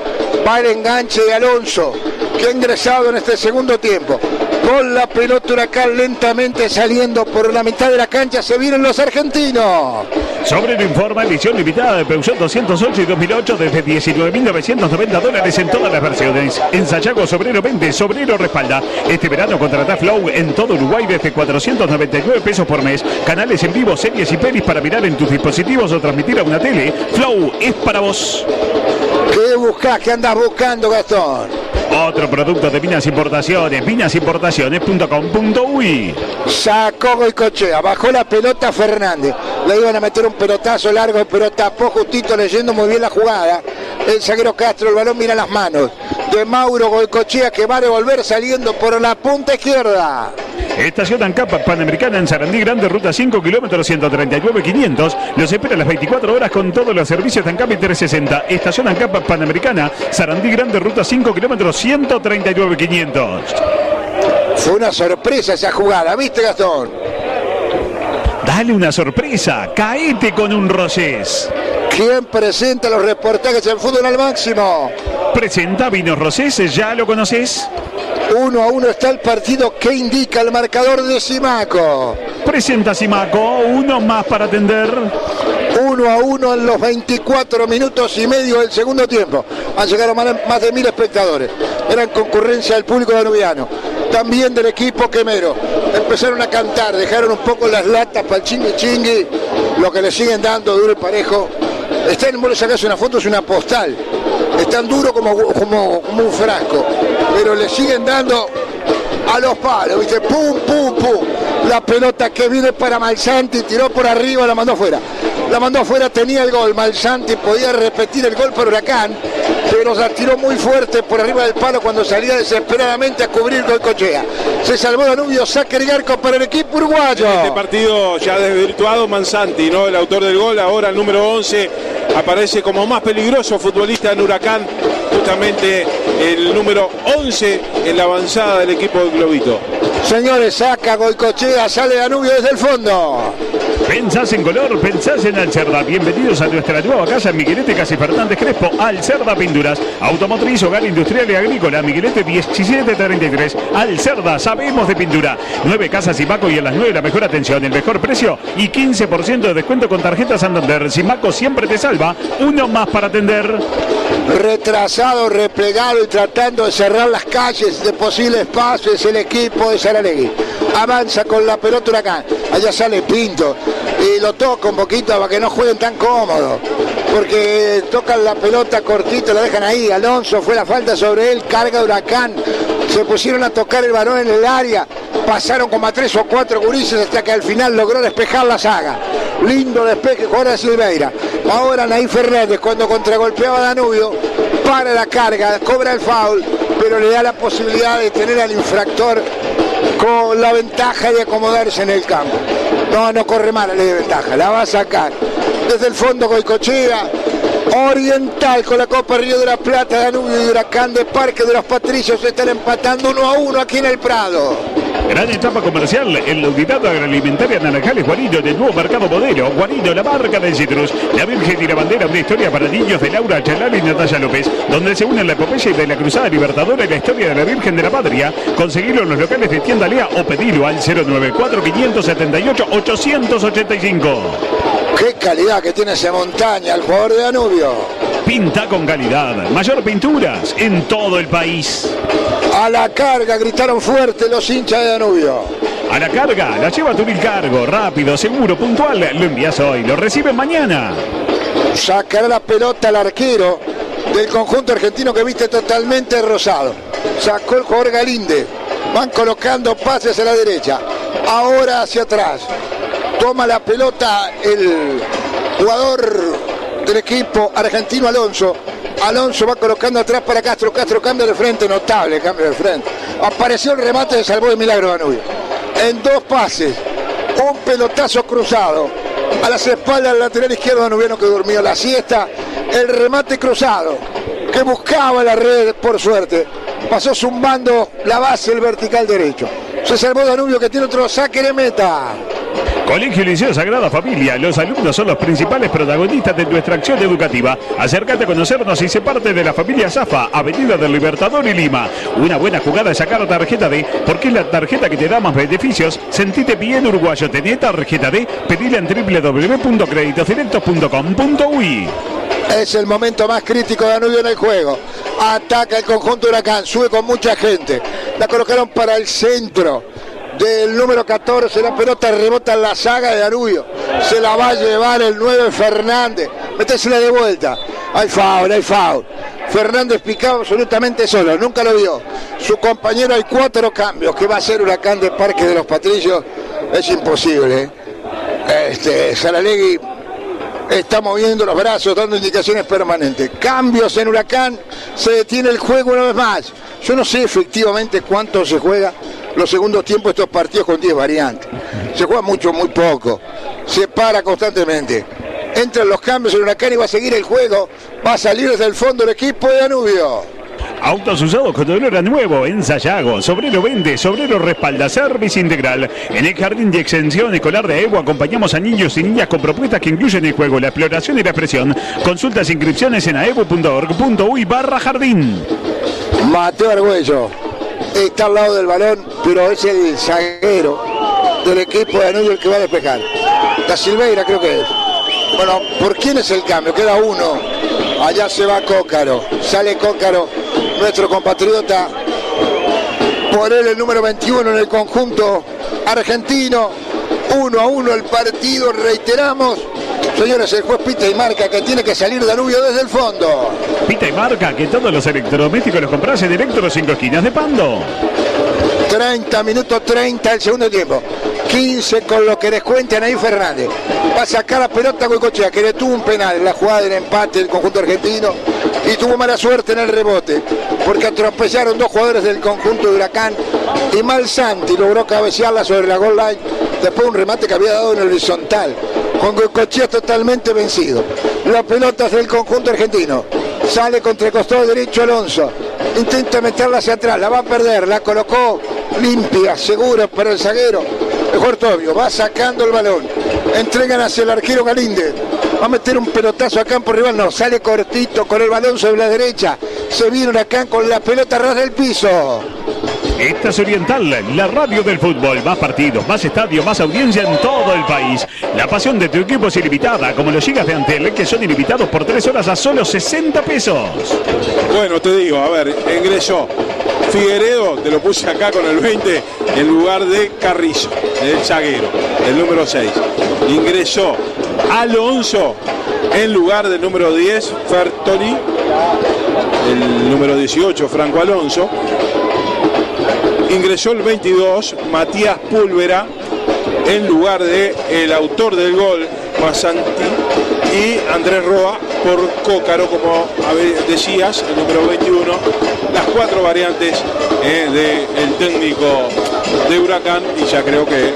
N: Va el enganche de Alonso, que ha ingresado en este segundo tiempo. Con la pelota Huracán lentamente saliendo por la mitad de la cancha. Se vienen los argentinos.
D: Sobrero informa, edición limitada de Peugeot 208 y 2008 desde $19.990 en todas las versiones. En Sayago Sobrero vende, Sobrero respalda. Este verano contratá Flow en todo Uruguay desde $499 por mes. Canales en vivo, series y pelis para mirar en tus dispositivos o transmitir a una tele. Flow es para vos.
N: ¿Qué buscás? ¿Qué andás buscando, Gastón?
D: Otro producto de Viñas Importaciones, viñasimportaciones.com.uy.
N: Sacó Goicoechea, bajó la pelota Fernández. Le iban a meter un pelotazo largo, pero tapó justito leyendo muy bien la jugada. El zaguero Castro, el balón mira las manos de Mauro Goicoechea, que va a devolver saliendo por la punta izquierda.
D: Estación ANCAP Panamericana en Sarandí Grande, ruta 5, kilómetros 139.500. Los espera las 24 horas con todos los servicios de ANCAP y 360. Estación ANCAP Panamericana, Sarandí Grande, ruta 5, kilómetros 139.500.
N: Fue una sorpresa esa jugada, ¿viste, Gastón?
D: Dale una sorpresa, caete con un Rosés.
N: ¿Quién presenta los reportajes en Fútbol al Máximo?
D: Presenta Vinos Rosés, ¿ya lo conoces?
N: 1-1 está el partido que indica el marcador de Simaco.
D: Presenta Simaco, uno más para atender.
N: 1-1 en los 24 minutos y medio del segundo tiempo. Han llegado más de 1000 espectadores. Gran concurrencia del público danubiano. También del equipo quemero. Empezaron a cantar, dejaron un poco las latas para el chingui chingui. Lo que le siguen dando duro y parejo. Está en vos sacás una foto, es una postal. Es tan duro como un frasco. Pero le siguen dando a los palos, ¿viste? Pum, pum, pum. La pelota que viene para Malsanti, tiró por arriba, la mandó afuera. La mandó afuera, tenía el gol. Malsanti podía repetir el gol para Huracán, pero la tiró muy fuerte por arriba del palo cuando salía desesperadamente a cubrir Goicoechea. Se salvó Danubio, saque de arco para el equipo uruguayo.
E: Este partido ya desvirtuado Malsanti, ¿no? El autor del gol, ahora el número 11, aparece como más peligroso futbolista en Huracán, justamente el número 11 en la avanzada del equipo del Globito.
N: Señores, saca Goicoechea, sale Danubio desde el fondo.
D: Pensás en color, pensás en Alcerda. Bienvenidos a nuestra nueva casa en Miguelete, Casi Fernández Crespo. Alcerda Pinturas, automotriz, hogar industrial y agrícola. Miguelete 1733. Alcerda, sabemos de pintura. 9 casas Simaco y en las 9 la mejor atención, el mejor precio y 15% de descuento con tarjeta Santander. Simaco siempre te salva. Uno más para atender.
N: Retrasado, replegado y tratando de cerrar las calles de posibles pases el equipo de Saralegui. Avanza con la pelota Huracán. Allá sale Pinto y lo toca un poquito para que no jueguen tan cómodo, porque tocan la pelota cortita, la dejan ahí. Alonso, fue la falta sobre él, carga Huracán. Se pusieron a tocar el balón en el área, pasaron como a 3 o 4 gurises hasta que al final logró despejar la saga. Lindo despeje, jugador Silveira. Ahora Naí Fernández, cuando contragolpeaba a Danubio, para la carga, cobra el foul, pero le da la posibilidad de tener al infractor con la ventaja de acomodarse en el campo. No corre mal, le de ventaja, la va a sacar. Desde el fondo Goicoechea, Oriental con la Copa Río de la Plata, Danubio y Huracán de Parque de los Patricios están empatando 1-1 aquí en el Prado.
D: Gran etapa comercial en la unidad agroalimentaria Naranjales Guarino del nuevo mercado modelo. Guarino, la marca del citrus. La Virgen y la Bandera, una historia para niños de Laura Chalal y Natalia López, donde se unen la epopeya de la Cruzada Libertadora y la historia de la Virgen de la Patria. Conseguirlo en los locales de Tienda Lea o pedilo al 094 578 885.
N: Qué calidad que tiene esa montaña, el jugador de Danubio.
D: Pinta con calidad. Mayor Pinturas en todo el país.
N: A la carga gritaron fuerte los hinchas de Danubio.
D: A la carga, la lleva Turil Cargo. Rápido, seguro, puntual. Lo envías hoy, lo reciben mañana.
N: Sacará la pelota al arquero del conjunto argentino que viste totalmente rosado. Sacó el jugador Galinde. Van colocando pases a la derecha. Ahora hacia atrás. Toma la pelota el jugador del equipo argentino Alonso. Alonso va colocando atrás para Castro. Castro cambia de frente, notable cambio de frente. Apareció el remate, salvó de milagro Danubio. En 2 pases, un pelotazo cruzado a las espaldas del lateral izquierdo danubiano que durmió la siesta. El remate cruzado que buscaba la red, por suerte. Pasó zumbando la base, el vertical derecho. Se salvó Danubio, que tiene otro saque de meta.
D: Colegio Liceo Sagrada Familia. Los alumnos son los principales protagonistas de nuestra acción educativa. Acércate a conocernos y sé parte de la familia Zafa, Avenida del Libertador y Lima. Una buena jugada es sacar tarjeta D, porque es la tarjeta que te da más beneficios. Sentite bien uruguayo. Tenés tarjeta D, pedila en www.creditosdirectos.com.uy.
N: Es el momento más crítico de Danubio en el juego. Ataca el conjunto Huracán, sube con mucha gente. La colocaron para el centro del número 14, la pelota rebota en la saga de Danubio. Se la va a llevar el 9 Fernández. Metésela de vuelta. Hay foul, hay foul. Fernández picaba absolutamente solo, nunca lo vio. Su compañero, hay 4 cambios. ¿Qué va a hacer Huracán de Parque de los Patricios? Es imposible. Saralegui está moviendo los brazos, dando indicaciones permanentes. Cambios en Huracán, se detiene el juego una vez más. Yo no sé efectivamente cuánto se juega los segundos tiempos estos partidos con 10 variantes. Se juega mucho, muy poco. Se para constantemente. Entran los cambios en Huracán y va a seguir el juego. Va a salir desde el fondo el equipo de Danubio.
D: Autos usados con olor a nuevo en Sayago. Sobrero vende, Sobrero respalda. Service integral. En el jardín de extensión escolar de Evo acompañamos a niños y niñas con propuestas que incluyen el juego, la exploración y la expresión. Consultas e inscripciones en aevo.org.uy/jardín.
N: Mateo Argüello está al lado del balón, pero es el zaguero del equipo de Danubio el que va a despejar. Da Silveira creo que es. Bueno, ¿por quién es el cambio? Queda uno. Allá se va Cócaro. Sale Cócaro, nuestro compatriota. Por él el número 21 en el conjunto argentino. 1-1 el partido, reiteramos. Señores, el juez pita y marca que tiene que salir Danubio desde el fondo.
D: Pita y marca que todos los electrodomésticos los compras en Electro 5 esquinas de Pando.
N: 30 minutos 30 el segundo tiempo. 15 con lo que descuentan ahí Fernández. Va a sacar la pelota Goicoechea, que le tuvo un penal en la jugada del empate del conjunto argentino y tuvo mala suerte en el rebote, porque atropellaron 2 jugadores del conjunto de Huracán y Malsanti logró cabecearla sobre la goal line después de un remate que había dado en el horizontal, con Goicoechea totalmente vencido. La pelota es del conjunto argentino. Sale contra el costado derecho Alonso. Intenta meterla hacia atrás, la va a perder, la colocó limpia, segura para el zaguero. Mejor Tobio, va sacando el balón. Entregan hacia el arquero Galinde. Va a meter un pelotazo a campo rival, no, sale cortito con el balón sobre la derecha. Se viene Huracán con la pelota ras del piso.
D: Esta es Oriental, la radio del fútbol. Más partidos, más estadio, más audiencia en todo el país. La pasión de tu equipo es ilimitada, como los gigas de Antel, que son ilimitados por 3 horas a solo 60 pesos.
E: Bueno, te digo, a ver, ingresó Figueredo, te lo puse acá con el 20, en lugar de Carrizo, el zaguero, el número 6. Ingresó Alonso en lugar del número 10, Fertoli, el número 18, Franco Alonso. Ingresó el 22, Matías Púlvera, en lugar de el autor del gol, Masanti, y Andrés Roa por Cócaro, como decías, el número 21. Las 4 variantes del técnico de Huracán, y ya creo que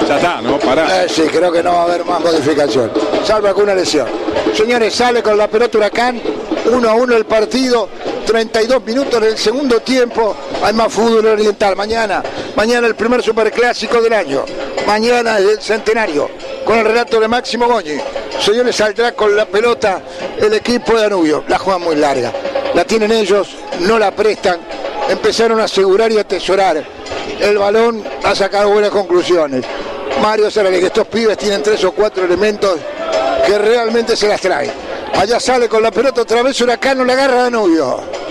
E: ya está, ¿no? Pará.
N: Sí, creo que no va a haber más modificación, salvo alguna lesión. Señores, sale con la pelota Huracán, 1-1 el partido. 32 minutos del segundo tiempo. Hay más fútbol oriental. Mañana el primer superclásico del año. Mañana es el centenario, con el relato de Máximo Goñi. Señores, saldrá con la pelota el equipo de Danubio. La juegan muy larga. La tienen ellos, no la prestan. Empezaron a asegurar y atesorar el balón. Ha sacado buenas conclusiones. Mario Saralegui, estos pibes tienen 3 o 4 elementos que realmente se las traen. Allá sale con la pelota otra vez Huracán, no le agarra Danubio.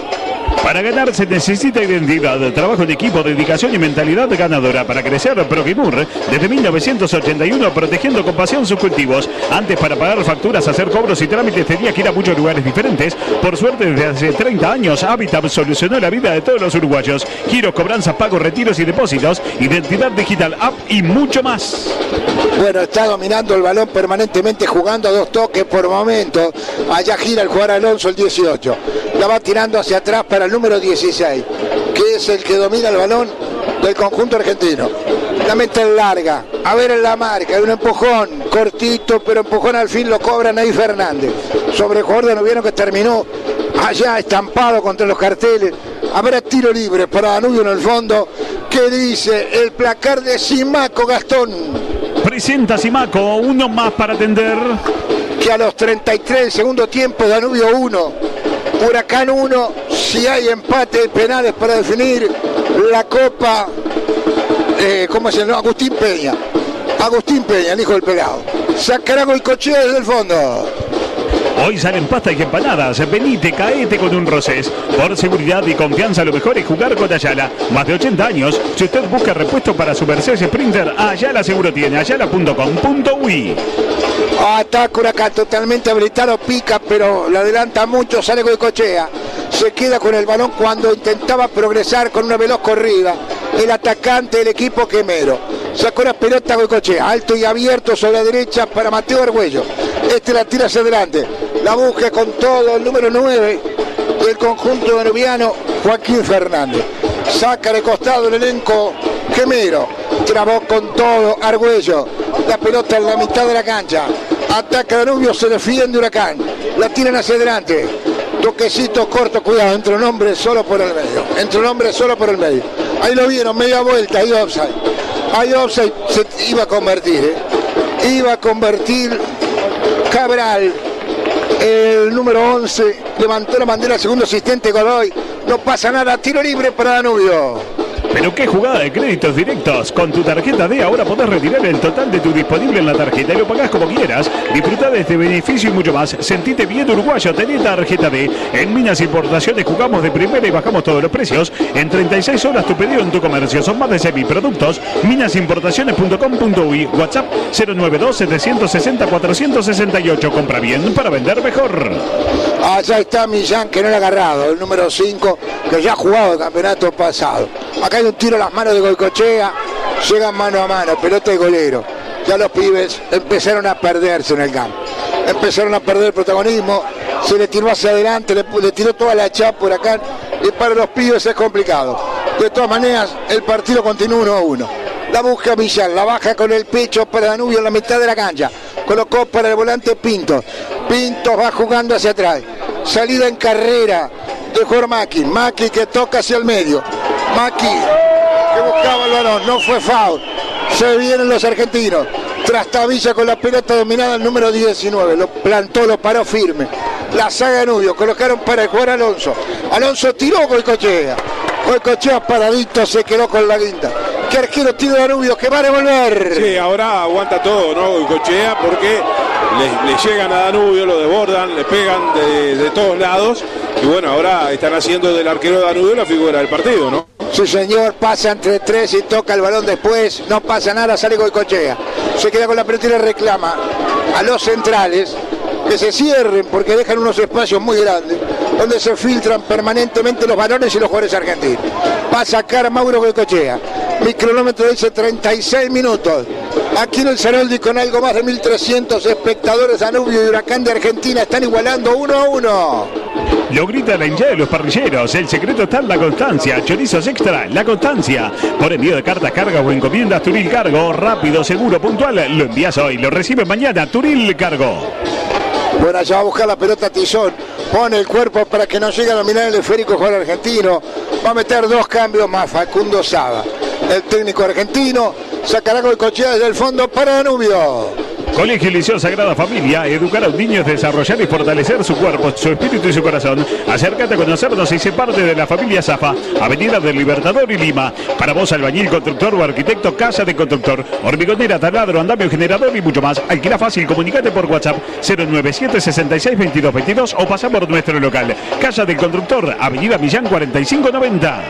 D: Para ganar se necesita identidad, trabajo en equipo, dedicación y mentalidad ganadora. Para crecer, Proquimur, desde 1981, protegiendo con pasión sus cultivos. Antes, para pagar facturas, hacer cobros y trámites, tenía que ir a muchos lugares diferentes. Por suerte, desde hace 30 años, Habitat solucionó la vida de todos los uruguayos. Giros, cobranzas, pagos, retiros y depósitos, identidad digital, app y mucho más.
N: Bueno, está dominando el balón permanentemente, jugando a 2 toques por momento. Allá gira el jugador Alonso, el 18. La va tirando hacia atrás para el número 16, que es el que domina el balón del conjunto argentino. La mete larga, a ver en la marca, hay un empujón cortito, pero empujón al fin lo cobra Ney Fernández. Sobre el jugador danubiano que terminó allá estampado contra los carteles. Habrá tiro libre para Danubio en el fondo. ¿Qué dice el placar de Simaco, Gastón?
D: Presenta Simaco, uno más para atender.
N: Que a los 33 del segundo tiempo, Danubio 1, Huracán 1, si hay empate, penales para definir la Copa, ¿cómo se llama? Agustín Peña, el hijo del pelado. Sacará Goicoechea desde el fondo.
D: Hoy salen pasta y empanadas. Venite, caete con un Rosés. Por seguridad y confianza, lo mejor es jugar con Ayala. Más de 80 años. Si usted busca repuesto para su Mercedes Sprinter, Ayala seguro tiene. Ayala.com.uy.
N: Ataca Huracán, totalmente habilitado, pica, pero le adelanta mucho, sale Goicoechea. Se queda con el balón cuando intentaba progresar con una veloz corrida. El atacante del equipo quemero. Sacó la pelota Goicoechea, alto y abierto sobre la derecha para Mateo Argüello. Este la tira hacia adelante. La busca con todo el número 9 del conjunto danubiano, Joaquín Fernández. Saca de costado el elenco quemero. Trabó con todo Argüello. La pelota en la mitad de la cancha. Ataca Danubio, se defiende Huracán. La tiran hacia adelante. Toquecito corto, cuidado, entra un hombre solo por el medio. Ahí lo vieron, media vuelta, ahí offside. Se iba a convertir, Iba a convertir Cabral, el número 11, levantó la bandera, segundo asistente Godoy. No pasa nada, tiro libre para Danubio.
D: Pero qué jugada de créditos directos. Con tu tarjeta D ahora podés retirar el total de tu disponible en la tarjeta y lo pagás como quieras. Disfrutá de este beneficio y mucho más. Sentite bien uruguayo, tené tarjeta D. En Minas Importaciones jugamos de primera y bajamos todos los precios. En 36 horas tu pedido en tu comercio. Son más de 6.000 productos. Minasimportaciones.com.uy. WhatsApp 092-760-468. Compra bien para vender mejor.
N: Allá está Millán, que no le ha agarrado. El número 5, que ya ha jugado el campeonato pasado. Acá hay un tiro a las manos de Goicoechea, llegan mano a mano, pelota de golero. Ya los pibes empezaron a perderse en el campo. Empezaron a perder el protagonismo, se le tiró hacia adelante, le tiró toda la chapa Huracán, y para los pibes es complicado. De todas maneras, el partido continúa 1-1. La busca Millán, la baja con el pecho para Danubio en la mitad de la cancha. Colocó para el volante Pinto. Pinto va jugando hacia atrás. Salida en carrera de jugador Maki que toca hacia el medio. Maki que buscaba el balón, no fue foul. Se vienen los argentinos. Trastabilla con la pelota dominada el número 19. Lo plantó, lo paró firme. La saga de Danubio, colocaron para el jugador Alonso. Alonso tiró Goicoechea. Goicoechea paradito, se quedó con la guinda. ¿Qué arquero tiene Danubio que va a devolver?
E: Sí, ahora aguanta todo, ¿no? Goicoechea, porque le llegan a Danubio, lo desbordan, le pegan de todos lados. Y bueno, ahora están haciendo del arquero de Danubio la figura del partido, ¿no?
N: Sí, señor, pasa entre 3 y toca el balón después. No pasa nada, sale Goicoechea. Se queda con la pelota y le reclama a los centrales que se cierren porque dejan unos espacios muy grandes donde se filtran permanentemente los balones y los jugadores argentinos. Va a sacar Mauro Goicoechea. Mi cronómetro dice 36 minutos. Aquí en el Saroldi con algo más de 1.300 espectadores. Danubio y Huracán de Argentina están igualando 1-1.
D: Lo grita la hinchada de los parrilleros. El secreto está en la constancia. Chorizos extra, la constancia. Por envío de cartas, cargas o encomiendas, Turil Cargo. Rápido, seguro, puntual. Lo envías hoy, lo recibes mañana. Turil Cargo.
N: Bueno, allá va a buscar la pelota Tizón. Pone el cuerpo para que no llegue a dominar el esférico jugador argentino. Va a meter 2 cambios más. Facundo Saba, el técnico argentino, sacará Goicoechea desde el fondo para Danubio.
D: Colegio y Liceo Sagrada Familia, educar a un niño es desarrollar y fortalecer su cuerpo, su espíritu y su corazón. Acércate a conocernos y sé parte de la familia Zafa, Avenida del Libertador y Lima. Para vos, albañil, constructor o arquitecto, Casa de Constructor, hormigonera, taladro, andamio, generador y mucho más. Alquila fácil, comunicate por WhatsApp 097 66 22 22 o pasa por nuestro local. Casa del Constructor, Avenida Millán 4590.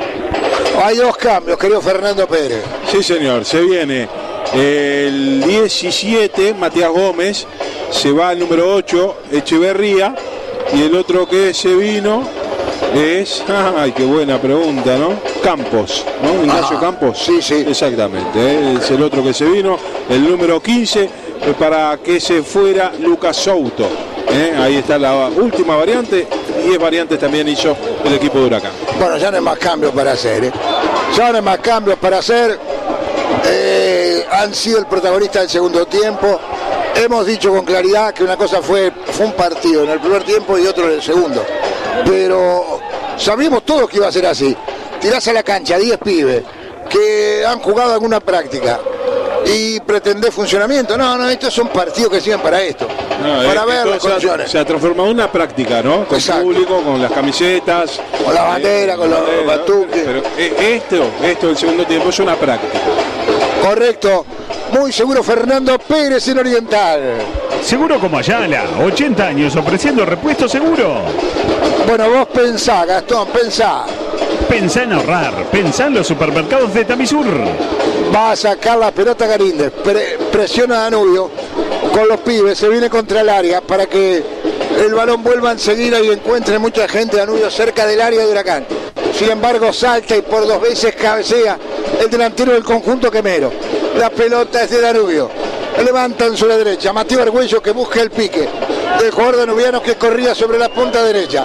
N: Hay dos cambios, querido Fernando Pérez.
E: Sí, señor, se viene el 17, Matías Gómez, se va al número 8, Echeverría, y el otro que se vino es, ay, qué buena pregunta, ¿no? Campos, ¿no? Ignacio Campos.
N: Sí, sí.
E: Exactamente, es el otro que se vino, el número 15, para que se fuera Lucas Souto. Ahí está la última variante, 10 variantes también hizo el equipo de Huracán.
N: Bueno, ya no hay más cambios para hacer, ya no hay más cambios para hacer. Han sido el protagonista del segundo tiempo. Hemos dicho con claridad que una cosa fue un partido en el primer tiempo y otro en el segundo. Pero sabíamos todos que iba a ser así. Tirás a la cancha 10 pibes que han jugado alguna práctica y pretender funcionamiento. No, estos son partidos que sirven para esto. Para ver las condiciones.
E: Se ha transformado en una práctica, ¿no? Con público, con las camisetas.
N: Con la bandera, con los batuques.
E: Pero esto del segundo tiempo es una práctica.
N: Correcto. Muy seguro Fernando Pérez en Oriental.
D: Seguro como Ayala, 80 años ofreciendo repuesto seguro.
N: Bueno, vos pensá, Gastón, pensá.
D: Pensá en ahorrar, pensá en los supermercados de Tamisur.
N: Va a sacar la pelota Garíndez, presiona a Danubio con los pibes, se viene contra el área para que el balón vuelva enseguida y encuentre mucha gente Danubio cerca del área de Huracán. Sin embargo, salta y por 2 veces cabecea el delantero del conjunto quemero. La pelota es de Danubio. Levanta en su derecha. Mateo Argüello que busca el pique del jugador danubiano que corría sobre la punta derecha.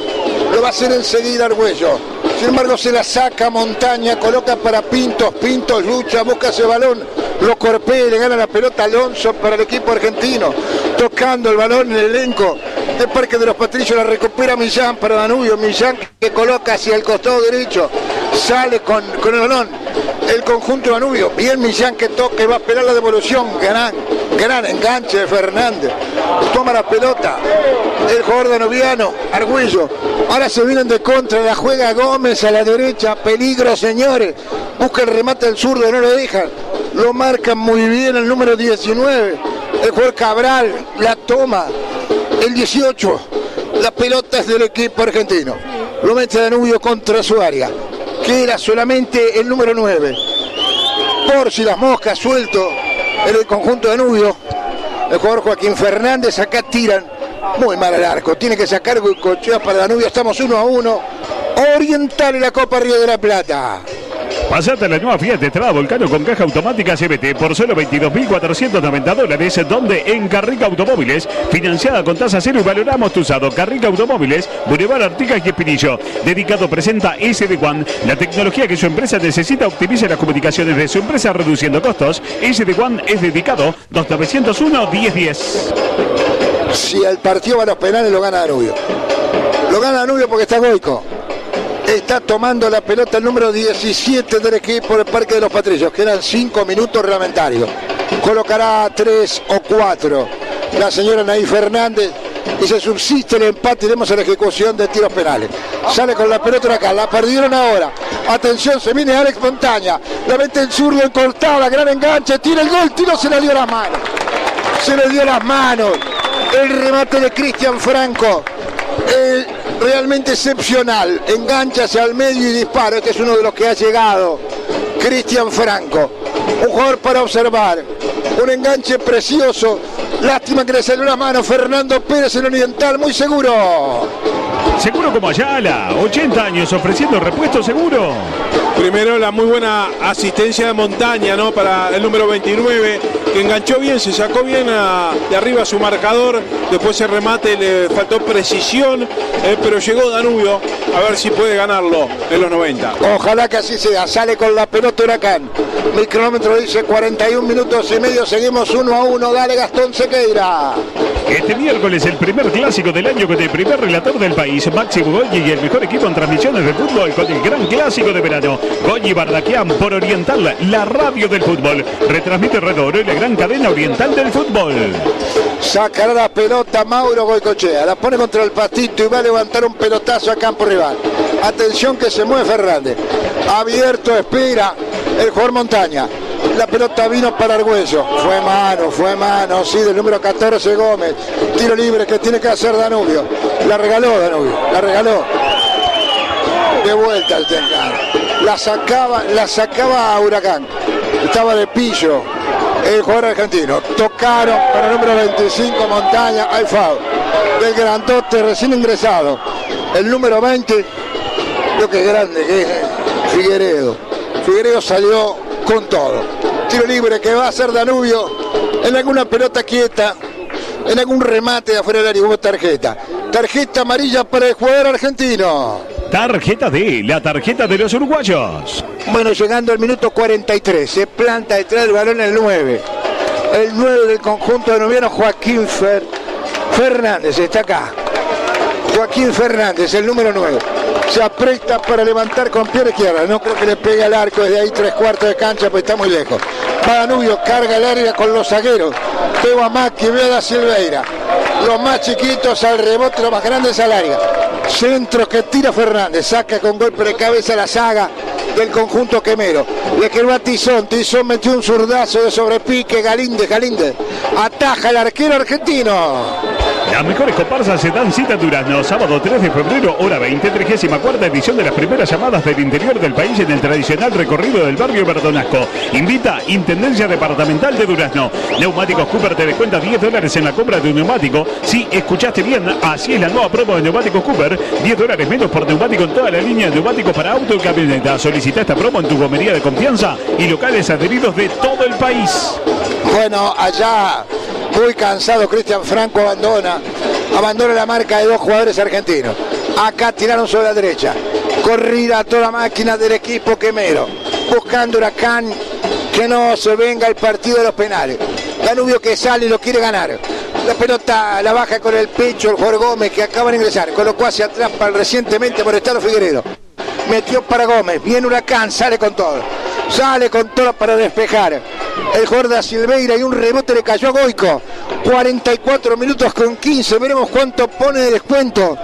N: Lo va a hacer enseguida Argüello. Sin embargo, se la saca Montaña, coloca para Pintos. Pintos lucha, busca ese balón. Lo corpea y le gana la pelota Alonso para el equipo argentino. Tocando el balón en el elenco del Parque de los Patricios, la recupera Millán para Danubio. Millán que coloca hacia el costado derecho. Sale con el balón el conjunto Danubio. Bien Millán que toca y va a esperar la devolución. Gran enganche de Fernández. Toma la pelota el jugador danubiano, Argüello. Ahora se vienen de contra, la juega Gómez a la derecha. Peligro, señores. Busca el remate del zurdo, no lo dejan. Lo marcan muy bien el número 19. El jugador Cabral la toma. El 18. La pelota es del equipo argentino. Lo mete Danubio contra su área. Queda solamente el número 9. Por si las moscas suelto en el conjunto de Danubio. El jugador Joaquín Fernández, acá tiran muy mal al arco. Tiene que sacar Goicoechea para Danubio. Estamos 1-1. Oriental en la Copa Río de la Plata.
D: Pasate a la nueva Fiat Estrada Volcano con caja automática CVT por solo $22.490, donde en Carrica Automóviles, financiada con tasa cero y valoramos tu usado. Carrica Automóviles, Boulevard Artigas y Espinillo. Dedicado presenta SD-WAN, la tecnología que su empresa necesita. Optimiza las comunicaciones de su empresa reduciendo costos. SD-WAN es dedicado 2901-1010.
N: Si el partido va a los penales, lo gana Danubio. Lo gana Danubio porque está Goico. Está tomando la pelota el número 17 del equipo del Parque de los Patricios. Quedan 5 minutos reglamentarios. Colocará 3 o 4 la señora Naí Fernández y se subsiste el empate. Iremos a la ejecución de tiros penales. Sale con la pelota acá, la perdieron ahora. Atención, se viene Alex Montaña. La mete el zurdo en cortada, gran enganche, tira el gol, tiro, se le dio las manos. Se le dio las manos. El remate de Cristian Franco. Realmente excepcional, engancha hacia el medio y dispara. Este es uno de los que ha llegado, Cristian Franco, un jugador para observar, un enganche precioso. Lástima que le salió la mano Fernando Pérez en Oriental, muy seguro.
D: Seguro como Ayala, 80 años ofreciendo repuesto seguro.
E: Primero la muy buena asistencia de Montaña, ¿no? Para el número 29, que enganchó bien, se sacó bien de arriba su marcador. Después ese remate le faltó precisión, pero llegó Danubio a ver si puede ganarlo en los 90.
N: Ojalá que así sea. Sale con la pelota Huracán. Mi cronómetro dice 41 minutos y medio. Seguimos 1-1. Dale Gastón Sequeira.
D: Este miércoles el primer clásico del año con el primer relator del país, Máximo Goyi, y el mejor equipo en transmisiones de fútbol con el gran clásico de verano. Goyi Bardaquian por Oriental, la radio del fútbol. Retransmite Red Oro y la gran cadena oriental del fútbol.
N: Sacará la pelota Mauro Goicoechea, la pone contra el pastito y va a levantar un pelotazo a campo rival. Atención que se mueve Fernández. Abierto, espera el jugador Montaña. La pelota vino para Argüello. Fue mano, sí, del número 14 Gómez. Tiro libre que tiene que hacer Danubio. La regaló Danubio, la regaló. De vuelta el Tencán. La sacaba a Huracán. Estaba de pillo el jugador argentino. Tocaron para el número 25 Montaña. Hay foul del grandote recién ingresado. El número 20. Lo que grande que es Figueredo. Figueredo salió con todo. Tiro libre que va a hacer Danubio en alguna pelota quieta, en algún remate de afuera del área. Hubo tarjeta. Tarjeta amarilla para el jugador argentino.
D: Tarjeta D, la tarjeta de los uruguayos.
N: Bueno, llegando al minuto 43, se planta detrás del balón el 9. El 9 del conjunto danubiano, Joaquín Fernández, está acá. Joaquín Fernández, el número 9. Se apresta para levantar con pierna izquierda. No creo que le pegue al arco desde ahí 3/4 de cancha, pues está muy lejos. Va Danubio, carga el área con los zagueros. Veo a Macchi, veo a Da Silveira. Los más chiquitos al rebote, los más grandes al área. Centro que tira Fernández, saca con golpe de cabeza la saga del conjunto quemero. Le quedó a Tizón metió un zurdazo de sobrepique. Galíndez ataja al arquero argentino.
D: Las mejores comparsas se dan cita en Durazno, sábado 3 de febrero, hora 20, 34ª edición de las primeras llamadas del interior del país en el tradicional recorrido del barrio Verdonasco. Invita Intendencia Departamental de Durazno. Neumáticos Cooper te descuenta $10 en la compra de un neumático. Sí, escuchaste bien, así es la nueva promo de Neumáticos Cooper. $10 menos por neumático en toda la línea de neumáticos para auto y camioneta. Solicita esta promo en tu gomería de confianza y locales adheridos de todo el país.
N: Bueno, allá muy cansado Cristian Franco abandona la marca de dos jugadores argentinos. Acá tiraron sobre la derecha. Corrida a toda máquina del equipo quemero. Buscando Huracán que no se venga el partido de los penales. Danubio que sale y lo quiere ganar. La pelota la baja con el pecho el jugador Gómez que acaba de ingresar. Colocó hacia atrás para el recientemente molestado Figueredo. Metió para Gómez. Viene Huracán, sale con todo. Sale con todo para despejar. El jugador Da Silveira y un rebote le cayó a Goico. 44 minutos con 15. Veremos cuánto pone de descuento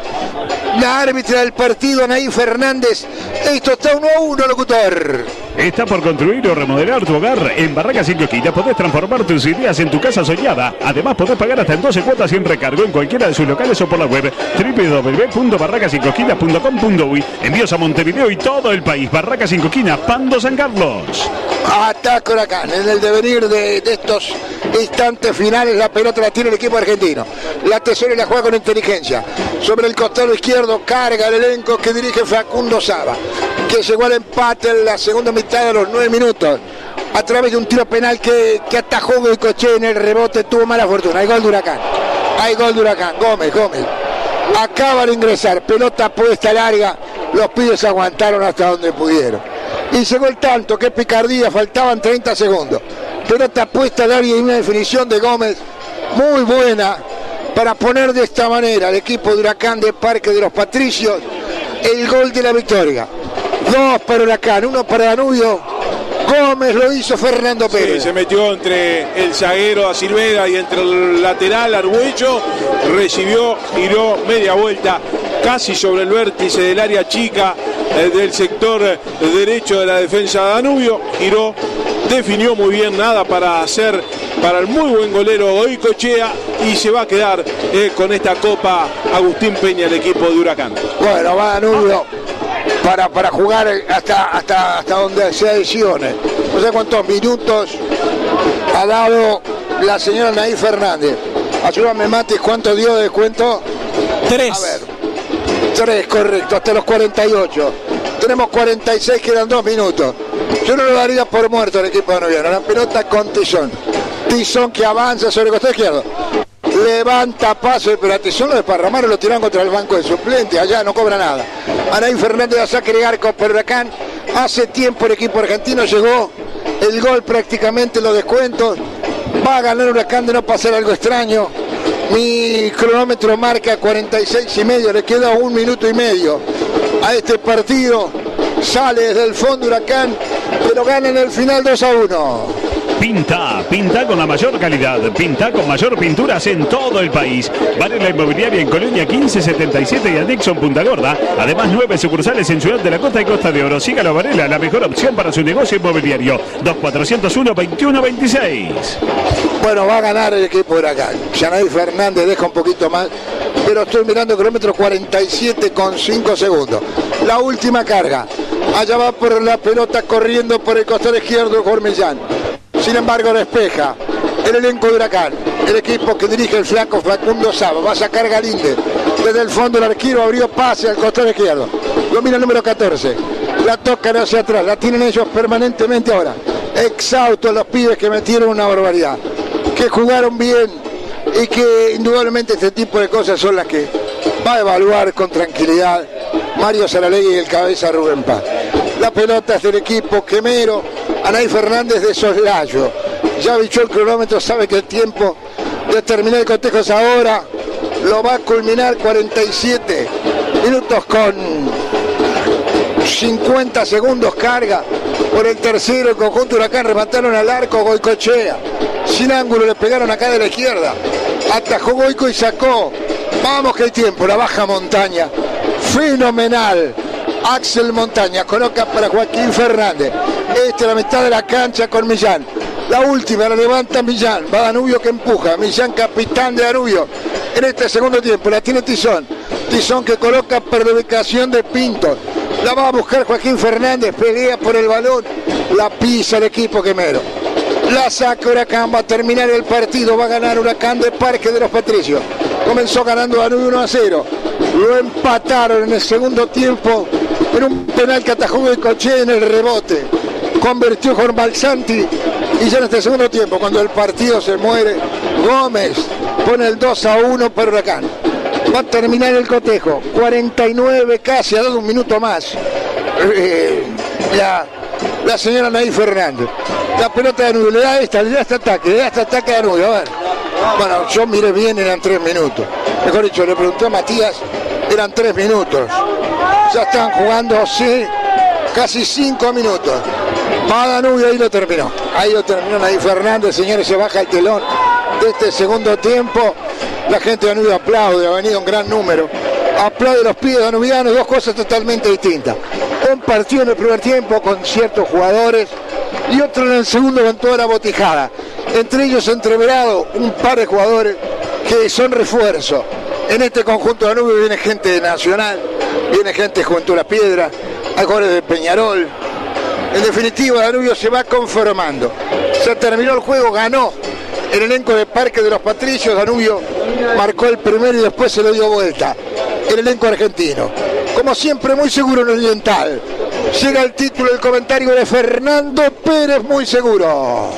N: la árbitra del partido, Anaí Fernández. Esto está 1-1, locutor.
D: Está por construir o remodelar tu hogar. En Barracas Cinco Esquinas podés transformar tus ideas en tu casa soñada. Además podés pagar hasta en 12 cuotas sin recargo en cualquiera de sus locales o por la web www.barracascincoesquinas.com.uy. Envíos a Montevideo y todo el país. Barracas Cinco Esquinas, Pando San Carlos.
N: Ataca Huracán. En el devenir de estos instantes finales la pelota la tiene el equipo argentino. La tesora y la juega con inteligencia. Sobre el costado izquierdo carga el elenco que dirige Facundo Saba, que llegó al empate en la segunda mitad de los 9 minutos a través de un tiro penal que atajó Goicoechea. En el rebote tuvo mala fortuna. Hay gol de Huracán. Gómez acaba de ingresar, pelota puesta larga. Los pibes aguantaron hasta donde pudieron y llegó el tanto. Qué picardía, faltaban 30 segundos. Pelota puesta al área y una definición de Gómez muy buena para poner de esta manera al equipo de Huracán de Parque de los Patricios el gol de la victoria. 2 para Huracán, 1 para Danubio. Gómez lo hizo Fernando Pérez.
E: Sí, se metió entre el zaguero Da Silveira y entre el lateral Argüello. Recibió, giró media vuelta casi sobre el vértice del área chica del sector derecho de la defensa de Danubio. Giró, definió muy bien, nada para hacer para el muy buen golero Goicoechea, y se va a quedar con esta copa Agustín Peña, el equipo de Huracán.
N: Bueno, va Danubio para jugar hasta donde se adicione. No sé cuántos minutos ha dado la señora Anaí Fernández. Ayúdame, Matis, ¿cuánto dio de descuento?
O: 3.
N: A ver, 3, correcto, hasta los 48. Tenemos 46, quedan 2 minutos. Yo no lo daría por muerto al equipo danubiano. La pelota con Tizón que avanza sobre el costado izquierdo. Levanta paso, pero a Tizón lo desparramaron, lo tiraron contra el banco de suplente. Allá no cobra nada. Anaí Fernández a saque de arco por Huracán. Hace tiempo el equipo argentino llegó. El gol prácticamente los descuentos. Va a ganar Huracán de no pasar algo extraño. Mi cronómetro marca 46,5, le queda 1 minuto y medio a este partido. Sale desde el fondo Huracán, pero gana en el final 2-1.
D: Pinta con la mayor calidad, pinta con mayor pinturas en todo el país. Varela Inmobiliaria en Colonia 1577 y Anexo en Punta Gorda. Además 9 sucursales en Ciudad de la Costa y Costa de Oro. Sígalo a Varela, la mejor opción para su negocio inmobiliario. 2401-2126.
N: Bueno, va a ganar el equipo de Huracán. Yanay Fernández deja un poquito más, pero estoy mirando el kilómetro 47,5 segundos. La última carga. Allá va por la pelota corriendo por el costado izquierdo Millán. Sin embargo, despeja el elenco de Huracán, el equipo que dirige el flaco Facundo Saba. Va a sacar Galíndez. Desde el fondo el arquero abrió pase al costado izquierdo. Domina el número 14. La tocan hacia atrás. La tienen ellos permanentemente ahora. Exhaustos los pibes que metieron una barbaridad. Que jugaron bien y que indudablemente este tipo de cosas son las que va a evaluar con tranquilidad Mario Saralegui y el cabeza Rubén Paz. La pelota es del equipo quemero. Anay Fernández de soslayo. Ya bichó el cronómetro, sabe que el tiempo de terminar el cotejo es ahora. Lo va a culminar 47 minutos con 50 segundos. Carga por el tercero, el conjunto Huracán. Remataron al arco Goicochea. Sin ángulo le pegaron acá de la izquierda. Atajó Goico y sacó. Vamos que hay tiempo. La baja Montaña. Fenomenal. Axel Montaña coloca para Joaquín Fernández. Esta es la mitad de la cancha con Millán. La última la levanta Millán. Va Danubio que empuja. Millán, capitán de Danubio. En este segundo tiempo la tiene Tizón. Tizón que coloca por la ubicación de Pinto. La va a buscar Joaquín Fernández. Pelea por el balón. La pisa el equipo quemero. La saca Huracán. Va a terminar el partido. Va a ganar Huracán de Parque de los Patricios. Comenzó ganando Danubio 1-0. Lo empataron en el segundo tiempo. En un penal que atajó Goicochea en el rebote. Convirtió Juan Balsanti. Y ya en este segundo tiempo, cuando el partido se muere, Gómez pone el 2-1 para Huracán. Va a terminar el cotejo. 49 casi, ha dado un minuto más. La señora Nay Fernández. La pelota de Danubio, le da este ataque a Danubio. A ver. Bueno, yo miré bien, eran 3 minutos. Mejor dicho, le pregunté a Matías, eran 3 minutos. Ya están jugando, sí, casi 5 minutos. Va Danubio, ahí lo terminó. Ahí lo terminó Nay Fernández, señores, se baja el telón de este segundo tiempo. La gente de Danubio aplaude, ha venido un gran número. Aplaude los pies danubianos, dos cosas totalmente distintas. Un partido en el primer tiempo con ciertos jugadores y otro en el segundo con toda la botijada. Entre ellos entreverado un par de jugadores que son refuerzo. En este conjunto de Danubio viene gente de Nacional, viene gente de Juventud La Piedra, hay jugadores de Peñarol. En definitiva, Danubio se va conformando. Se terminó el juego, ganó el elenco de Parque de los Patricios. Danubio marcó el primero y después se lo dio vuelta. El elenco argentino. Como siempre, muy seguro en Oriental. Llega el título, el comentario de Fernando Pérez, muy seguro.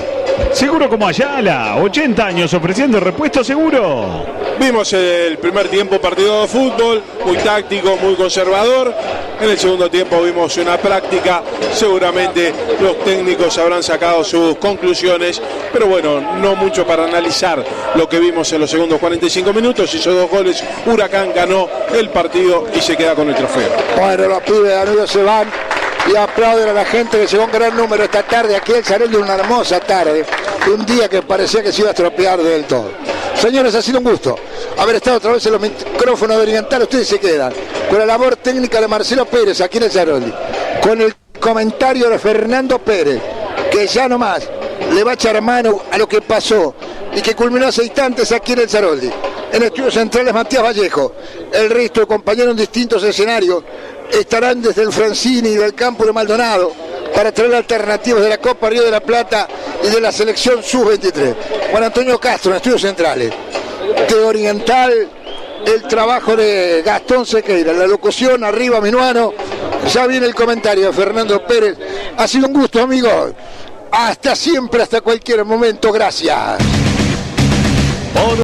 D: Seguro como Ayala, 80 años ofreciendo repuesto seguro.
E: Vimos el primer tiempo partido de fútbol, muy táctico, muy conservador. En el segundo tiempo vimos una práctica, seguramente los técnicos habrán sacado sus conclusiones, pero bueno, no mucho para analizar lo que vimos en los segundos 45 minutos. Hizo 2 goles, Huracán ganó el partido y se queda con el trofeo.
N: Bueno, los pibes de Danubio se van y aplauden a la gente que llegó un gran número esta tarde aquí en Sarel, de una hermosa tarde, un día que parecía que se iba a estropear del todo. Señores, ha sido un gusto haber estado otra vez en los micrófonos de Oriental. Ustedes se quedan con la labor técnica de Marcelo Pérez aquí en el Saroli, con el comentario de Fernando Pérez, que ya nomás le va a echar mano a lo que pasó y que culminó hace instantes aquí en el Saroli. En estudios centrales Matías Vallejo, el resto de compañeros en distintos escenarios estarán desde el Francini y del campo de Maldonado para traer alternativas de la Copa Río de la Plata y de la selección sub-23. Juan Antonio Castro en estudios centrales. De Oriental, el trabajo de Gastón Sequeira, la locución arriba Minuano. Ya viene el comentario de Fernando Pérez. Ha sido un gusto, amigos. Hasta siempre, hasta cualquier momento. Gracias.